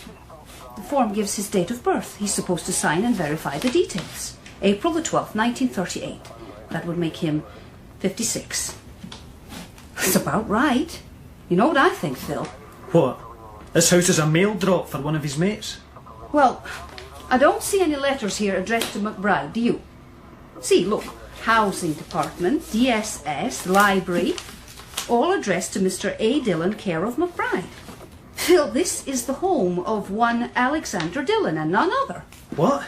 the form gives his date of birth. He's supposed to sign and verify the details. April the 12th, 1938. That would make him 56. That's about right. You know what I think, Phil? What? This house is a mail drop for one of his mates? Well, I don't see any letters here addressed to McBride, do you? See, look, Housing Department, DSS, Library, all addressed to Mr. A. Dillon, care of McBride. Phil, this is the home of one Alexander Dillon and none other. What?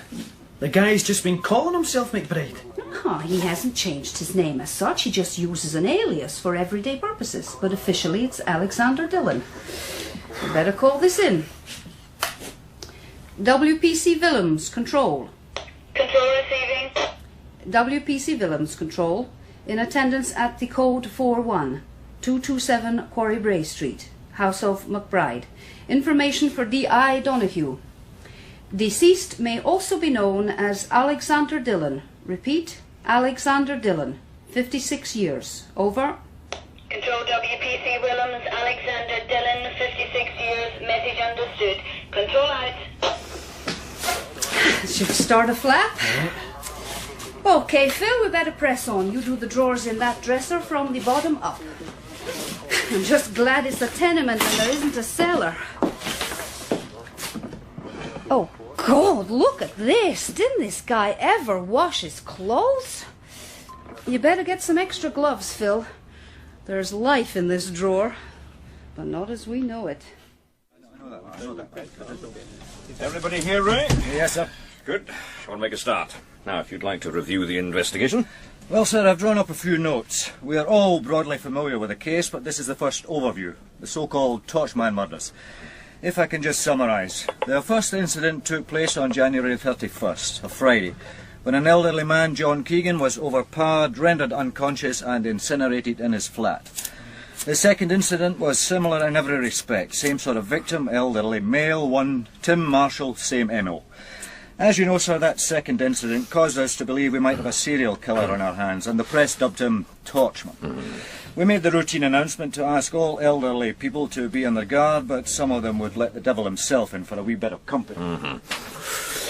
The guy's just been calling himself McBride. Oh, he hasn't changed his name as such. He just uses an alias for everyday purposes. But officially it's Alexander Dillon. You better call this in. WPC Willems, control. Control receiving. WPC Willems, control. In attendance at the code 41, 227 Quarry Bray Street, House of McBride. Information for D.I. Donahue. Deceased may also be known as Alexander Dillon. Repeat, Alexander Dillon, 56 years. Over. Control WPC Willems, Alexander Dillon, 56 years. Message understood. Control out. Should we start a flap? Okay, Phil, we better press on. You do the drawers in that dresser from the bottom up. I'm just glad it's a tenement and there isn't a cellar. Oh, God, look at this. Didn't this guy ever wash his clothes? You better get some extra gloves, Phil. There's life in this drawer, but not as we know it. Everybody here, Ray? Yes, sir. Good. Shall we make a start? Now, if you'd like to review the investigation. Well, sir, I've drawn up a few notes. We are all broadly familiar with the case, but this is the first overview, the so-called Torchman murders. If I can just summarise. The first incident took place on January 31st, a Friday, when an elderly man, John Keegan, was overpowered, rendered unconscious and incinerated in his flat. The second incident was similar in every respect. Same sort of victim, elderly male, one Tim Marshall, same MO. As you know, sir, that second incident caused us to believe we might have a serial killer on our hands, and the press dubbed him Torchman. We made the routine announcement to ask all elderly people to be on their guard, but some of them would let the devil himself in for a wee bit of company.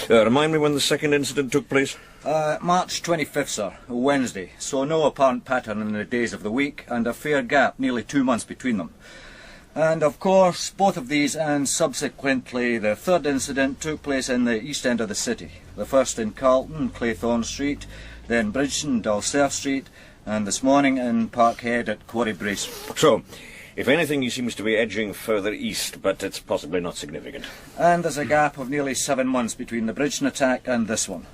Remind me when the second incident took place? March 25th, sir, a Wednesday, so no apparent pattern in the days of the week, and a fair gap, nearly 2 months between them. And, of course, both of these and subsequently the third incident took place in the east end of the city. The first in Carlton, Claythorne Street, then Bridgeton, Dalserf Street, and this morning in Parkhead at Quarry Bray Street. So, if anything, he seems to be edging further east, but it's possibly not significant. And there's a gap of nearly 7 months between the Bridgeton attack and this one.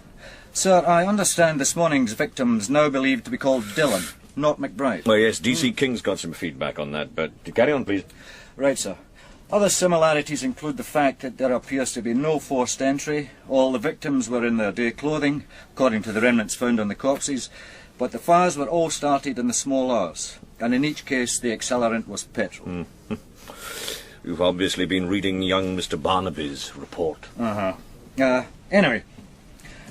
Sir, I understand this morning's victim's now believed to be called Dillon, not McBride. Well, yes, D.C. King's got some feedback on that, but carry on, please. Right, sir. Other similarities include the fact that there appears to be no forced entry. All the victims were in their day clothing, according to the remnants found on the corpses, but the fires were all started in the small hours, and in each case the accelerant was petrol. You've obviously been reading young Mr. Barnaby's report. Anyway,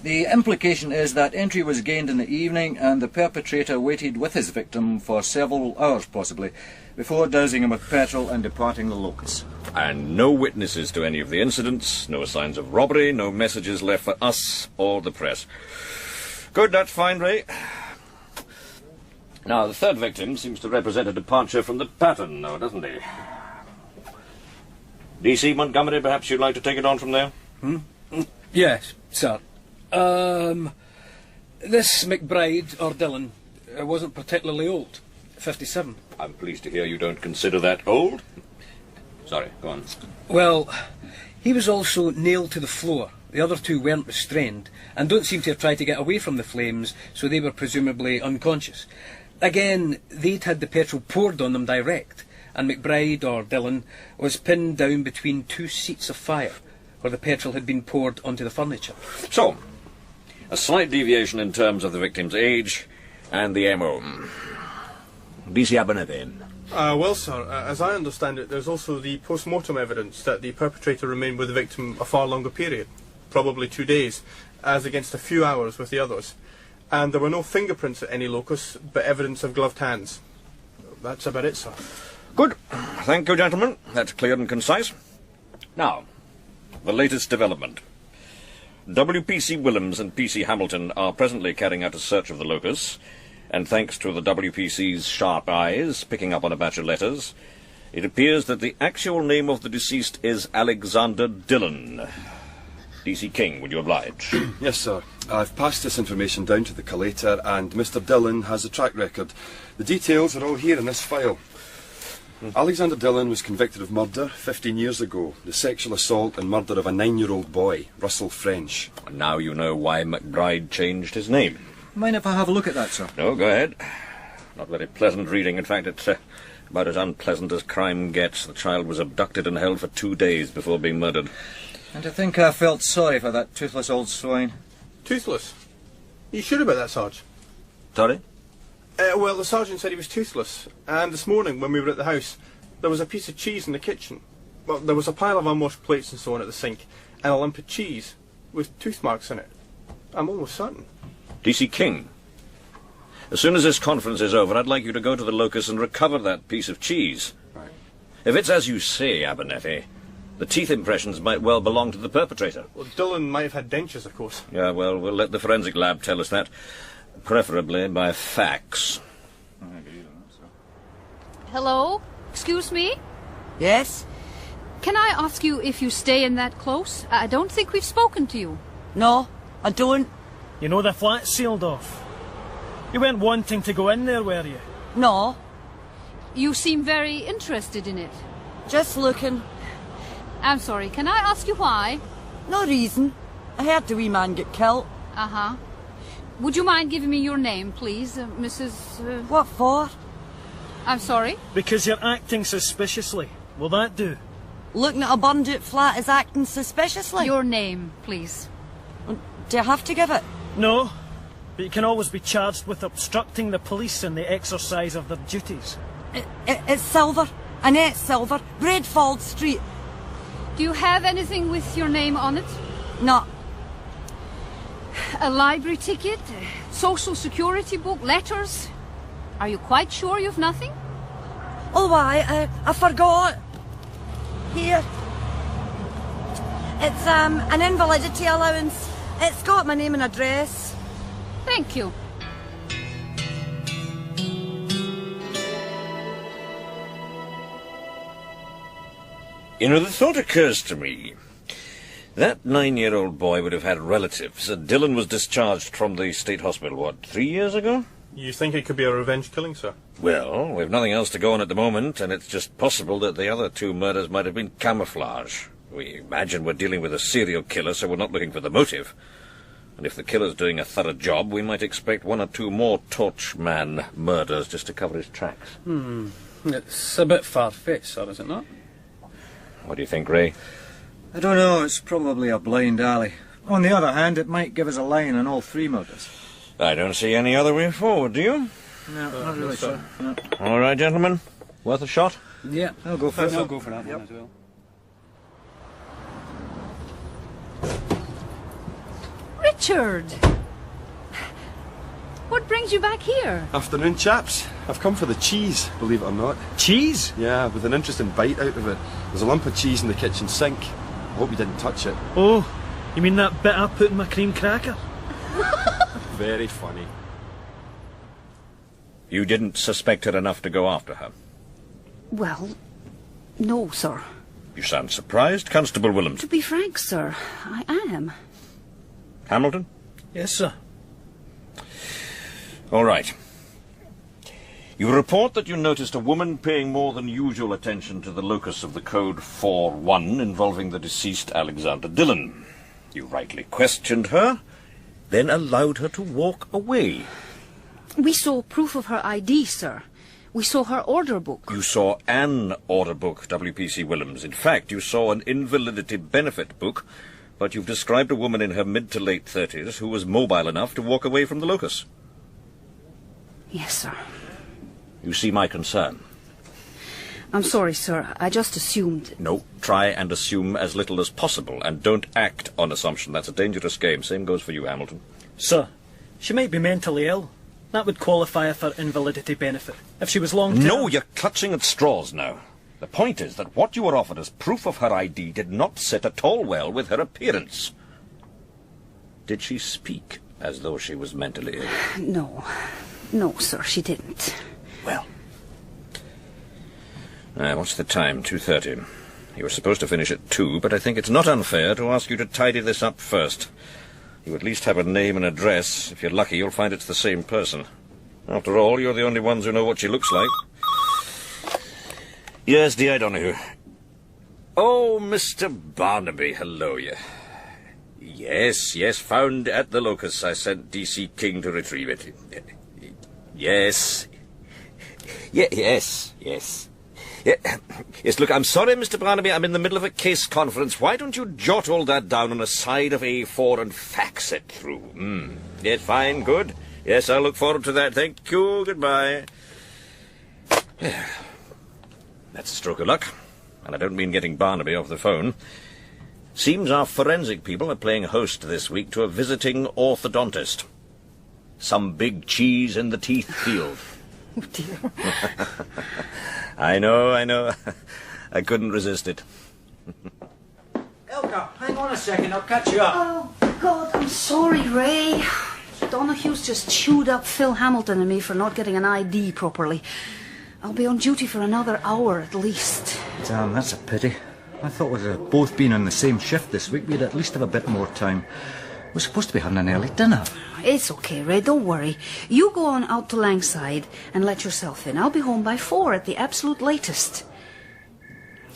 the implication is that entry was gained in the evening and the perpetrator waited with his victim for several hours possibly before dousing him with petrol and departing the locus. And no witnesses to any of the incidents, no signs of robbery, no messages left for us or the press. Good, that's fine, Ray. Now, the third victim seems to represent a departure from the pattern, now, doesn't he? D.C. Montgomery, perhaps you'd like to take it on from there? Yes, sir. This McBride, or Dillon, wasn't particularly old. 57. I'm pleased to hear you don't consider that old. Sorry, go on. Well, he was also nailed to the floor. The other two weren't restrained, and don't seem to have tried to get away from the flames, so they were presumably unconscious. Again, they'd had the petrol poured on them direct, and McBride, or Dillon, was pinned down between two seats of fire, where the petrol had been poured onto the furniture. So, a slight deviation in terms of the victim's age and the MO. D.C. Abernethy. Well, sir, as I understand it, there's also the post-mortem evidence that the perpetrator remained with the victim a far longer period, probably 2 days, as against a few hours with the others. And there were no fingerprints at any locus, but evidence of gloved hands. That's about it, sir. Good. Thank you, gentlemen. That's clear and concise. Now, the latest development. WPC Willems and PC Hamilton are presently carrying out a search of the locus, and thanks to the WPC's sharp eyes picking up on a batch of letters, it appears that the actual name of the deceased is Alexander Dillon. DC King, would you oblige? Yes, sir. I've passed this information down to the collator, and Mr. Dillon has a track record. The details are all here in this file. Alexander Dillon was convicted of murder 15 years ago, the sexual assault and murder of a 9-year-old boy, Russell French. And now you know why McBride changed his name. Mind if I have a look at that, sir? No, go ahead. Not very pleasant reading. In fact, it's about as unpleasant as crime gets. The child was abducted and held for 2 days before being murdered. And to think I felt sorry for that toothless old swine. Toothless? You sure about that, Sarge? Sorry? Well, the sergeant said he was toothless, and this morning when we were at the house, there was a piece of cheese in the kitchen. Well, there was a pile of unwashed plates and so on at the sink, and a lump of cheese with tooth marks in it. I'm almost certain. DC King, as soon as this conference is over, I'd like you to go to the locus and recover that piece of cheese. Right. If it's as you say, Abernethy, the teeth impressions might well belong to the perpetrator. Well, Dillon might have had dentures, of course. Yeah, well, we'll let the forensic lab tell us that. Preferably by fax. Hello? Excuse me? Yes? Can I ask you if you stay in that close? I don't think we've spoken to you. No, I don't. You know the flat's sealed off. You weren't wanting to go in there, were you? No. You seem very interested in it. Just looking. I'm sorry, can I ask you why? No reason. I heard the wee man get killed. Uh-huh. Would you mind giving me your name, please, Mrs... What for? I'm sorry? Because you're acting suspiciously. Will that do? Looking at a burned-out flat is acting suspiciously. Your name, please. Do I have to give it? No, but you can always be charged with obstructing the police in the exercise of their duties. It's Silver. Annette Silver, Bradford Street. Do you have anything with your name on it? No. A library ticket? Social security book? Letters? Are you quite sure you've nothing? Oh, why, I forgot. Here. It's, an invalidity allowance. It's got my name and address. Thank you. You know, the thought occurs to me. That 9-year-old boy would have had relatives. Dillon was discharged from the state hospital, what, 3 years ago? You think it could be a revenge killing, sir? Well, we've nothing else to go on at the moment, and it's just possible that the other 2 murders might have been camouflage. We imagine we're dealing with a serial killer, so we're not looking for the motive. And if the killer's doing a thorough job, we might expect 1 or 2 more Torchman murders just to cover his tracks. It's a bit far-fetched, sir, is it not? What do you think, Ray? I don't know, it's probably a blind alley. On the other hand, it might give us a line on all 3 murders. I don't see any other way forward, do you? No, not really, sir. No. All right, gentlemen. Worth a shot? Yeah, I'll go for it. I'll go for that one as well. Richard! What brings you back here? Afternoon, chaps. I've come for the cheese, believe it or not. Cheese? Yeah, with an interesting bite out of it. There's a lump of cheese in the kitchen sink. I hope you didn't touch it. Oh, you mean that bit I put in my cream cracker? Very funny. You didn't suspect her enough to go after her? Well, no, sir. You sound surprised, Constable Willems. To be frank, sir, I am. Hamilton? Yes, sir. All right. You report that you noticed a woman paying more than usual attention to the locus of the code 4-1 involving the deceased Alexander Dillon. You rightly questioned her, then allowed her to walk away. We saw proof of her ID, sir. We saw her order book. You saw an order book, WPC Willems. In fact, you saw an invalidity benefit book, but you've described a woman in her mid to late 30s who was mobile enough to walk away from the locus. Yes, sir. You see my concern. I'm sorry, sir. I just assumed... No, try and assume as little as possible, and don't act on assumption. That's a dangerous game. Same goes for you, Hamilton. Sir, she might be mentally ill. That would qualify her for invalidity benefit. If she was long-term... No, you're clutching at straws now. The point is that what you were offered as proof of her ID did not sit at all well with her appearance. Did she speak as though she was mentally ill? No. No, sir, she didn't. Well. What's the time? 2:30. You were supposed to finish at 2, but I think it's not unfair to ask you to tidy this up first. You at least have a name and address. If you're lucky, you'll find it's the same person. After all, you're the only ones who know what she looks like. Yes, D.I. Donahue. Oh, Mr. Barnaby, hello, you. Yes, found at the locus. I sent D.C. King to retrieve it. Yes. Yes. Yes, look, I'm sorry, Mr. Barnaby, I'm in the middle of a case conference. Why don't you jot all that down on a side of A4 and fax it through? Yes, fine, good. Yes, I'll look forward to that. Thank you, goodbye. That's a stroke of luck. And I don't mean getting Barnaby off the phone. Seems our forensic people are playing host this week to a visiting orthodontist. Some big cheese in the teeth field. Oh, dear. I know. I couldn't resist it. Elka, hang on a second, I'll catch you up. Oh, God, I'm sorry, Ray. Donahue's just chewed up Phil Hamilton and me for not getting an ID properly. I'll be on duty for another hour at least. Damn, that's a pity. I thought we'd have both been on the same shift this week. We'd at least have a bit more time. We're supposed to be having an early dinner. It's okay, Ray, don't worry. You go on out to Langside and let yourself in. I'll be home by 4 at the absolute latest.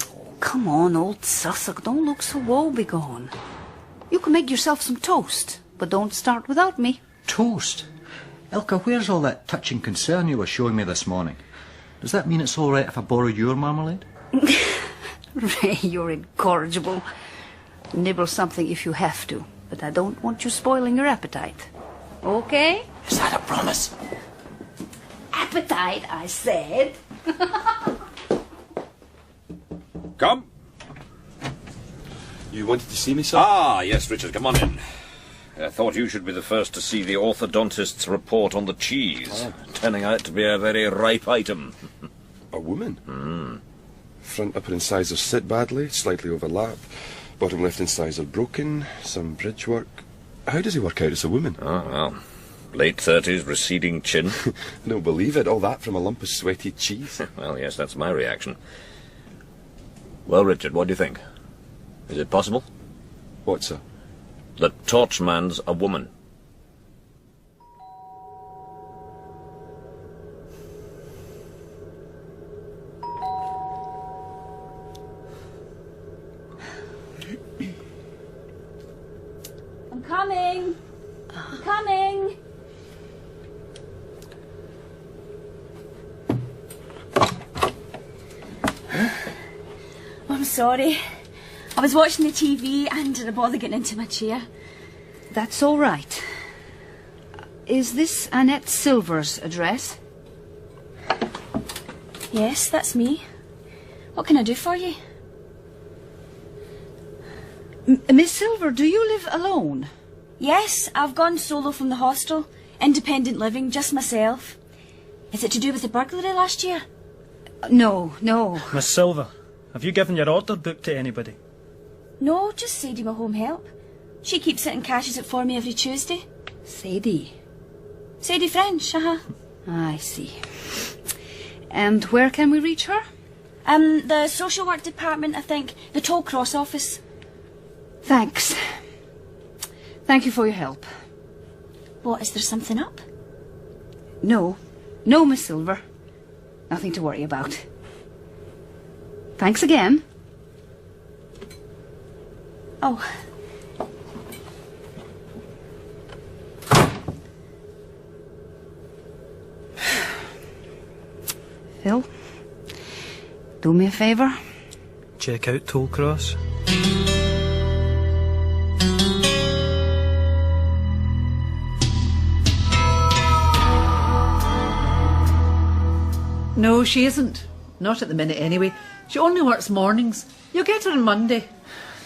Oh, come on, old Sussex, don't look so woebegone. You can make yourself some toast, but don't start without me. Toast? Elka, where's all that touching concern you were showing me this morning? Does that mean it's all right if I borrow your marmalade? Ray, you're incorrigible. Nibble something if you have to, but I don't want you spoiling your appetite. Okay? Is that a promise? Appetite, I said. Come. You wanted to see me, sir? Ah, yes, Richard, come on in. I thought you should be the first to see the orthodontist's report on the cheese. Turning out to be a very ripe item. A woman? Front upper incisors sit badly, slightly overlap. Bottom left incisor broken, some bridge work. How does he work out as a woman? Oh, well. Late 30s, receding chin. I don't believe it. All that from a lump of sweaty cheese. Well, yes, that's my reaction. Well, Richard, what do you think? Is it possible? What, sir? The Torchman's a woman. I'm coming. I'm coming. I'm sorry. I was watching the TV and didn't bother getting into my chair. That's all right. Is this Annette Silver's address? Yes, that's me. What can I do for you? Miss Silver, do you live alone? Yes, I've gone solo from the hostel. Independent living, just myself. Is it to do with the burglary last year? No. Miss Silver, have you given your order book to anybody? No, just Sadie, my home help. She keeps it and cashes it for me every Tuesday. Sadie? Sadie French, I see. And where can we reach her? The social work department, I think. The Toll Cross office. Thanks. Thank you for your help. What, is there something up? No, Miss Silver. Nothing to worry about. Thanks again. Oh. Phil, do me a favour. Check out Toll Cross. No, she isn't. Not at the minute, anyway. She only works mornings. You'll get her on Monday.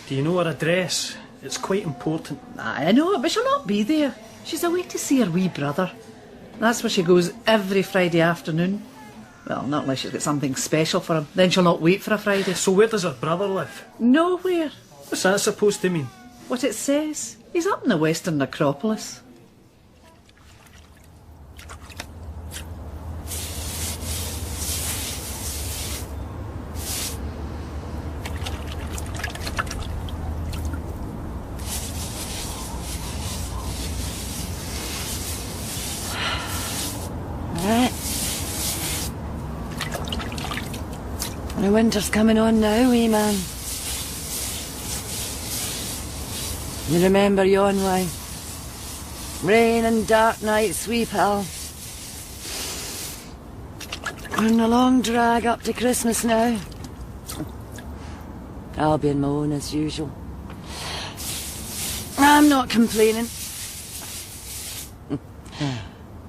Do you know her address? It's quite important. I know it, but she'll not be there. She's away to see her wee brother. That's where she goes every Friday afternoon. Well, not unless she's got something special for him. Then she'll not wait for a Friday. So where does her brother live? Nowhere. What's that supposed to mean? What it says. He's up in the Western Necropolis. The winter's coming on now, wee man. You remember yon way? Rain and dark nights, wee pal. We're in a long drag up to Christmas now. I'll be in my own as usual. I'm not complaining.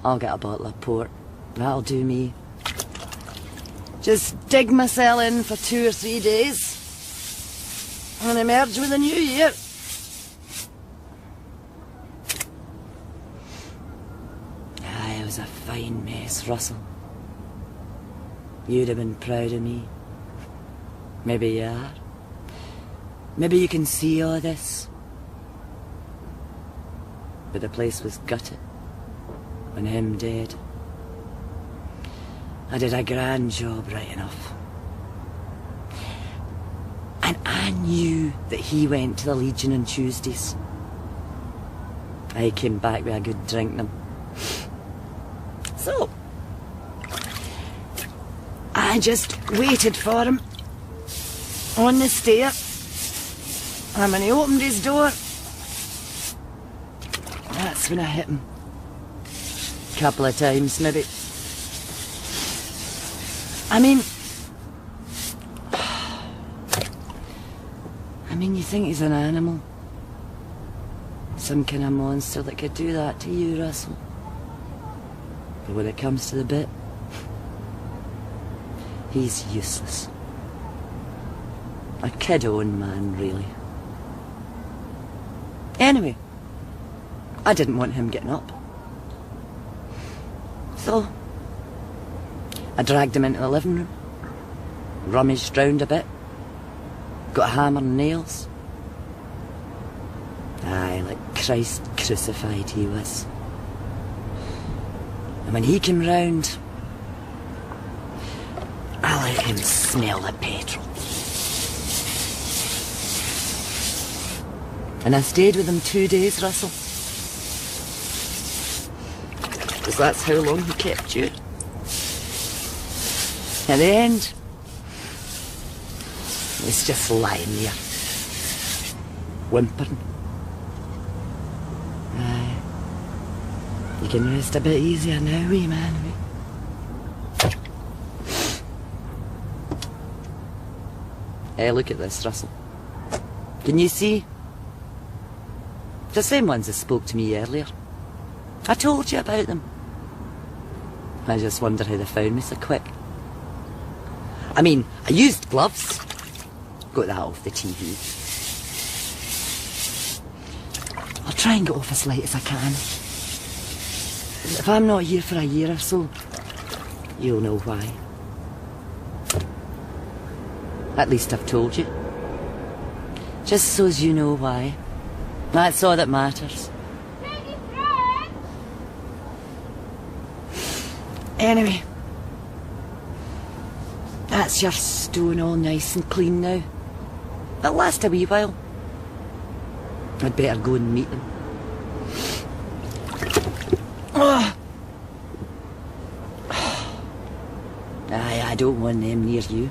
I'll get a bottle of port. That'll do me. Just dig myself in for 2 or 3 days and emerge with a new year. Aye, it was a fine mess, Russell. You'd have been proud of me. Maybe you are. Maybe you can see all this. But the place was gutted when him dead. I did a grand job right enough. And I knew that he went to the Legion on Tuesdays. I came back with a good drink in him. So, I just waited for him on the stair. And when he opened his door, that's when I hit him. Couple of times, maybe. I mean, you think he's an animal? Some kind of monster that could do that to you, Russell. But when it comes to the bit, he's useless. A kid-owned man, really. Anyway, I didn't want him getting up. So, I dragged him into the living room, rummaged round a bit, got a hammer and nails. Aye, like Christ crucified he was. And when he came round, I let him smell the petrol. And I stayed with him 2 days, Russell. Because that's how long he kept you. At the end, he's just lying there, whimpering. Aye, you can rest a bit easier now, wee man. Hey, look at this, Russell. Can you see? The same ones that spoke to me earlier. I told you about them. I just wonder how they found me so quick. I mean, I used gloves. Got that off the TV. I'll try and get off as late as I can. If I'm not here for a year or so, you'll know why. At least I've told you. Just so's you know why. That's all that matters. Anyway, that's your stone all nice and clean now. It'll last a wee while. I'd better go and meet them. Oh. Aye, I don't want them near you.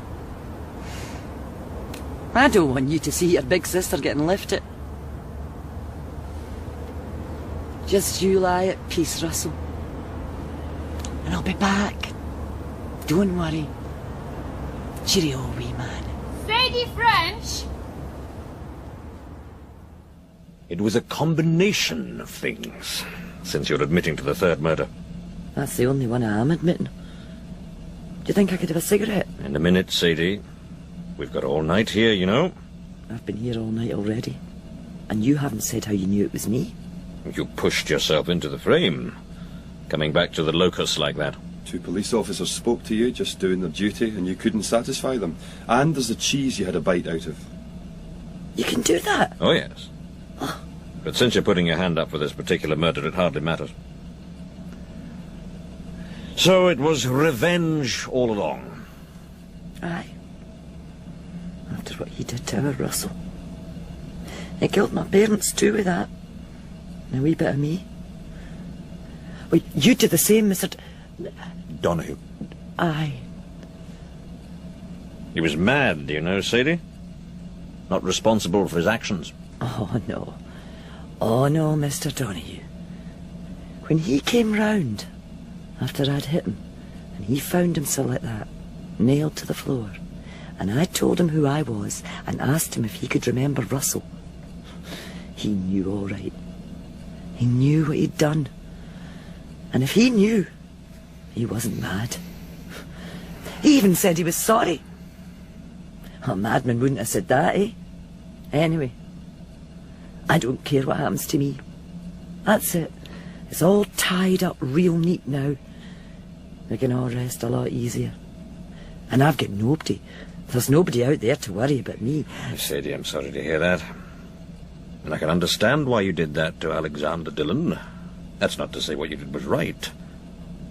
I don't want you to see your big sister getting lifted. Just you lie at peace, Russell. And I'll be back. Don't worry. Cheerio, wee man. Sadie French! It was a combination of things, since you're admitting to the third murder. That's the only one I am admitting. Do you think I could have a cigarette? In a minute, Sadie. We've got all night here, you know. I've been here all night already. And you haven't said how you knew it was me. You pushed yourself into the frame. Coming back to the locus like that. 2 police officers spoke to you, just doing their duty, and you couldn't satisfy them. And there's the cheese you had a bite out of. You can do that? Oh, yes. Oh, But since you're putting your hand up for this particular murder, it hardly matters. So it was revenge all along. Aye. After what he did to our Russell. He killed my parents too with that. And a wee bit of me. Well, you did the same, Mr. Donahue. Aye. He was mad, do you know, Sadie? Not responsible for his actions. Oh, no. Oh, no, Mr. Donahue. When he came round, after I'd hit him, and he found himself like that, nailed to the floor, and I told him who I was, and asked him if he could remember Russell, he knew all right. He knew what he'd done. And if he knew, he wasn't mad. He even said he was sorry. A madman wouldn't have said that, eh? Anyway, I don't care what happens to me. That's it. It's all tied up real neat now. We can all rest a lot easier. And I've got nobody. There's nobody out there to worry about me. Sadie, I'm sorry to hear that. And I can understand why you did that to Alexander Dillon. That's not to say what you did was right,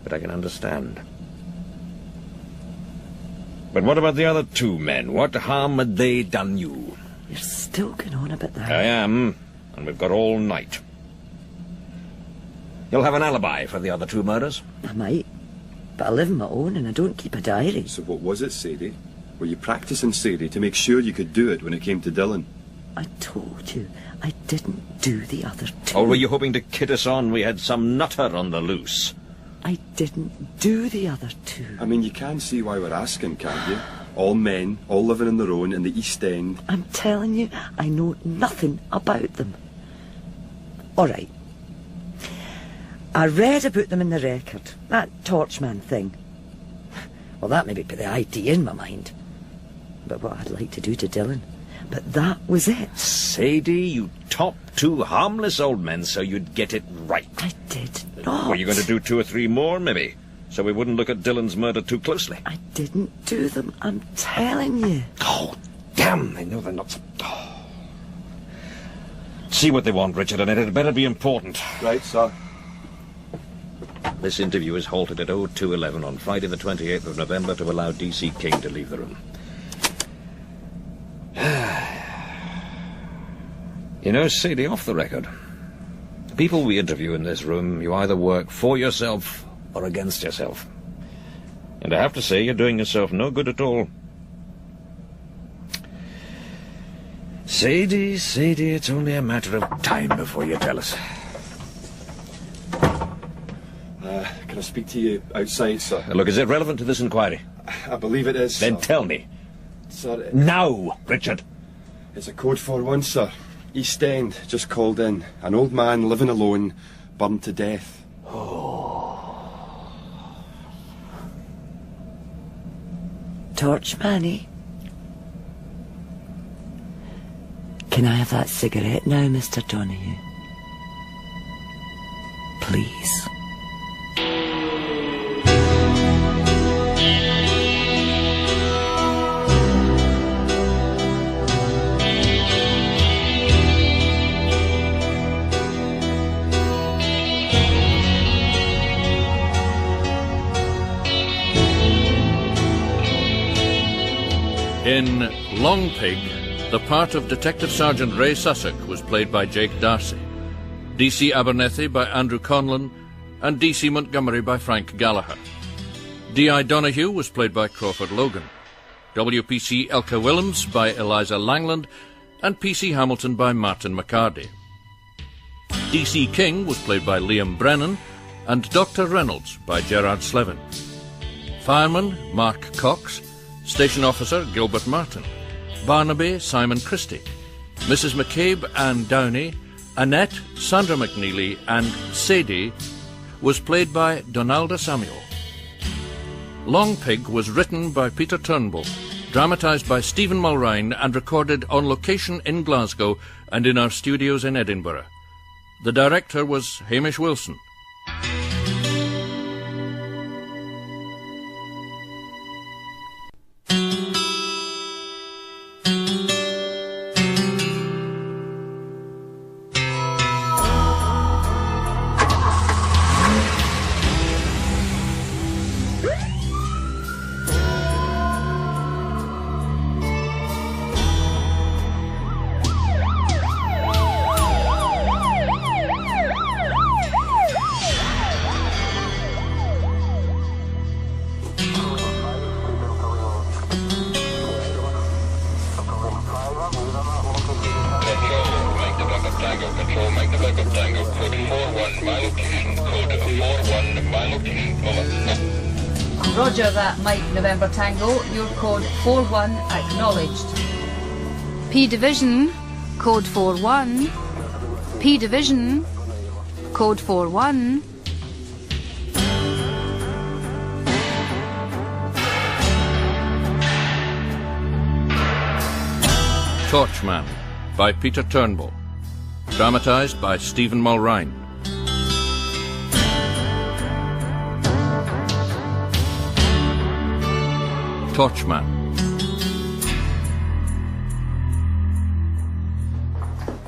but I can understand. But what about the other two men? What harm had they done you? You're still going on about that. I am, and we've got all night. You'll have an alibi for the other two murders? I might, but I live on my own and I don't keep a diary. So what was it, Sadie? Were you practising, Sadie, to make sure you could do it when it came to Dillon? I told you, I didn't do the other two. Or were you hoping to kid us on we had some nutter on the loose? I didn't do the other two. I mean, you can see why we're asking, can't you? All men, all living on their own in the East End. I'm telling you, I know nothing about them. All right. I read about them in the record, that Torchman thing. Well, that maybe put the idea in my mind. But what I'd like to do to Dillon. But that was it. Sadie, you topped two harmless old men so you'd get it right. I did not. Were you going to do 2 or 3 more, maybe? So we wouldn't look at Dillon's murder too closely? I didn't do them, I'm telling you. Oh, damn, they know they're not... Oh. See what they want, Richard, and it had better be important. Right, sir. This interview is halted at 02:11 on Friday the 28th of November to allow D.C. King to leave the room. You know, Sadie, off the record, the people we interview in this room, you either work for yourself or against yourself. And I have to say, you're doing yourself no good at all. Sadie, it's only a matter of time before you tell us. Can I speak to you outside, sir? Look, is it relevant to this inquiry? I believe it is, Then sir. tell me. Sir, Now, Richard. It's a code 41, sir. East End, just called in. An old man living alone, burned to death. Torchman, eh? Can I have that cigarette now, Mr. Donahue? Please. In Long Pig, the part of Detective Sergeant Ray Sussex was played by Jake Darcy, D.C. Abernethy by Andrew Conlon, and D.C. Montgomery by Frank Gallagher. D.I. Donahue was played by Crawford Logan, W.P.C. Elka Willems by Eliza Langland, and P.C. Hamilton by Martin McCarty. D.C. King was played by Liam Brennan, and Dr. Reynolds by Gerard Slevin. Fireman, Mark Cox. Station Officer, Gilbert Martin. Barnaby, Simon Christie. Mrs. McCabe, Anne Downey. Annette, Sandra McNeely, and Sadie was played by Donalda Samuel. Long Pig was written by Peter Turnbull, dramatised by Stephen Mulrine, and recorded on location in Glasgow and in our studios in Edinburgh. The director was Hamish Wilson. 41, my location, code 41, my location, over. Roger that, Mike November Tango. Your code 41 acknowledged. P Division, code 41. P Division, code 41. Torchman by Peter Turnbull. Dramatised by Stephen Mulrine. Torchman.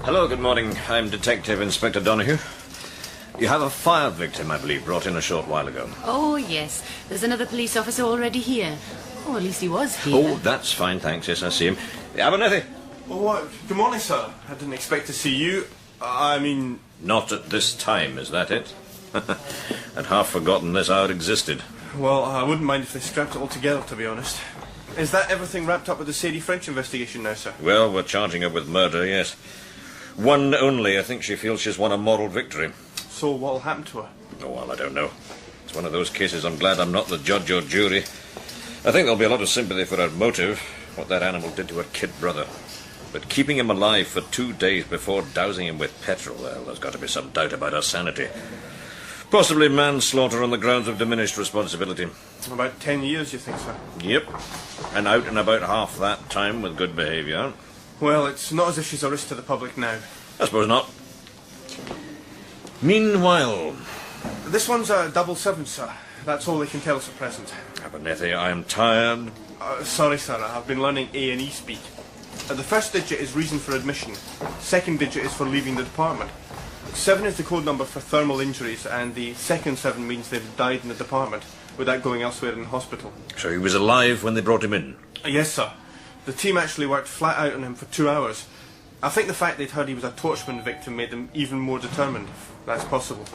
Hello, good morning. I'm Detective Inspector Donahue. You have a fire victim, I believe, brought in a short while ago. Oh, yes. There's another police officer already here. Or at least he was here. Oh, that's fine, thanks. Yes, I see him. Abernethy. Oh, good morning, sir. I didn't expect to see you. I mean... Not at this time, is that it? I'd half forgotten this hour existed. Well, I wouldn't mind if they scrapped it all together, to be honest. Is that everything wrapped up with the Sadie French investigation now, sir? Well, we're charging her with murder, yes. One only. I think she feels she's won a moral victory. So what'll happen to her? Oh, well, I don't know. It's one of those cases I'm glad I'm not the judge or jury. I think there'll be a lot of sympathy for her motive, what that animal did to her kid brother. But keeping him alive for 2 days before dousing him with petrol, well, there's got to be some doubt about her sanity. Possibly manslaughter on the grounds of diminished responsibility. About 10 years, you think, sir? Yep. And out and about half that time with good behaviour. Well, it's not as if she's a risk to the public now. I suppose not. Meanwhile... This one's a 77, sir. That's all they can tell us at present. Abernethy, I am tired. Sorry, sir. I've been learning A&E speak. The first digit is reason for admission. Second digit is for leaving the department. 7 is the code number for thermal injuries, and the second 7 means they've died in the department, without going elsewhere in the hospital. So he was alive when they brought him in? Yes, sir. The team actually worked flat out on him for 2 hours. I think the fact they'd heard he was a torchman victim made them even more determined, if that's possible.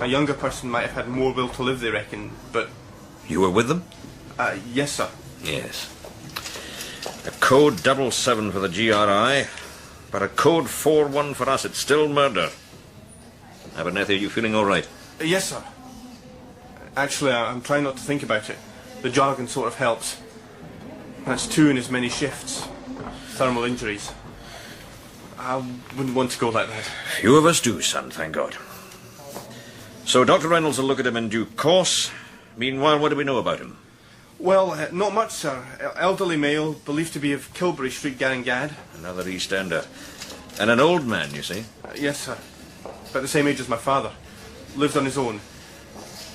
A younger person might have had more will to live, they reckon, but... You were with them? Yes, sir. Yes. A code 77 for the GRI, but a code 41 for us. It's still murder. Abernethy, are you feeling all right? Yes, sir. Actually, I'm trying not to think about it. The jargon sort of helps. That's 2 in as many shifts. Thermal injuries. I wouldn't want to go like that. Few of us do, son, thank God. So Dr. Reynolds will look at him in due course. Meanwhile, what do we know about him? Well, not much, sir. Elderly male, believed to be of Kilbury Street, Garangad. Another East Ender. And an old man, you see? Yes, sir. About the same age as my father. Lived on his own.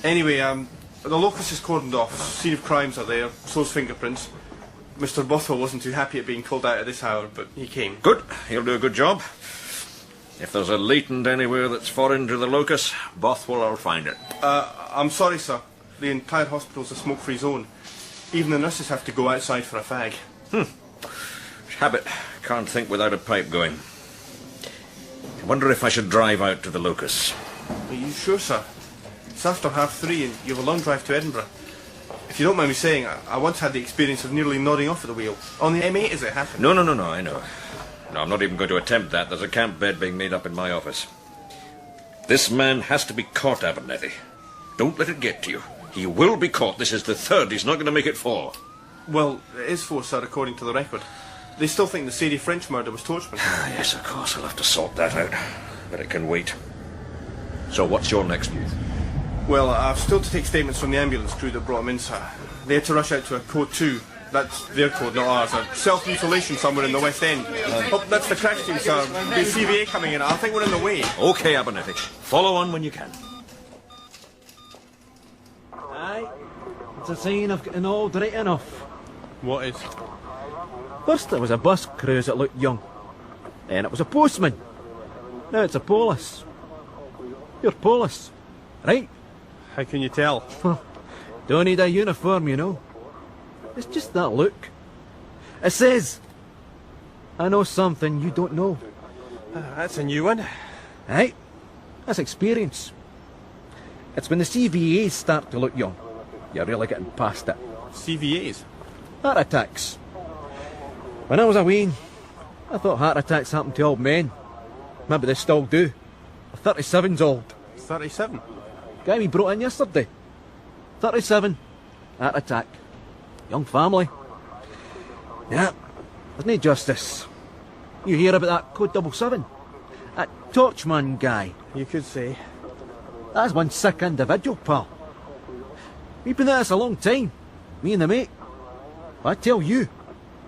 Anyway, the locus is cordoned off. Scene of crimes are there. So's fingerprints. Mr. Bothwell wasn't too happy at being called out at this hour, but he came. Good. He'll do a good job. If there's a latent anywhere that's foreign to the locus, Bothwell will find it. I'm sorry, sir. The entire hospital's a smoke-free zone. Even the nurses have to go outside for a fag. Habit. Can't think without a pipe going. I wonder if I should drive out to the locus. Are you sure, sir? It's after 3:30 and you have a long drive to Edinburgh. If you don't mind me saying, I once had the experience of nearly nodding off at the wheel. On the M8 as it happened. No, I know. No, I'm not even going to attempt that. There's a camp bed being made up in my office. This man has to be caught, Abernethy. Don't let it get to you. He will be caught. This is the 3rd. He's not going to make it 4. Well, it is 4, sir, according to the record. They still think the Sadie French murder was torchman. Yes, of course. I'll have to sort that out. But it can wait. So what's your next move? Well, I've still to take statements from the ambulance crew that brought him in, sir. They had to rush out to a code 2. That's their code, not ours. A self-mutilation somewhere in the West End. Oh, that's the crash team, sir. The CVA coming in. I think we're in the way. OK, Abernethy. Follow on when you can. Aye. It's a sign of getting old right enough. What is? First there was a bus cruise that looked young. Then it was a postman. Now it's a police. You're police, right? How can you tell? Don't need a uniform, you know. It's just that look. It says, I know something you don't know. That's a new one. Aye, that's experience. It's when the CVAs start to look young. You're really getting past it. CVAs? Heart attacks. When I was a wee, I thought heart attacks happened to old men. Maybe they still do. 37's old. 37. Guy we brought in yesterday. 37. Heart attack. Young family. Yeah, there's no justice. You hear about that Code 77? That Torchman guy? You could say. That's one sick individual, pal. We've been at this a long time, me and the mate. I tell you,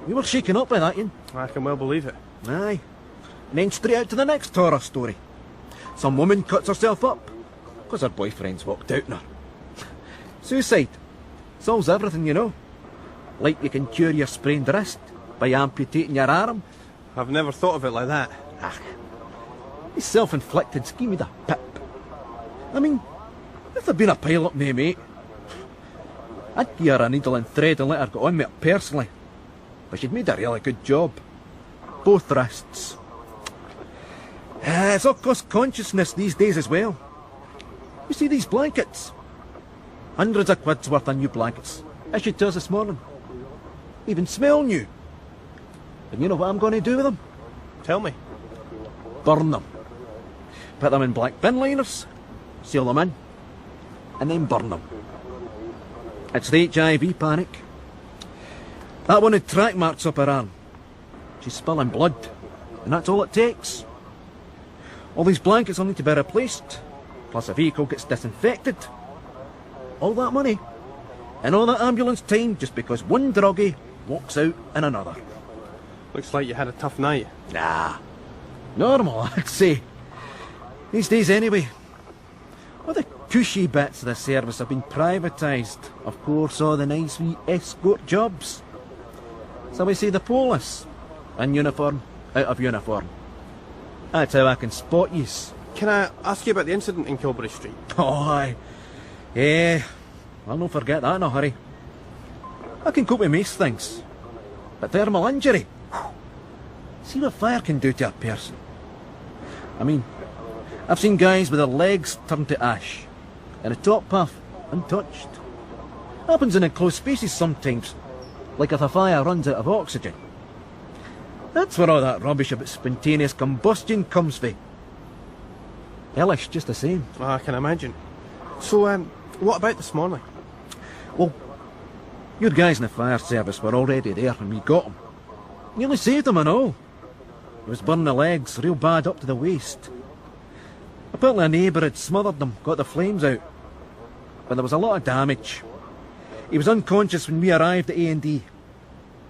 we were shaken up by that, Ian. I can well believe it. Aye. And then straight out to the next horror story. Some woman cuts herself up, because her boyfriend's walked out on her. Suicide. Solves everything, you know. Like you can cure your sprained wrist by amputating your arm. I've never thought of it like that. He's self-inflicted scheme with a pip. I mean, if there'd been a pilot, mate, I'd give her a needle and thread and let her go on with it personally. But she'd made a really good job. Both wrists. It's all cost consciousness these days as well. You see these blankets? Hundreds of quid's worth of new blankets. Issued to us this morning. Even smell new. And you know what I'm going to do with them? Tell me. Burn them. Put them in black bin liners. Seal them in. And then burn them. It's the HIV panic. That one had track marks up her arm. She's spilling blood. And that's all it takes. All these blankets will need to be replaced. Plus a vehicle gets disinfected. All that money. And all that ambulance time just because one druggie walks out in another. Looks like you had a tough night. Nah. Normal, I'd say. These days anyway. All the cushy bits of the service have been privatised. Of course, all the nice wee escort jobs. So we see the police. In uniform, out of uniform. That's how I can spot yous. Can I ask you about the incident in Kilbury Street? Oh, aye. Yeah, I'll not forget that in a hurry. I can cope with most things. But thermal injury? See what fire can do to a person. I mean, I've seen guys with their legs turn to ash, and the top half untouched. Happens in enclosed spaces sometimes, like if a fire runs out of oxygen. That's where all that rubbish about spontaneous combustion comes from. Hellish, just the same. Oh, I can imagine. So, what about this morning? Well, your guys in the fire service were already there when we got them. Nearly saved them and all. He was burning the legs real bad up to the waist. Apparently a neighbour had smothered them, got the flames out. But there was a lot of damage. He was unconscious when we arrived at A&D.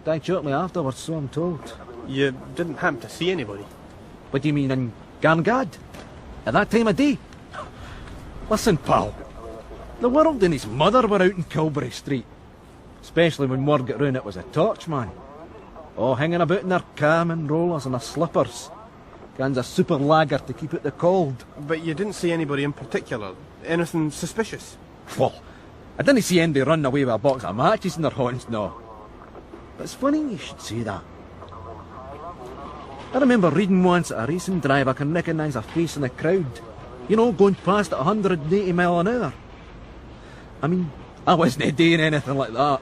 Died shortly afterwards, so I'm told. You didn't happen to see anybody? What do you mean, in Garngad? At that time of day? Listen, pal. The world and his mother were out in Kilbury Street. Especially when word got round it was a Torchman. Oh, hanging about in their cam and rollers and their slippers. Cans of super lager to keep out the cold. But you didn't see anybody in particular? Anything suspicious? Well, I didn't see anybody running away with a box of matches in their hands, no. But it's funny you should say that. I remember reading once that a racing driver can recognise a face in the crowd. You know, going past at 180 mile an hour. I mean, I wasn't doing anything like that.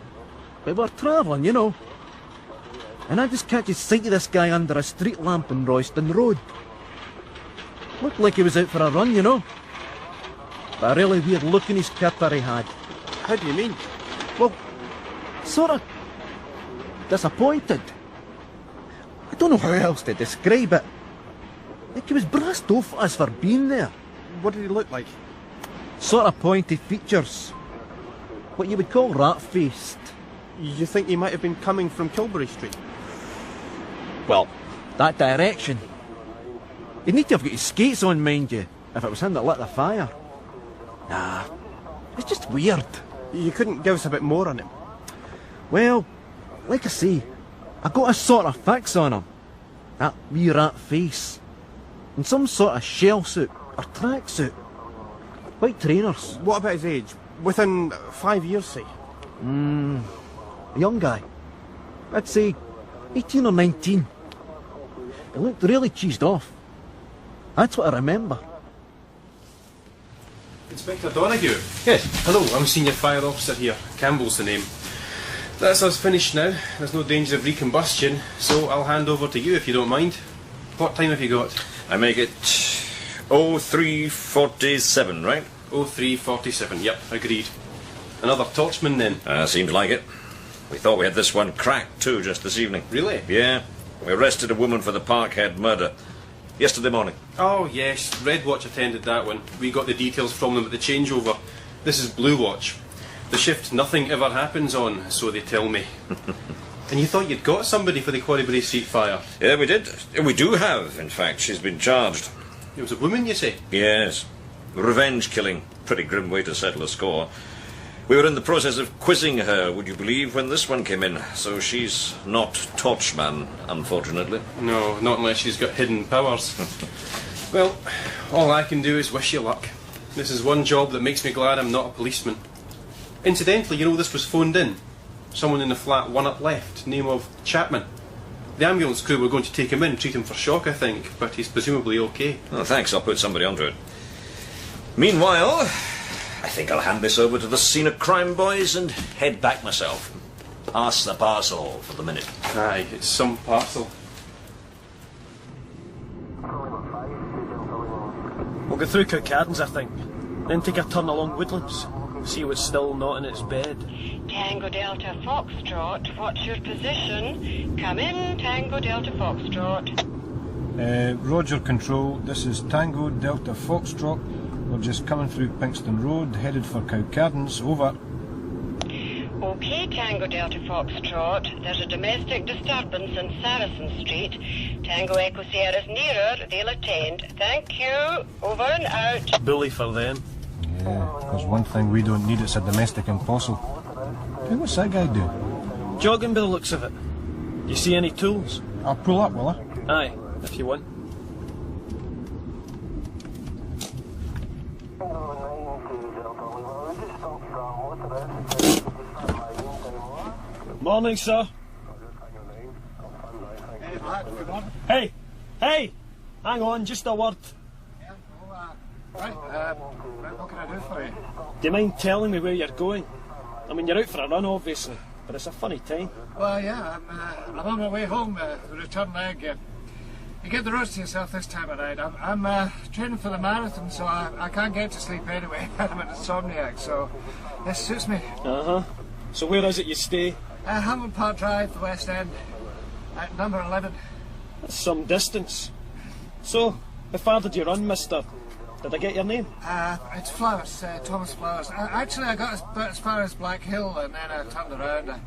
But we're travelling, you know. And I just catches sight of this guy under a street lamp in Royston Road. Looked like he was out for a run, you know. But a really weird look in his kipper he had. How do you mean? Well, sort of disappointed. I don't know how else to describe it. Like he was brassed off at us for being there. What did he look like? Sort of pointy features. What you would call rat-faced. You think he might have been coming from Kilbury Street? Well, that direction. He'd need to have got his skates on, mind you, if it was him that lit the fire. Nah, it's just weird. You couldn't give us a bit more on him? Well, like I say, I got a sort of fix on him. That wee rat face. And some sort of shell suit, or track suit. White trainers. What about his age? Within 5 years, say? A young guy. I'd say 18 or 19. He looked really cheesed off. That's what I remember. Inspector Donoghue? Yes. Hello, I'm Senior Fire Officer here. Campbell's the name. That's us finished now. There's no danger of recombustion, so I'll hand over to you if you don't mind. What time have you got? I make it 0347, right? 0347, yep, agreed. Another torchman then? Seems like it. We thought we had this one cracked too just this evening. Really? Yeah. We arrested a woman for the Parkhead murder. Yesterday morning. Oh, yes. Red Watch attended that one. We got the details from them at the changeover. This is Blue Watch. The shift nothing ever happens on, so they tell me. And you thought you'd got somebody for the Quarrybury Street fire? Yeah, we did. We do have, in fact. She's been charged. It was a woman, you say? Yes. Revenge killing. Pretty grim way to settle a score. We were in the process of quizzing her, would you believe, when this one came in. So she's not Torchman, unfortunately. No, not unless she's got hidden powers. Well, all I can do is wish you luck. This is one job that makes me glad I'm not a policeman. Incidentally, you know this was phoned in. Someone in the flat one up left, name of Chapman. The ambulance crew were going to take him in, treat him for shock, I think, but he's presumably okay. Oh, thanks, I'll put somebody onto it. Meanwhile, I think I'll hand this over to the scene of crime boys and head back myself. Pass the parcel for the minute. Aye, it's some parcel. We'll go through Kirkcardens, I think. Then take a turn along Woodlands. See what's still not in its bed. Tango Delta Foxtrot, what's your position? Come in, Tango Delta Foxtrot. Roger, Control. This is Tango Delta Foxtrot. We're just coming through Pinkston Road, headed for Cowcardens. Over. OK, Tango Delta Foxtrot. There's a domestic disturbance in Saracen Street. Tango Echo Sierra's nearer. They'll attend. Thank you. Over and out. Bully for them. Yeah, there's one thing we don't need, it's a domestic impossible. Hey, what's that guy do? Jogging by the looks of it. You see any tools? I'll pull up, will I? Aye, if you want. Morning, sir. Hey, hey! Hang on, just a word. Right, what can I do for you? Do you mind telling me where you're going? I mean, you're out for a run, obviously, but it's a funny time. Well, yeah, I'm on my way home, the return leg. You get the roads to yourself this time of night. I'm training for the marathon, so I can't get to sleep anyway. I'm an insomniac, so this suits me. Uh-huh. So where is it you stay? Hamilton Park Drive, the West End, at number 11. That's some distance. So, how far did you run, mister? Did I get your name? It's Flowers, Thomas Flowers. Actually, I got as far as Black Hill and then I turned around.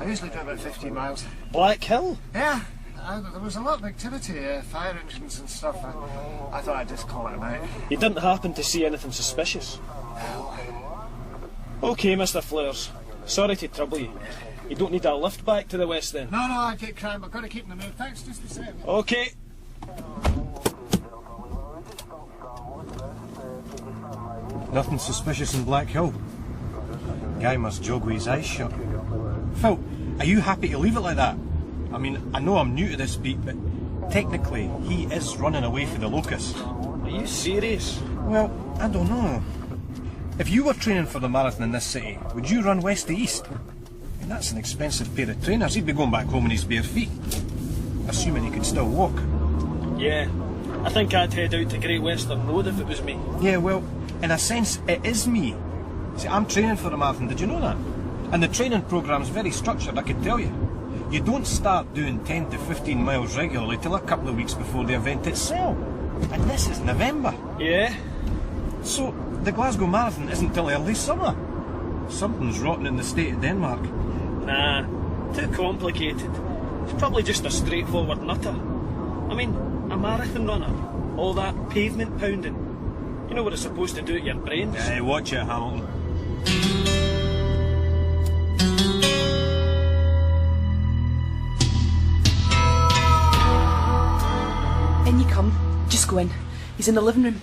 I usually do about 15 miles. Black Hill? Yeah. There was a lot of activity, fire engines and stuff. I thought I'd just call it a night. You didn't happen to see anything suspicious? No. OK, Mr. Flowers. Sorry to trouble you. You don't need a lift back to the West End. No, I get cramp. I've got to keep in the mood. Thanks, just a second. OK. Nothing suspicious in Black Hill. Guy must jog with his eyes shut. Phil, are you happy to leave it like that? I mean, I know I'm new to this beat, but technically he is running away from the locust. Are you serious? Well, I don't know. If you were training for the marathon in this city, would you run west to east? I mean, that's an expensive pair of trainers. He'd be going back home in his bare feet. Assuming he could still walk. Yeah, I think I'd head out to Great Western Road if it was me. Yeah, well, in a sense, it is me. See, I'm training for the marathon, did you know that? And the training programme's very structured, I can tell you. You don't start doing 10 to 15 miles regularly till a couple of weeks before the event itself. And this is November. Yeah? So, the Glasgow Marathon isn't till early summer. Something's rotten in the state of Denmark. Nah, too complicated. It's probably just a straightforward nutter. I mean, a marathon runner. All that pavement pounding. You know what it's supposed to do to your brains? Hey, watch it, Hamilton. In you come. Just go in. He's in the living room.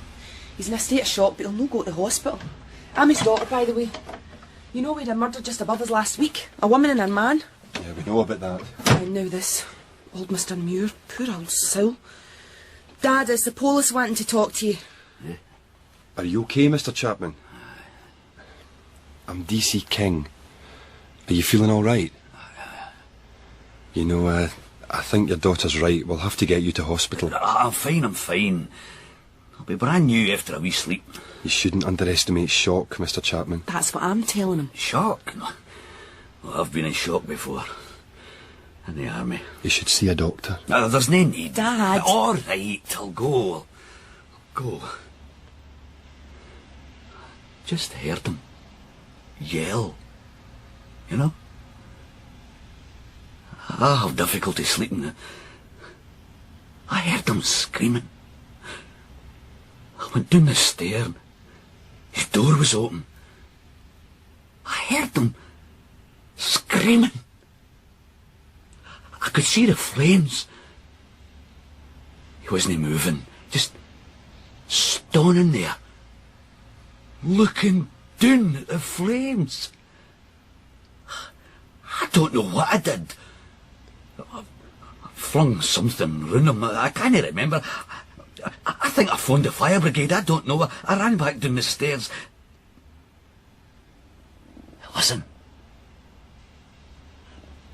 He's in a state of shock, but he'll no go to the hospital. I'm his daughter, by the way. You know we had a murder just above us last week. A woman and a man. Yeah, we know about that. And now this. Old Mr. Muir. Poor old soul. Dad, it's the police wanting to talk to you. Are you okay, Mr. Chapman? I'm DC King. Are you feeling all right? You know, I think your daughter's right. We'll have to get you to hospital. I'm fine. I'll be brand new after a wee sleep. You shouldn't underestimate shock, Mr. Chapman. That's what I'm telling him. Shock? No. Well, I've been in shock before. In the army. You should see a doctor. There's no need. Dad. All right, I'll go. I'll go. Just heard him yell. You know? I have difficulty sleeping. I heard him screaming. I went down the stair. His door was open. I heard him screaming. I could see the flames. He wasn't moving, just standing there, looking down at the flames. I don't know what I did. I flung something round him. I can't remember. I think I phoned the fire brigade. I don't know. I ran back down the stairs. Listen.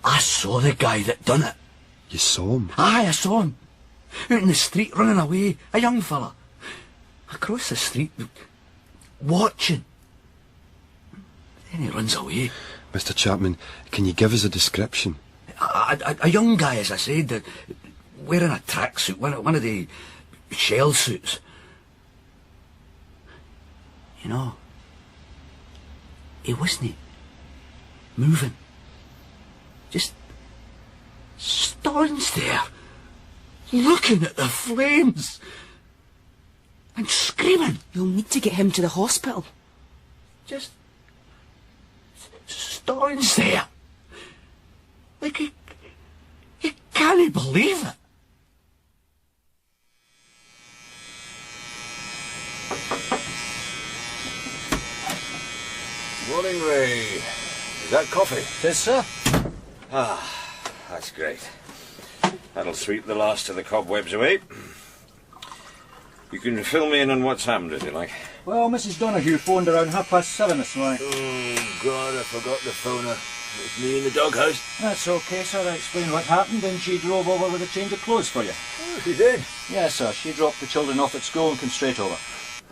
I saw the guy that done it. You saw him? Aye, I saw him. Out in the street, running away. A young fella. Across the street, watching. Then he runs away. Mr. Chapman, can you give us a description? A young guy, as I said, wearing a tracksuit, one of the shell suits. You know, he wasn't moving. Just stands there, looking at the flames and screaming. You'll need to get him to the hospital. Just stands there. Like he can't believe it. Morning, Ray. Is that coffee? Tis, sir. Ah, that's great. That'll sweep the last of the cobwebs away. You can fill me in on what's happened, if you like. Well, Mrs. Donahue phoned around 7:30 this morning. Oh, God, I forgot to phone her. It's me in the doghouse. That's okay, sir. I explained what happened and she drove over with a change of clothes for you. Oh, she did? Yes, sir. She dropped the children off at school and came straight over.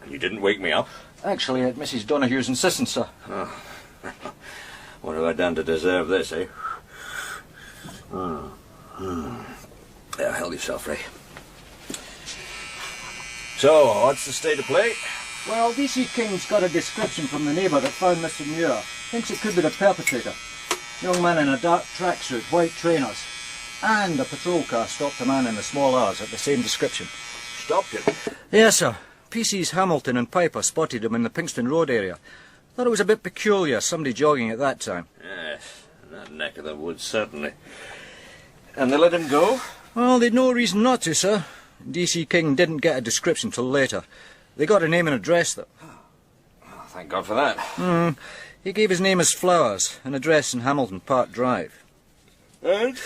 And you didn't wake me up? Actually, at Mrs. Donahue's insistence, sir. Oh. What have I done to deserve this, eh? Yeah, help yourself, Ray. So, what's the state of play? Well, D.C. King's got a description from the neighbour that found Mr. Muir. Thinks it could be the perpetrator. Young man in a dark tracksuit, white trainers. And a patrol car stopped a man in the small hours at the same description. Stopped him? Yes, sir. PC's Hamilton and Piper spotted him in the Pinkston Road area. Thought it was a bit peculiar, somebody jogging at that time. Yes, in that neck of the woods, certainly. And they let him go? Well, they'd no reason not to, sir. D.C. King didn't get a description till later. They got a name and address, though. Oh, thank God for that. He gave his name as Flowers, an address in Hamilton Park Drive. And?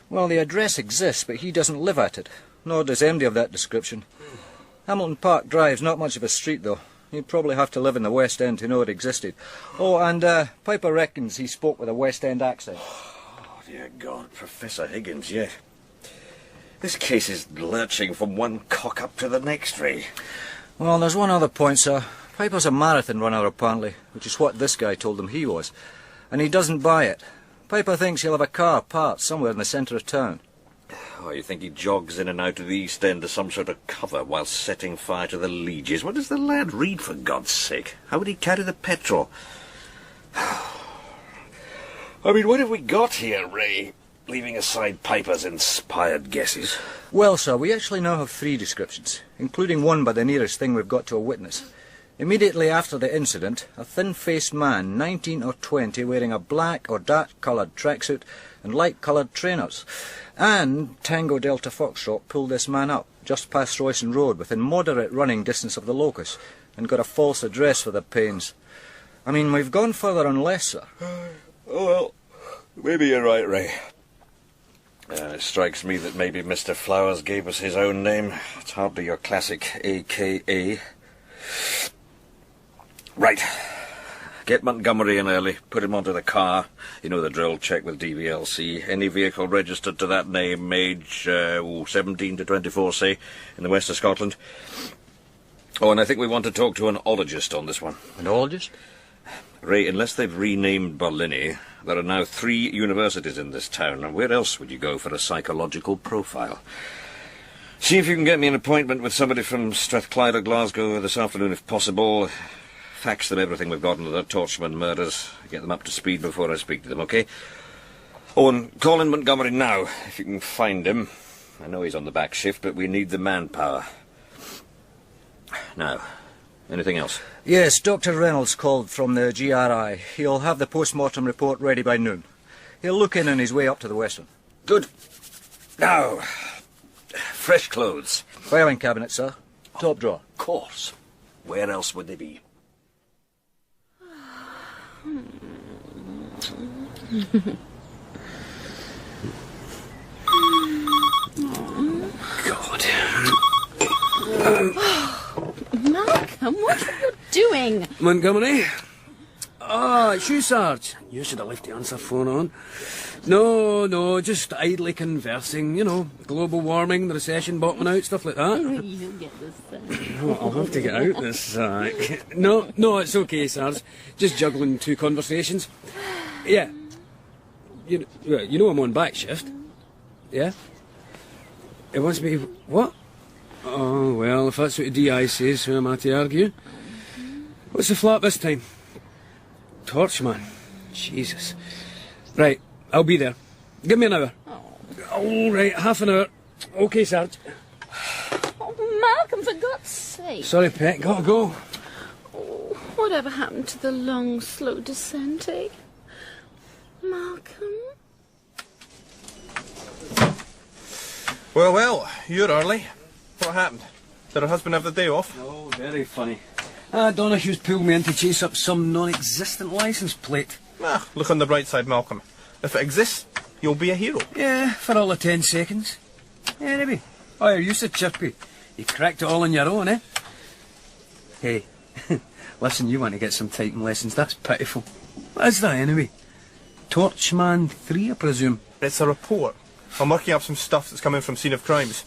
Well, the address exists, but he doesn't live at it. Nor does MD of that description. Hamilton Park Drive's not much of a street, though. You'd probably have to live in the West End to know it existed. Oh, and Piper reckons he spoke with a West End accent. Oh, dear God, Professor Higgins, yeah. This case is lurching from one cock up to the next, Ray. Well, there's one other point, sir. Piper's a marathon runner, apparently, which is what this guy told him he was. And he doesn't buy it. Piper thinks he'll have a car parked somewhere in the centre of town. Oh, you think he jogs in and out of the East End as some sort of cover while setting fire to the lieges? What does the lad read, for God's sake? How would he carry the petrol? I mean, what have we got here, Ray? Leaving aside Piper's inspired guesses. Well, sir, we actually now have 3 descriptions, including one by the nearest thing we've got to a witness. Immediately after the incident, a thin-faced man, 19 or 20, wearing a black or dark-coloured tracksuit and light-coloured trainers. And Tango Delta Foxtrot pulled this man up, just past Royston Road, within moderate running distance of the locus, and got a false address for the pains. I mean, we've gone further and less, sir. Oh, well, maybe you're right, Ray. It strikes me that maybe Mr. Flowers gave us his own name. It's hardly your classic A.K.A. Right. Get Montgomery in early, put him onto the car. You know the drill, check with DVLC. Any vehicle registered to that name, age 17 to 24, say, in the west of Scotland. Oh, and I think we want to talk to an ologist on this one. An ologist? Ray, unless they've renamed Berlini, there are now 3 universities in this town, and where else would you go for a psychological profile? See if you can get me an appointment with somebody from Strathclyde or Glasgow this afternoon, if possible. Fax them everything we've got into the Torchman murders. Get them up to speed before I speak to them, OK? Oh, and call in Montgomery now, if you can find him. I know he's on the back shift, but we need the manpower. Now, anything else? Yes, Dr. Reynolds called from the GRI. He'll have the post-mortem report ready by noon. He'll look in on his way up to the Western. Good. Now, fresh clothes. Filing cabinet, sir. Top drawer. Of course. Where else would they be? God. Malcolm, what are you doing? Montgomery? Ah, it's you, Sarge. You should have left the answer phone on. No, just idly conversing, global warming, the recession bottoming out, stuff like that. You'll get this thing. Oh, I'll have to get out this sack. No, it's okay, Sarge. Just juggling 2 conversations. Yeah. You know I'm on back shift. Yeah? It wants me... What? Oh, well, if that's what the DI says, who am I to argue? What's the flat this time? Torchman. Jesus. Right, I'll be there. Give me an hour. All right, half an hour. OK, Sarge. Oh, Malcolm, for God's sake. Sorry, pet, gotta go. Oh, whatever happened to the long, slow descent, eh? Malcolm? Well, you're early. What happened? Did her husband have the day off? Oh, very funny. Donohue's pulled me in to chase up some non-existent licence plate. Look on the bright side, Malcolm. If it exists, you'll be a hero. Yeah, for all the 10 seconds. Anyway. Oh, you're used to chirpy. You cracked it all on your own, eh? Hey, listen, you want to get some typing lessons. That's pitiful. What is that, anyway? Torchman 3, I presume? It's a report. I'm working up some stuff that's coming from scene of crimes.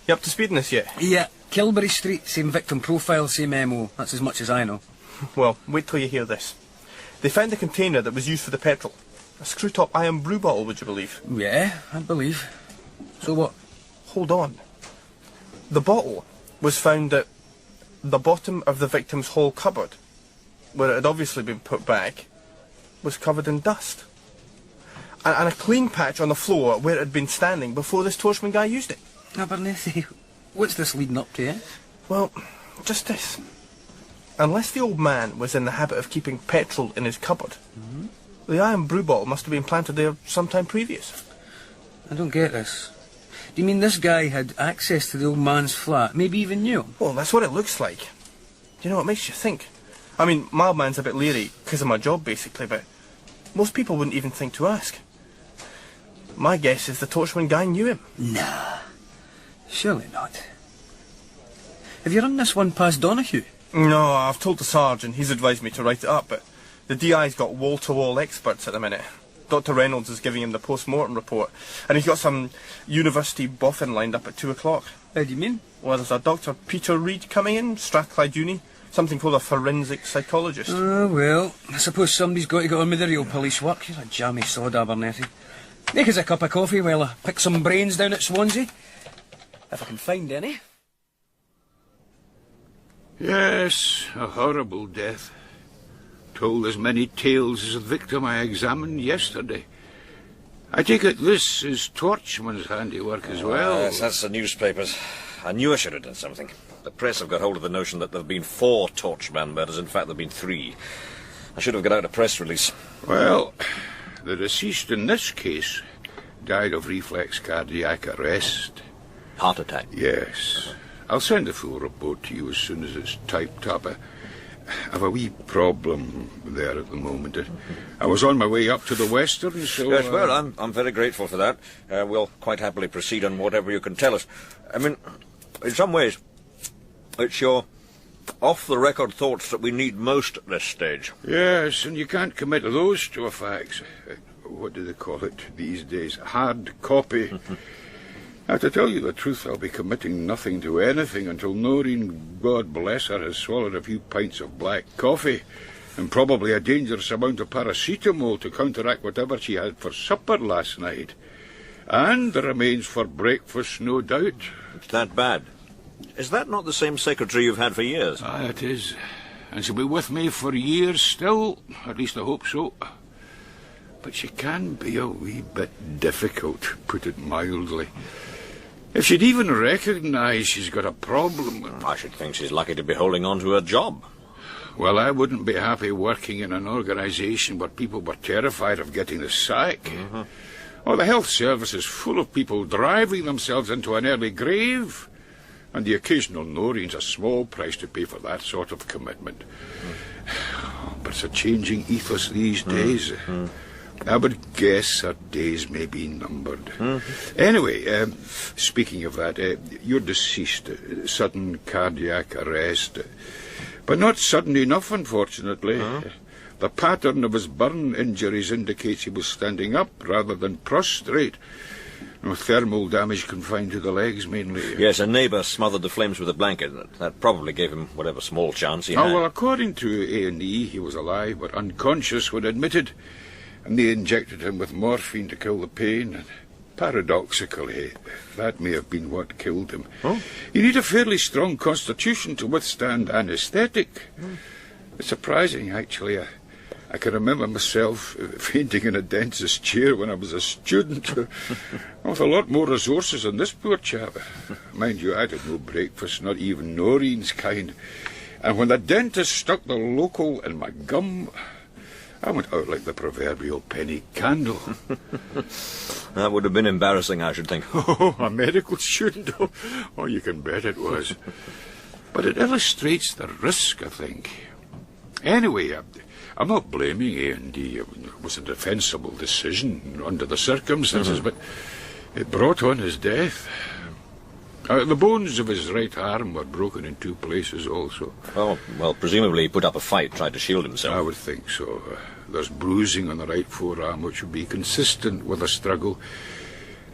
You up to speed in this yet? Yeah. Kilbury Street, same victim profile, same MO. That's as much as I know. Well, wait till you hear this. They found the container that was used for the petrol. A screw-top iron brew bottle, would you believe? Yeah, I believe. So what? Hold on. The bottle was found at the bottom of the victim's hall cupboard, where it had obviously been put back, was covered in dust. And a clean patch on the floor where it had been standing before this Torchman guy used it. Abernethy, what's this leading up to, eh? Well, just this. Unless the old man was in the habit of keeping petrol in his cupboard, the iron brew bottle must have been planted there sometime previous. I don't get this. Do you mean this guy had access to the old man's flat, maybe even knew him? Well, that's what it looks like. You know, it makes you think. I mean, my old man's a bit leery because of my job, basically, but most people wouldn't even think to ask. My guess is the Torchman guy knew him. Nah. Surely not. Have you run this one past Donohue? No, I've told the sergeant. He's advised me to write it up, but the DI's got wall-to-wall experts at the minute. Dr. Reynolds is giving him the post-mortem report, and he's got some university boffin lined up at 2 o'clock. How do you mean? Well, there's a Dr. Peter Reid coming in, Strathclyde Uni, something called a forensic psychologist. Well, I suppose somebody's got to go on with the real police work. You're a jammy sod, Abernethy. Make us a cup of coffee while I pick some brains down at Swansea. If I can find any. Yes, a horrible death. Told as many tales as the victim I examined yesterday. I take it this is Torchman's handiwork as well. Yes, that's the newspapers. I knew I should have done something. The press have got hold of the notion that there have been 4 Torchman murders. In fact, there have been 3. I should have got out a press release. Well, the deceased in this case died of reflex cardiac arrest. Heart attack? Yes. I'll send the full report to you as soon as it's typed up. I have a wee problem there at the moment. I was on my way up to the Western, so... Yes, well, I'm very grateful for that. We'll quite happily proceed on whatever you can tell us. I mean, in some ways, it's your off-the-record thoughts that we need most at this stage. Yes, and you can't commit those to a fax. What do they call it these days? Hard copy. Now, to tell you the truth, I'll be committing nothing to anything until Noreen, God bless her, has swallowed a few pints of black coffee and probably a dangerous amount of paracetamol to counteract whatever she had for supper last night. And the remains for breakfast, no doubt. It's that bad. Is that not the same secretary you've had for years? Ah, it is. And she'll be with me for years still. At least I hope so. But she can be a wee bit difficult, put it mildly. If she'd even recognise she's got a problem... I should think she's lucky to be holding on to her job. Well, I wouldn't be happy working in an organisation where people were terrified of getting the sack. Mm-hmm. Oh, the health service is full of people driving themselves into an early grave. And the occasional Noreen's a small price to pay for that sort of commitment. But it's a changing ethos these days. I would guess her days may be numbered. Anyway, speaking of that, you're deceased. Sudden cardiac arrest. But not sudden enough, unfortunately. The pattern of his burn injuries indicates he was standing up rather than prostrate. No thermal damage confined to the legs, mainly. Yes, a neighbour smothered the flames with a blanket. That probably gave him whatever small chance he had. Oh, well, according to A&E, he was alive but unconscious when admitted. And they injected him with morphine to kill the pain. And paradoxically, that may have been what killed him. You need a fairly strong constitution to withstand anaesthetic. It's surprising, actually. I can remember myself fainting in a dentist's chair when I was a student. With a lot more resources than this poor chap. Mind you, I had no breakfast, not even Noreen's kind. And when the dentist stuck the local in my gum, I went out like the proverbial penny candle. That would have been embarrassing, I should think. Oh, a medical student? Oh, you can bet it was. But it illustrates the risk, I think. Anyway, I'm not blaming A&D. It was a defensible decision under the circumstances, but it brought on his death. The bones of his right arm were broken in 2 places also. Oh, well, presumably he put up a fight, tried to shield himself. I would think so. There's bruising on the right forearm, which would be consistent with a struggle.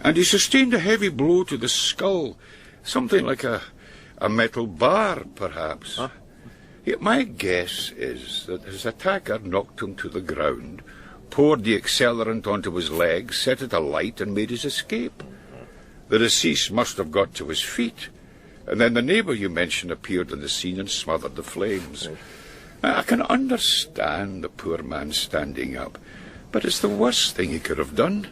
And he sustained a heavy blow to the skull, something like a metal bar, perhaps. Yet my guess is that his attacker knocked him to the ground, poured the accelerant onto his leg, set it alight, and made his escape. The deceased must have got to his feet, and then the neighbour you mentioned appeared on the scene and smothered the flames. I can understand the poor man standing up, but it's the worst thing he could have done.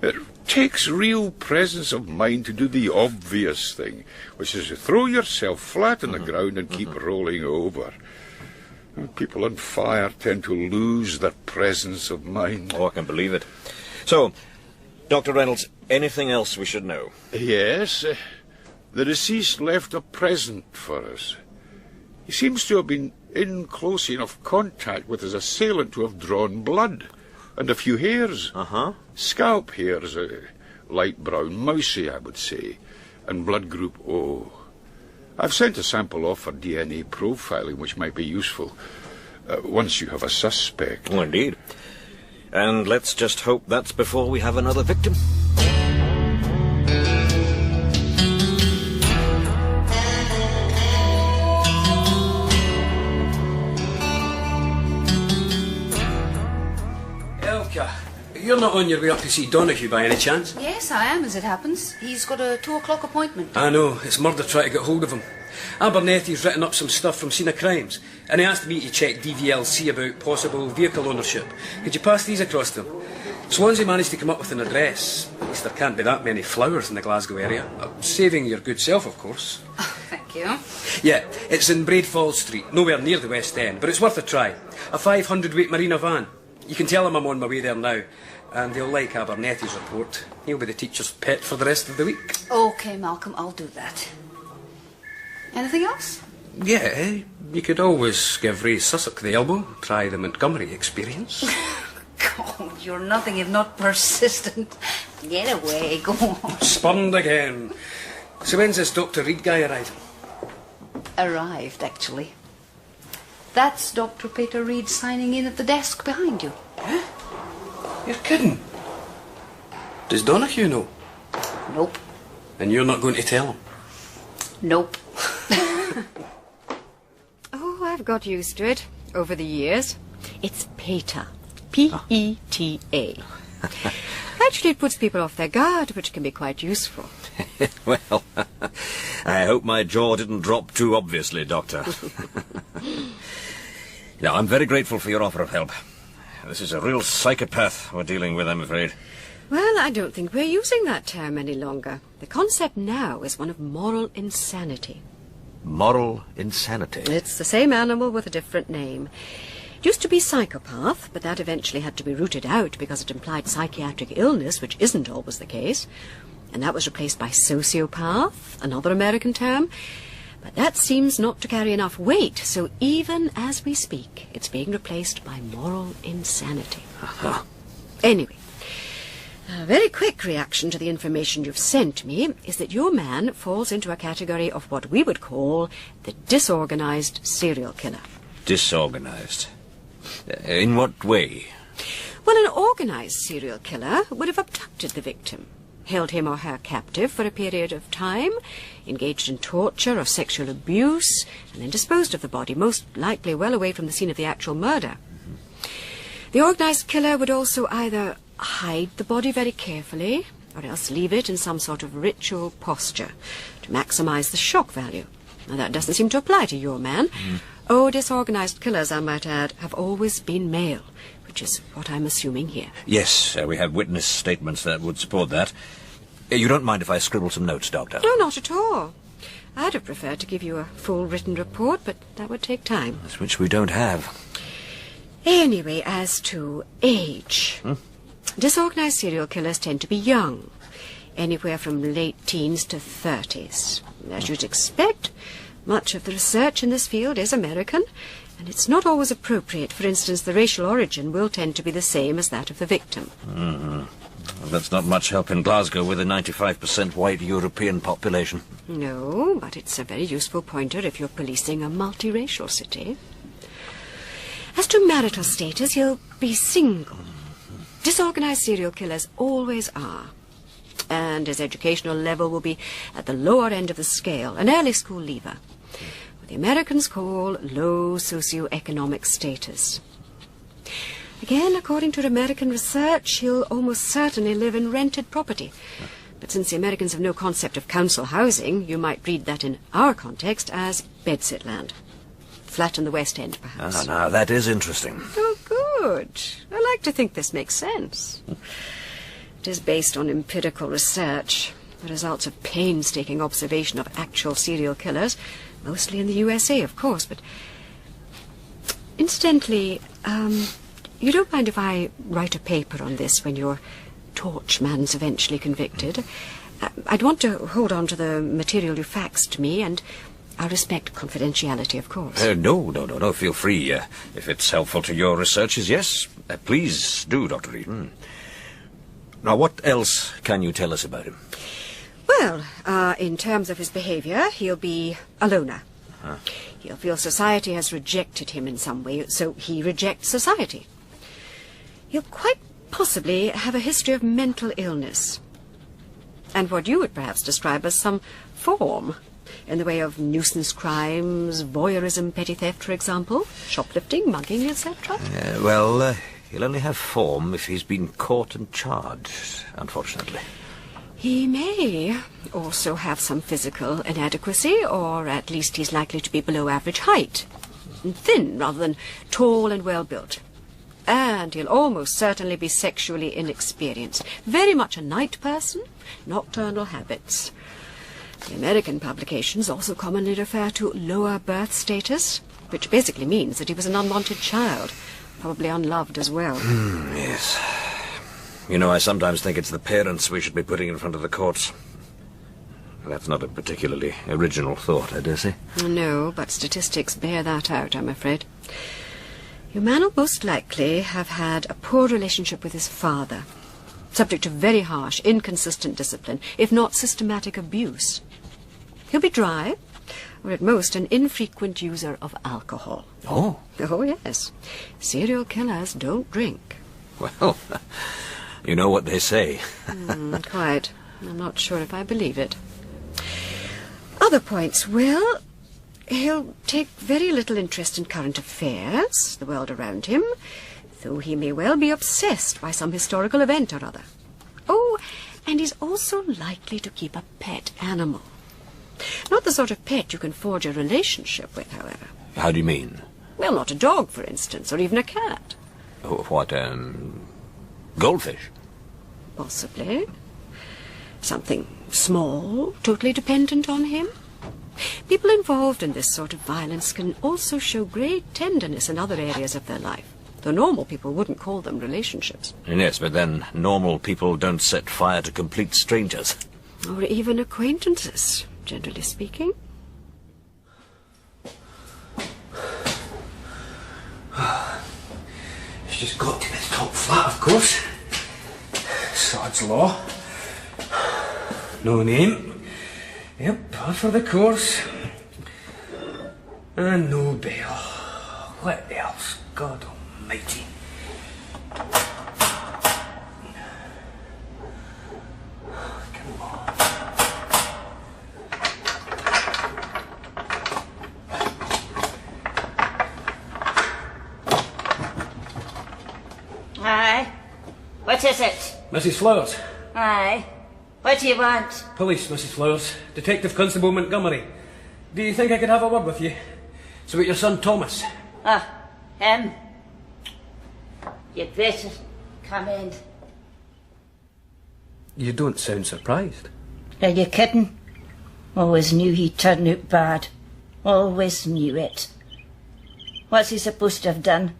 It takes real presence of mind to do the obvious thing, which is to throw yourself flat on the ground and keep rolling over. People on fire tend to lose their presence of mind. Oh, I can believe it. So, Dr. Reynolds, anything else we should know? Yes. The deceased left a present for us. He seems to have been in close enough contact with his assailant to have drawn blood. And a few hairs. Scalp hairs, light brown, mousy, I would say. And blood group O. I've sent a sample off for DNA profiling, which might be useful once you have a suspect. Oh, indeed. And let's just hope that's before we have another victim. Elka, you're not on your way up to see Donahue by any chance? Yes, I am, as it happens. He's got a 2 o'clock appointment. I know, it's murder trying to get hold of him. Abernethy's written up some stuff from Scene of Crimes, and he asked me to check DVLC about possible vehicle ownership. Could you pass these across to him? Swansea managed to come up with an address. At least there can't be that many flowers in the Glasgow area. Saving your good self, of course. Oh, thank you. Yeah, it's in Braidfall Street, nowhere near the West End, but it's worth a try. A 500-weight Marina van. You can tell him I'm on my way there now, and they'll like Abernethy's report. He'll be the teacher's pet for the rest of the week. OK, Malcolm, I'll do that. Anything else? Yeah, you could always give Ray Sussex the elbow, try the Montgomery experience. God, you're nothing if not persistent. Get away, go on. Spurned again. So when's this Dr. Reed guy arriving? Arrived, actually. That's Dr. Peter Reed signing in at the desk behind you. Huh? You're kidding. Does Donahue know? Nope. And you're not going to tell him? Nope. Oh, I've got used to it over the years. It's Peter. P-E-T-A. Actually, it puts people off their guard, which can be quite useful. Well, I hope my jaw didn't drop too obviously, Doctor. Now, I'm very grateful for your offer of help. This is a real psychopath we're dealing with, I'm afraid. Well, I don't think we're using that term any longer. The concept now is one of moral insanity. Moral insanity? It's the same animal with a different name. It used to be psychopath, but that eventually had to be rooted out because it implied psychiatric illness, which isn't always the case. And that was replaced by sociopath, another American term. But that seems not to carry enough weight, so even as we speak, it's being replaced by moral insanity. Uh-huh. Anyway, a very quick reaction to the information you've sent me is that your man falls into a category of what we would call the disorganized serial killer. Disorganized? In what way? Well, an organized serial killer would have abducted the victim, held him or her captive for a period of time, engaged in torture or sexual abuse, and then disposed of the body, most likely well away from the scene of the actual murder. The organized killer would also either hide the body very carefully, or else leave it in some sort of ritual posture to maximize the shock value. Now, that doesn't seem to apply to your man. Oh, disorganized killers, I might add, have always been male, which is what I'm assuming here. Yes, we have witness statements that would support that. You don't mind if I scribble some notes, Doctor? No, not at all. I'd have preferred to give you a full written report, but that would take time. Which we don't have. Anyway, as to age. Disorganized serial killers tend to be young, anywhere from late teens to 30s. As you'd expect, much of the research in this field is American, and it's not always appropriate. For instance, the racial origin will tend to be the same as that of the victim. Well, that's not much help in Glasgow with a 95% white European population. No, but it's a very useful pointer if you're policing a multiracial city. As to marital status, he'll be single. Disorganized serial killers always are. And his educational level will be at the lower end of the scale, an early school leaver. What the Americans call low socioeconomic status. Again, according to American research, he'll almost certainly live in rented property. But since the Americans have no concept of council housing, you might read that in our context as bedsit land. Flat in the West End, perhaps. Now, that is interesting. Oh, good. I like to think this makes sense. It is based on empirical research, the results of painstaking observation of actual serial killers, mostly in the USA, of course, but... Incidentally, you don't mind if I write a paper on this when your torchman's eventually convicted? I'd want to hold on to the material you faxed me, and I respect confidentiality, of course. No. Feel free. If it's helpful to your researches, yes. Please do, Dr. Eden. Now, what else can you tell us about him? Well, in terms of his behaviour, he'll be a loner. He'll feel society has rejected him in some way, so he rejects society. He'll quite possibly have a history of mental illness. And what you would perhaps describe as some form, in the way of nuisance crimes, voyeurism, petty theft, for example, shoplifting, mugging, etc. He'll only have form if he's been caught and charged, unfortunately. He may also have some physical inadequacy, or at least he's likely to be below average height, and thin rather than tall and well-built. And he'll almost certainly be sexually inexperienced. Very much a night person, nocturnal habits. The American publications also commonly refer to lower birth status, which basically means that he was an unwanted child, probably unloved as well. Yes. You know, I sometimes think it's the parents we should be putting in front of the courts. That's not a particularly original thought, I dare say. No, but statistics bear that out, I'm afraid. Your man will most likely have had a poor relationship with his father, subject to very harsh, inconsistent discipline, if not systematic abuse. He'll be dry, or at most an infrequent user of alcohol. Oh? Oh, yes. Serial killers don't drink. Well, you know what they say. Quite. I'm not sure if I believe it. Other points, well, he'll take very little interest in current affairs, the world around him, though he may well be obsessed by some historical event or other. Oh, and he's also likely to keep a pet animal. Not the sort of pet you can forge a relationship with, however. How do you mean? Well, not a dog, for instance, or even a cat. Oh, what, goldfish? Possibly. Something small, totally dependent on him. People involved in this sort of violence can also show great tenderness in other areas of their life, though normal people wouldn't call them relationships. Yes, but then normal people don't set fire to complete strangers. Or even acquaintances, generally speaking. It's just got to be the top flat, of course. Sod's law. No name. Yep, par for the course. And no bail. What else? God almighty. Come on. Aye. What is it? Mrs. Flowers. Aye. What do you want? Police, Mrs. Flowers. Detective Constable Montgomery. Do you think I could have a word with you? It's about your son Thomas. Ah, him. You'd better come in. You don't sound surprised. Are you kidding? Always knew he'd turn out bad. Always knew it. What's he supposed to have done?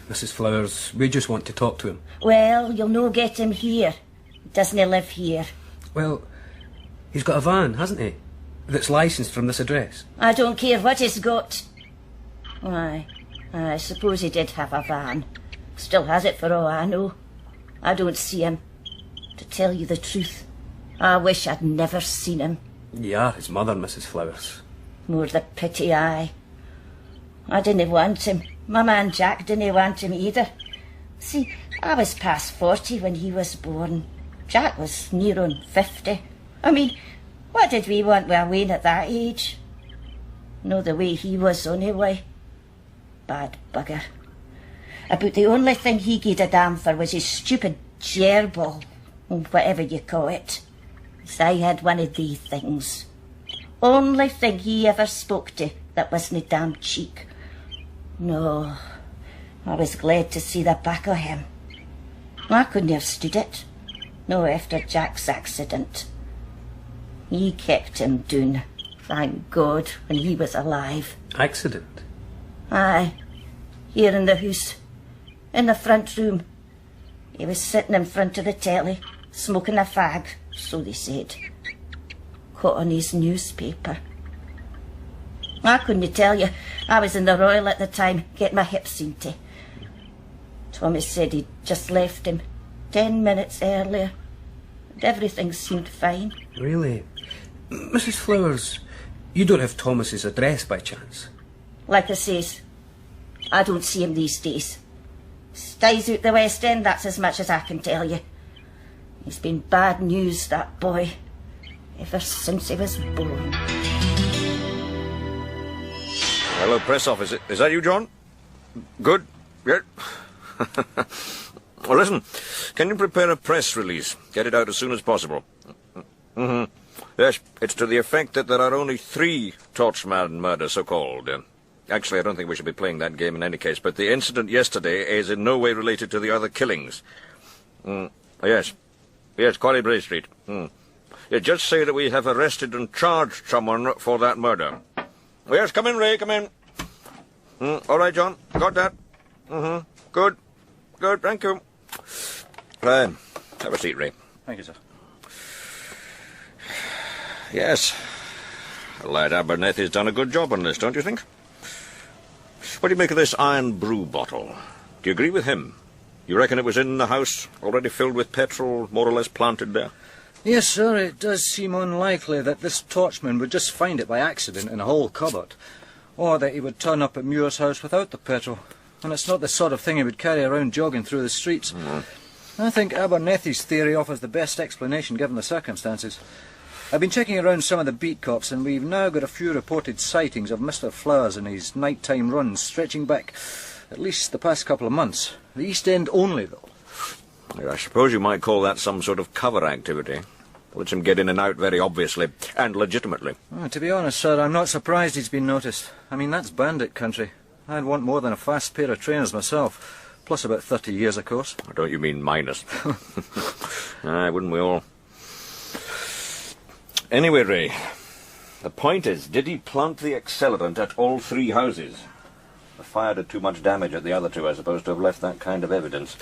Mrs. Flowers, we just want to talk to him. Well, you'll no get him here. Doesn't he live here? Well, he's got a van, hasn't he? That's licensed from this address. I don't care what he's got. Aye, I suppose he did have a van. Still has it for all I know. I don't see him. To tell you the truth, I wish I'd never seen him. You are his mother, Mrs. Flowers. More the pity, aye. I didn't want him. My man Jack didn't want him either. See, I was past 40 when he was born. Jack was near on 50. I mean, what did we want with a Wayne at that age? No, the way he was anyway. Bad bugger. About the only thing he gave a damn for was his stupid gerbil, or whatever you call it. So I had one of these things. Only thing he ever spoke to that wasn't damn cheek. No, I was glad to see the back of him. I couldn't have stood it. No, after Jack's accident. He kept him down, thank God, when he was alive. Accident? Aye, here in the house, in the front room. He was sitting in front of the telly, smoking a fag, so they said. Caught on his newspaper. I couldn't tell you. I was in the Royal at the time, getting my hips seen to. Thomas said he'd just left him 10 minutes earlier, and everything seemed fine. Really? Mrs. Flowers, you don't have Thomas's address by chance? Like I says, I don't see him these days. Stays out the West End, that's as much as I can tell you. He's been bad news, that boy, ever since he was born. Hello, press office. Is that you, John? Good. Yeah. Well, listen, can you prepare a press release? Get it out as soon as possible. Yes, it's to the effect that there are only 3 Torchman murders, so-called. Actually, I don't think we should be playing that game in any case, but the incident yesterday is in no way related to the other killings. Yes, Quarry Bray Street. Yeah, just say that we have arrested and charged someone for that murder. Yes, come in, Ray, come in. All right, John, got that? Good, thank you. Have a seat, Ray. Thank you, sir. Yes, lad Abernethy's done a good job on this, don't you think? What do you make of this iron brew bottle? Do you agree with him? You reckon it was in the house, already filled with petrol, more or less planted there? Yes, sir, it does seem unlikely that this torchman would just find it by accident in a whole cupboard, or that he would turn up at Muir's house without the petrol. And it's not the sort of thing he would carry around jogging through the streets. I think Abernethy's theory offers the best explanation given the circumstances. I've been checking around some of the beat cops, and we've now got a few reported sightings of Mr. Flowers in his nighttime runs, stretching back at least the past couple of months. The East End only, though. I suppose you might call that some sort of cover activity. Lets him get in and out very obviously, and legitimately. To be honest, sir, I'm not surprised he's been noticed. I mean, that's bandit country. I'd want more than a fast pair of trainers myself, plus about 30 years, of course. Don't you mean minus? Aye, wouldn't we all? Anyway, Ray, the point is, did he plant the accelerant at all 3 houses? The fire did too much damage at the other 2, I suppose, to have left that kind of evidence.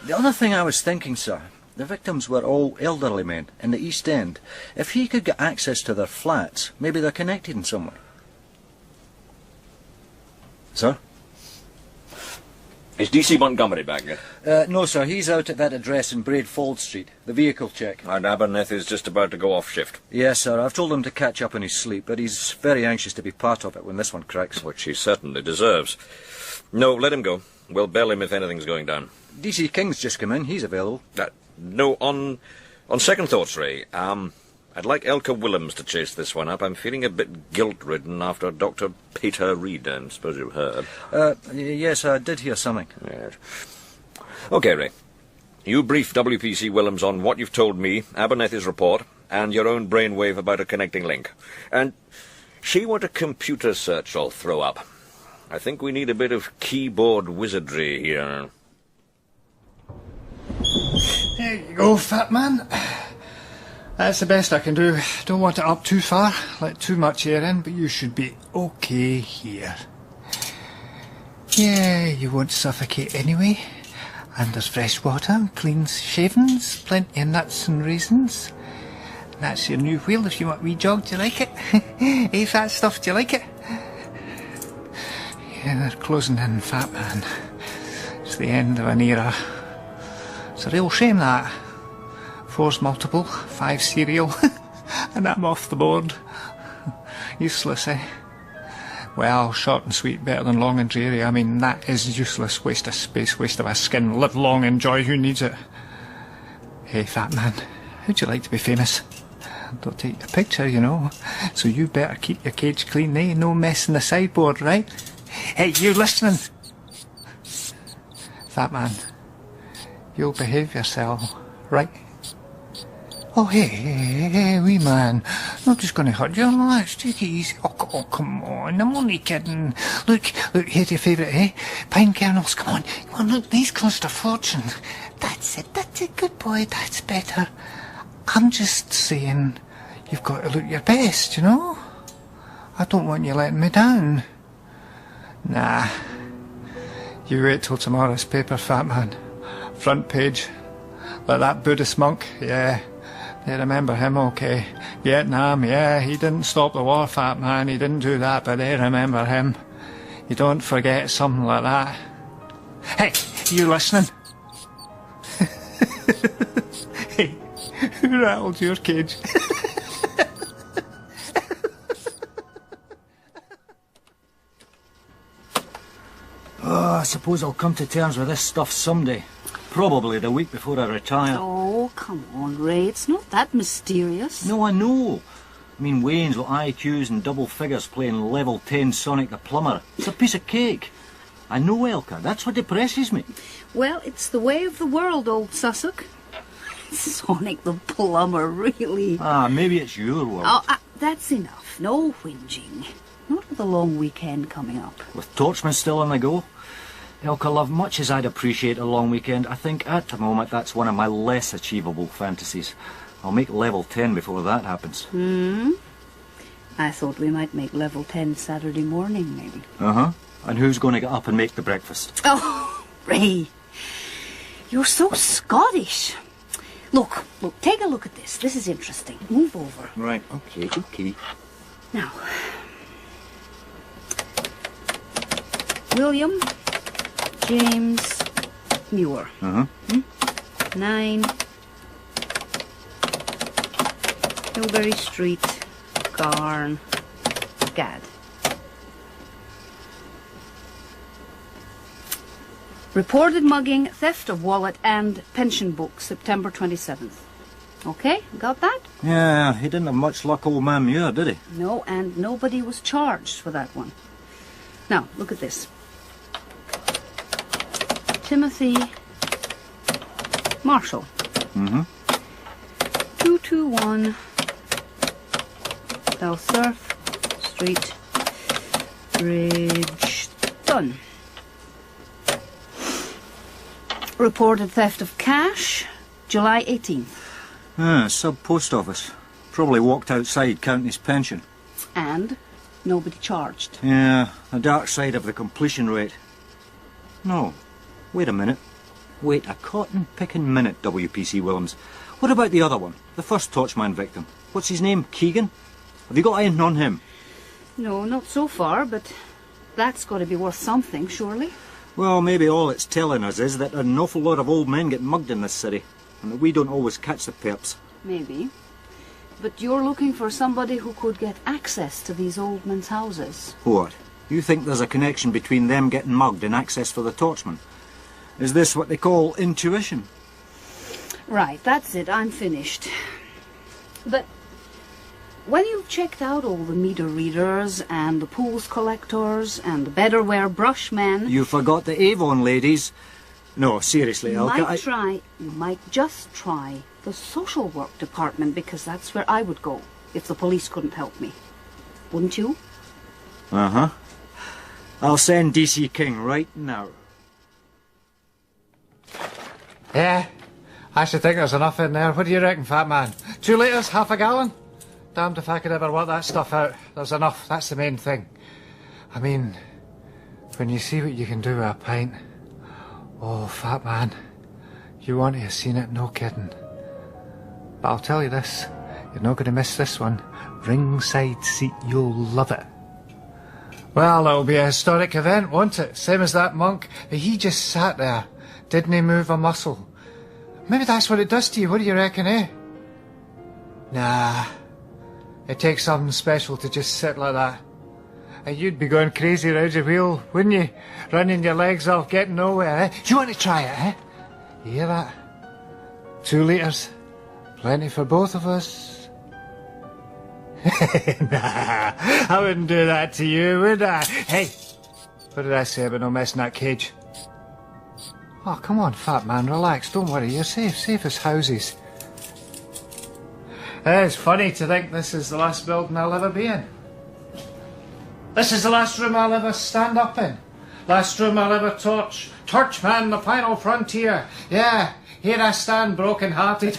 The other thing I was thinking, sir, the victims were all elderly men in the East End. If he could get access to their flats, maybe they're connected in some way. Sir? Is DC Montgomery back yet? No, sir. He's out at that address in Braidfold Street. The vehicle check. And Abernethy's just about to go off shift. Yes, sir. I've told him to catch up on his sleep, but he's very anxious to be part of it when this one cracks. Which he certainly deserves. No, let him go. We'll bell him if anything's going down. DC King's just come in. He's available. No, on second thoughts, Ray, I'd like Elka Willems to chase this one up. I'm feeling a bit guilt-ridden after Dr. Peter Reed, I suppose you've heard. Yes, I did hear something. Yes. OK, Ray. You brief WPC Willems on what you've told me, Abernethy's report, and your own brainwave about a connecting link. And see what a computer search I'll throw up. I think we need a bit of keyboard wizardry here. There you go, fat man. That's the best I can do. Don't want it up too far, let too much air in, but you should be okay here. Yeah, you won't suffocate anyway. And there's fresh water, clean shavings, plenty of nuts and raisins. And that's your new wheel if you want a wee jog. Do you like it? Hey, fat stuff, do you like it? Yeah, they're closing in, fat man. It's the end of an era. It's a real shame, that. 4's multiple, 5 serial, and I'm off the board. Useless, eh? Well, short and sweet, better than long and dreary. I mean, that is useless. Waste of space, waste of a skin. Live long, enjoy, who needs it? Hey, fat man, how'd you like to be famous? They'll take your picture, you know. So you better keep your cage clean, eh? No mess in the sideboard, right? Hey, you listening? Fat man, you'll behave yourself, right? Oh, hey, wee man. I'm just going to hurt you. Relax, take it easy. Oh, come on. I'm only kidding. Look, here's your favourite, eh? Pine kernels, come on, look, these cost a fortune. That's it, good boy, that's better. I'm just saying, you've got to look your best, you know? I don't want you letting me down. Nah. You wait till tomorrow's paper, fat man. Front page. Like that Buddhist monk, yeah. They remember him, okay. Vietnam, yeah, he didn't stop the war, fat man, he didn't do that, but they remember him. You don't forget something like that. Hey, you listening? Hey, who rattled your cage? Oh, I suppose I'll come to terms with this stuff someday. Probably the week before I retire. Oh, come on, Ray. It's not that mysterious. No, I know. I mean, Wayne's got IQs and double figures playing level 10 Sonic the Plumber. It's a piece of cake. I know, Elka. That's what depresses me. Well, it's the way of the world, old Sussex. Sonic the Plumber, really. Ah, maybe it's your world. Oh, that's enough. No whinging. Not with a long weekend coming up. With Torchman still on the go? Elka, love, much as I'd appreciate a long weekend, I think at the moment that's one of my less achievable fantasies. I'll make level 10 before that happens. I thought we might make level 10 Saturday morning, maybe. Uh-huh. And who's going to get up and make the breakfast? Oh, Ray. You're so Scottish. Look, take a look at this. This is interesting. Move over. Right, okay. Now, William James Muir. 9 Hilberry Street, Garn, Gad. Reported mugging, theft of wallet and pension book, September 27th. Okay, got that? Yeah, he didn't have much luck, old man Muir, did he? No, and nobody was charged for that one. Now, look at this. Timothy Marshall. Mm-hmm. 221 South Street, Bridgeton. Reported theft of cash, July 18th. Sub-post office. Probably walked outside counting his pension. And nobody charged. Yeah, the dark side of the completion rate. No, wait a minute. Wait a cotton-picking minute, WPC Willems. What about the other one? The first Torchman victim. What's his name? Keegan? Have you got anything on him? No, not so far, but that's got to be worth something, surely. Well, maybe all it's telling us is that an awful lot of old men get mugged in this city, and that we don't always catch the perps. Maybe. But you're looking for somebody who could get access to these old men's houses. What? You think there's a connection between them getting mugged and access for the Torchman? Is this what they call intuition? Right, that's it. I'm finished. But when you've checked out all the meter readers and the pools collectors and the bedderware brush men... You forgot the Avon ladies. No, seriously, You might just try the social work department, because that's where I would go if the police couldn't help me. Wouldn't you? Uh-huh. I'll send DC King right now. Yeah, I should think there's enough in there. What do you reckon, fat man? 2 litres, half a gallon? Damned if I could ever work that stuff out. There's enough, that's the main thing. I mean, when you see what you can do with a pint... Oh, fat man, you want to have seen it, no kidding. But I'll tell you this, you're not going to miss this one. Ringside seat, you'll love it. Well, it'll be a historic event, won't it? Same as that monk. He just sat there. Didn't he move a muscle? Maybe that's what it does to you, what do you reckon, eh? Nah. It takes something special to just sit like that. And you'd be going crazy round your wheel, wouldn't you? Running your legs off, getting nowhere, eh? Do you want to try it, eh? You hear that? 2 litres. Plenty for both of us. Nah, I wouldn't do that to you, would I? Hey, what did I say about no messing that cage? Oh, come on, fat man, relax, don't worry, you're safe, safe as houses. It's funny to think this is the last building I'll ever be in. This is the last room I'll ever stand up in. Last room I'll ever torch. Torchman, the final frontier. Yeah, here I stand broken-hearted.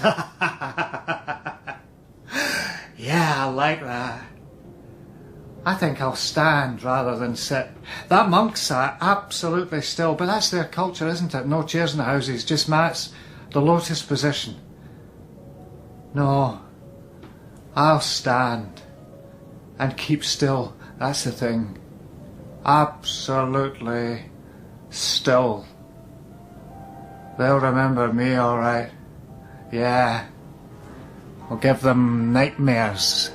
Yeah, I like that. I think I'll stand rather than sit. That monk sat absolutely still, but that's their culture, isn't it? No chairs in the houses, just mats. The lotus position. No, I'll stand and keep still. That's the thing. Absolutely still. They'll remember me, all right. Yeah. I'll give them nightmares.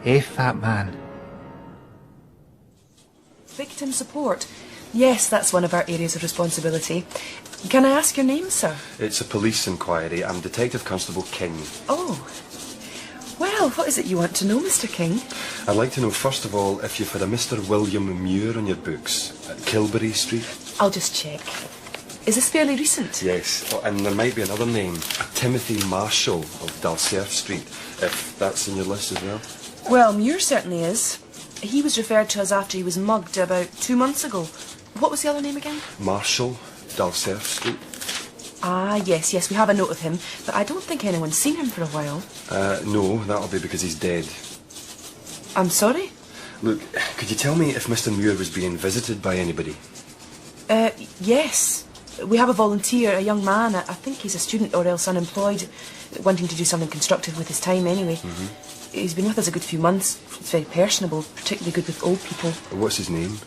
Eh, fat man? Victim support. Yes, that's one of our areas of responsibility. Can I ask your name, sir? It's a police inquiry. I'm Detective Constable King. Oh. Well, what is it you want to know, Mr. King? I'd like to know, first of all, if you've had a Mr. William Muir on your books at Kilbury Street. I'll just check. Is this fairly recent? Yes, and there might be another name, a Timothy Marshall of Dalserf Street, if that's in your list as well. Well, Muir certainly is. He was referred to us after he was mugged about 2 months ago. What was the other name again? Marshall, Dalserf Street. Ah, yes, we have a note of him, but I don't think anyone's seen him for a while. No, that'll be because he's dead. I'm sorry? Look, could you tell me if Mr. Muir was being visited by anybody? Yes. We have a volunteer, a young man. I think he's a student or else unemployed, wanting to do something constructive with his time anyway. Mm-hmm. He's been with us a good few months. He's very personable, particularly good with old people. What's his name?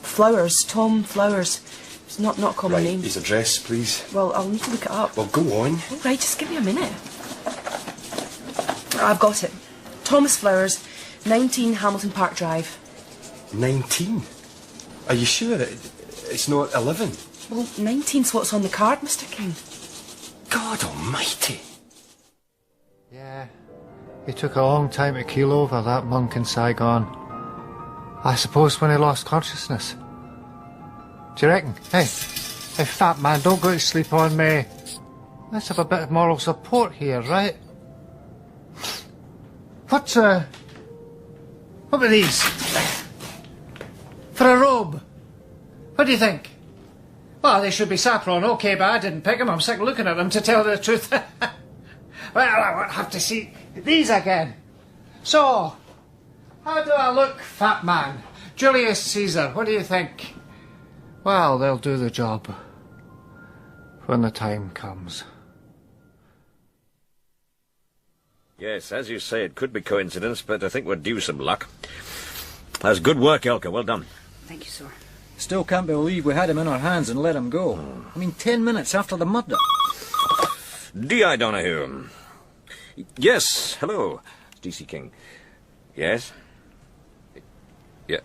Flowers. Tom Flowers. It's not a common name. His address, please. Well, I'll need to look it up. Well, go on. All right, just give me a minute. I've got it. Thomas Flowers, 19 Hamilton Park Drive. 19? Are you sure it's not 11? Well, 19's what's on the card, Mr. King. God almighty. He took a long time to keel over, that monk in Saigon. I suppose when he lost consciousness. Do you reckon? Hey, fat man, don't go to sleep on me. Let's have a bit of moral support here, right? What were these? For a robe. What do you think? Well, they should be saffron, okay, but I didn't pick them. I'm sick of looking at them, to tell the truth. Well, I won't have to see these again. So, how do I look, fat man? Julius Caesar, what do you think? Well, they'll do the job when the time comes. Yes, as you say, it could be coincidence, but I think we're due some luck. That's good work, Elka. Well done. Thank you, sir. Still can't believe we had him in our hands and let him go. I mean, 10 minutes after the murder. D.I. Donahue. Yes, hello, D.C. King. Yes? Yeah.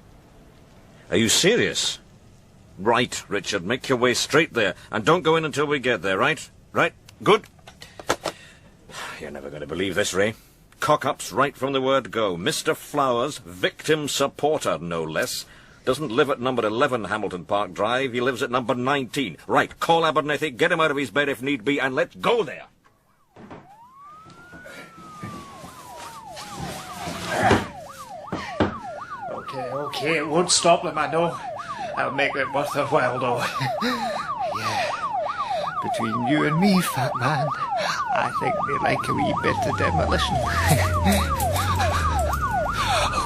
Are you serious? Right, Richard, make your way straight there, and don't go in until we get there, right? Right? Good. You're never going to believe this, Ray. Cock-ups right from the word go. Mr. Flowers, victim supporter, no less, doesn't live at number 11 Hamilton Park Drive. He lives at number 19. Right, call Abernethy, get him out of his bed if need be, and let's go there. Okay, it won't stop them, I know. I'll make it worth their while, though. Yeah. Between you and me, fat man, I think they like a wee bit of demolition. Oh,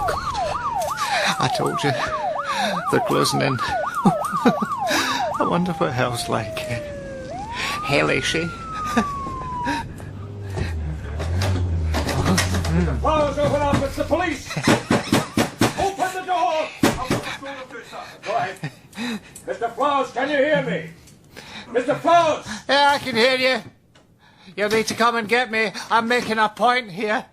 God. I told you. They're closing in. I wonder what hell's like. Hellish, eh? Flowers, open up! It's the police! Open the door! I'll put the school up to it, sir. Go ahead. Mr. Flowers, can you hear me? Mr. Flowers! Yeah, I can hear you. You'll need to come and get me. I'm making a point here.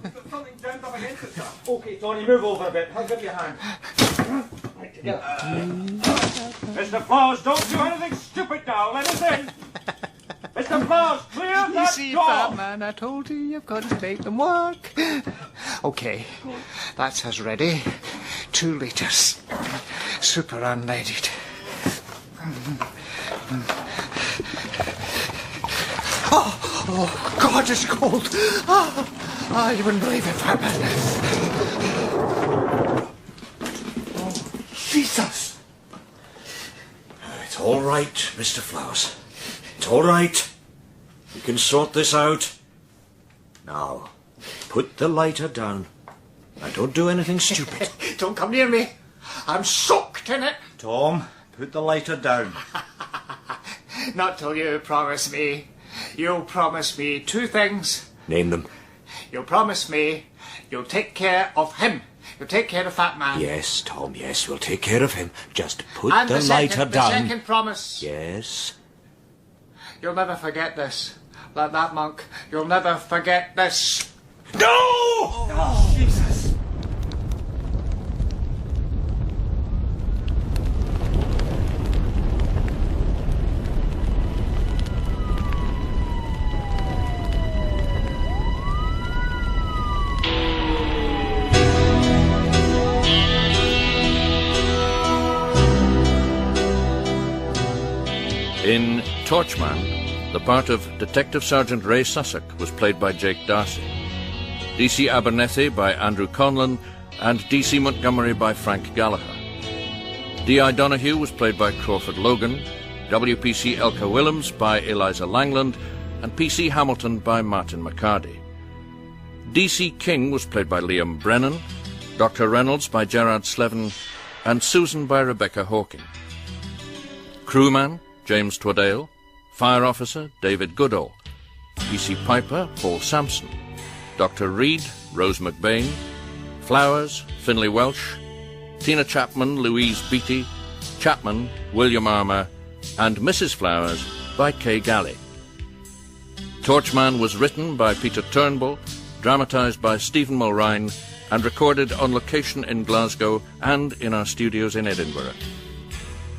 There's something jammed up against it, sir. OK, Tony, move over a bit. I'll give you a hand. Right, together. Mr. Flowers, don't do anything stupid now. Let us in. Mr. Flowers, clear that door! You see, fat man, I told you, you've got to make them work. OK, that's us ready. 2 litres. Super unleaded. Oh, God, it's cold. Oh, you wouldn't believe it, fat man. Oh, Jesus. It's all right, Mr. Flowers. It's all right. We can sort this out. Now, put the lighter down. Now, don't do anything stupid. Don't come near me. I'm soaked in it. Tom, put the lighter down. Not till you promise me. You'll promise me 2 things. Name them. You'll promise me you'll take care of him. You'll take care of Fat Man. Yes, Tom, yes, we'll take care of him. Just put And the lighter down. The second promise. Yes. You'll never forget this. Like that monk. You'll never forget this. No! Oh, Jesus. In Torchman, the part of Detective Sergeant Ray Sussex was played by Jake Darcy, D.C. Abernethy by Andrew Conlon, and D.C. Montgomery by Frank Gallagher. D.I. Donahue was played by Crawford Logan, W.P.C. Elka Willems by Eliza Langland, and P.C. Hamilton by Martin McCarty. D.C. King was played by Liam Brennan, Dr. Reynolds by Gerard Slevin, and Susan by Rebecca Hawking. Crewman, James Twaddale. Fire Officer, David Goodall. P.C. Piper, Paul Sampson. Dr. Reed, Rose McBain. Flowers, Finlay Welsh. Tina Chapman, Louise Beattie. Chapman, William Armour. And Mrs. Flowers by Kay Galley. Torchman was written by Peter Turnbull, dramatised by Stephen Mulrine, and recorded on location in Glasgow and in our studios in Edinburgh.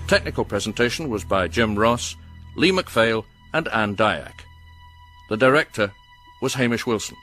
Technical presentation was by Jim Ross, Lee MacPhail and Anne Dyack. The director was Hamish Wilson.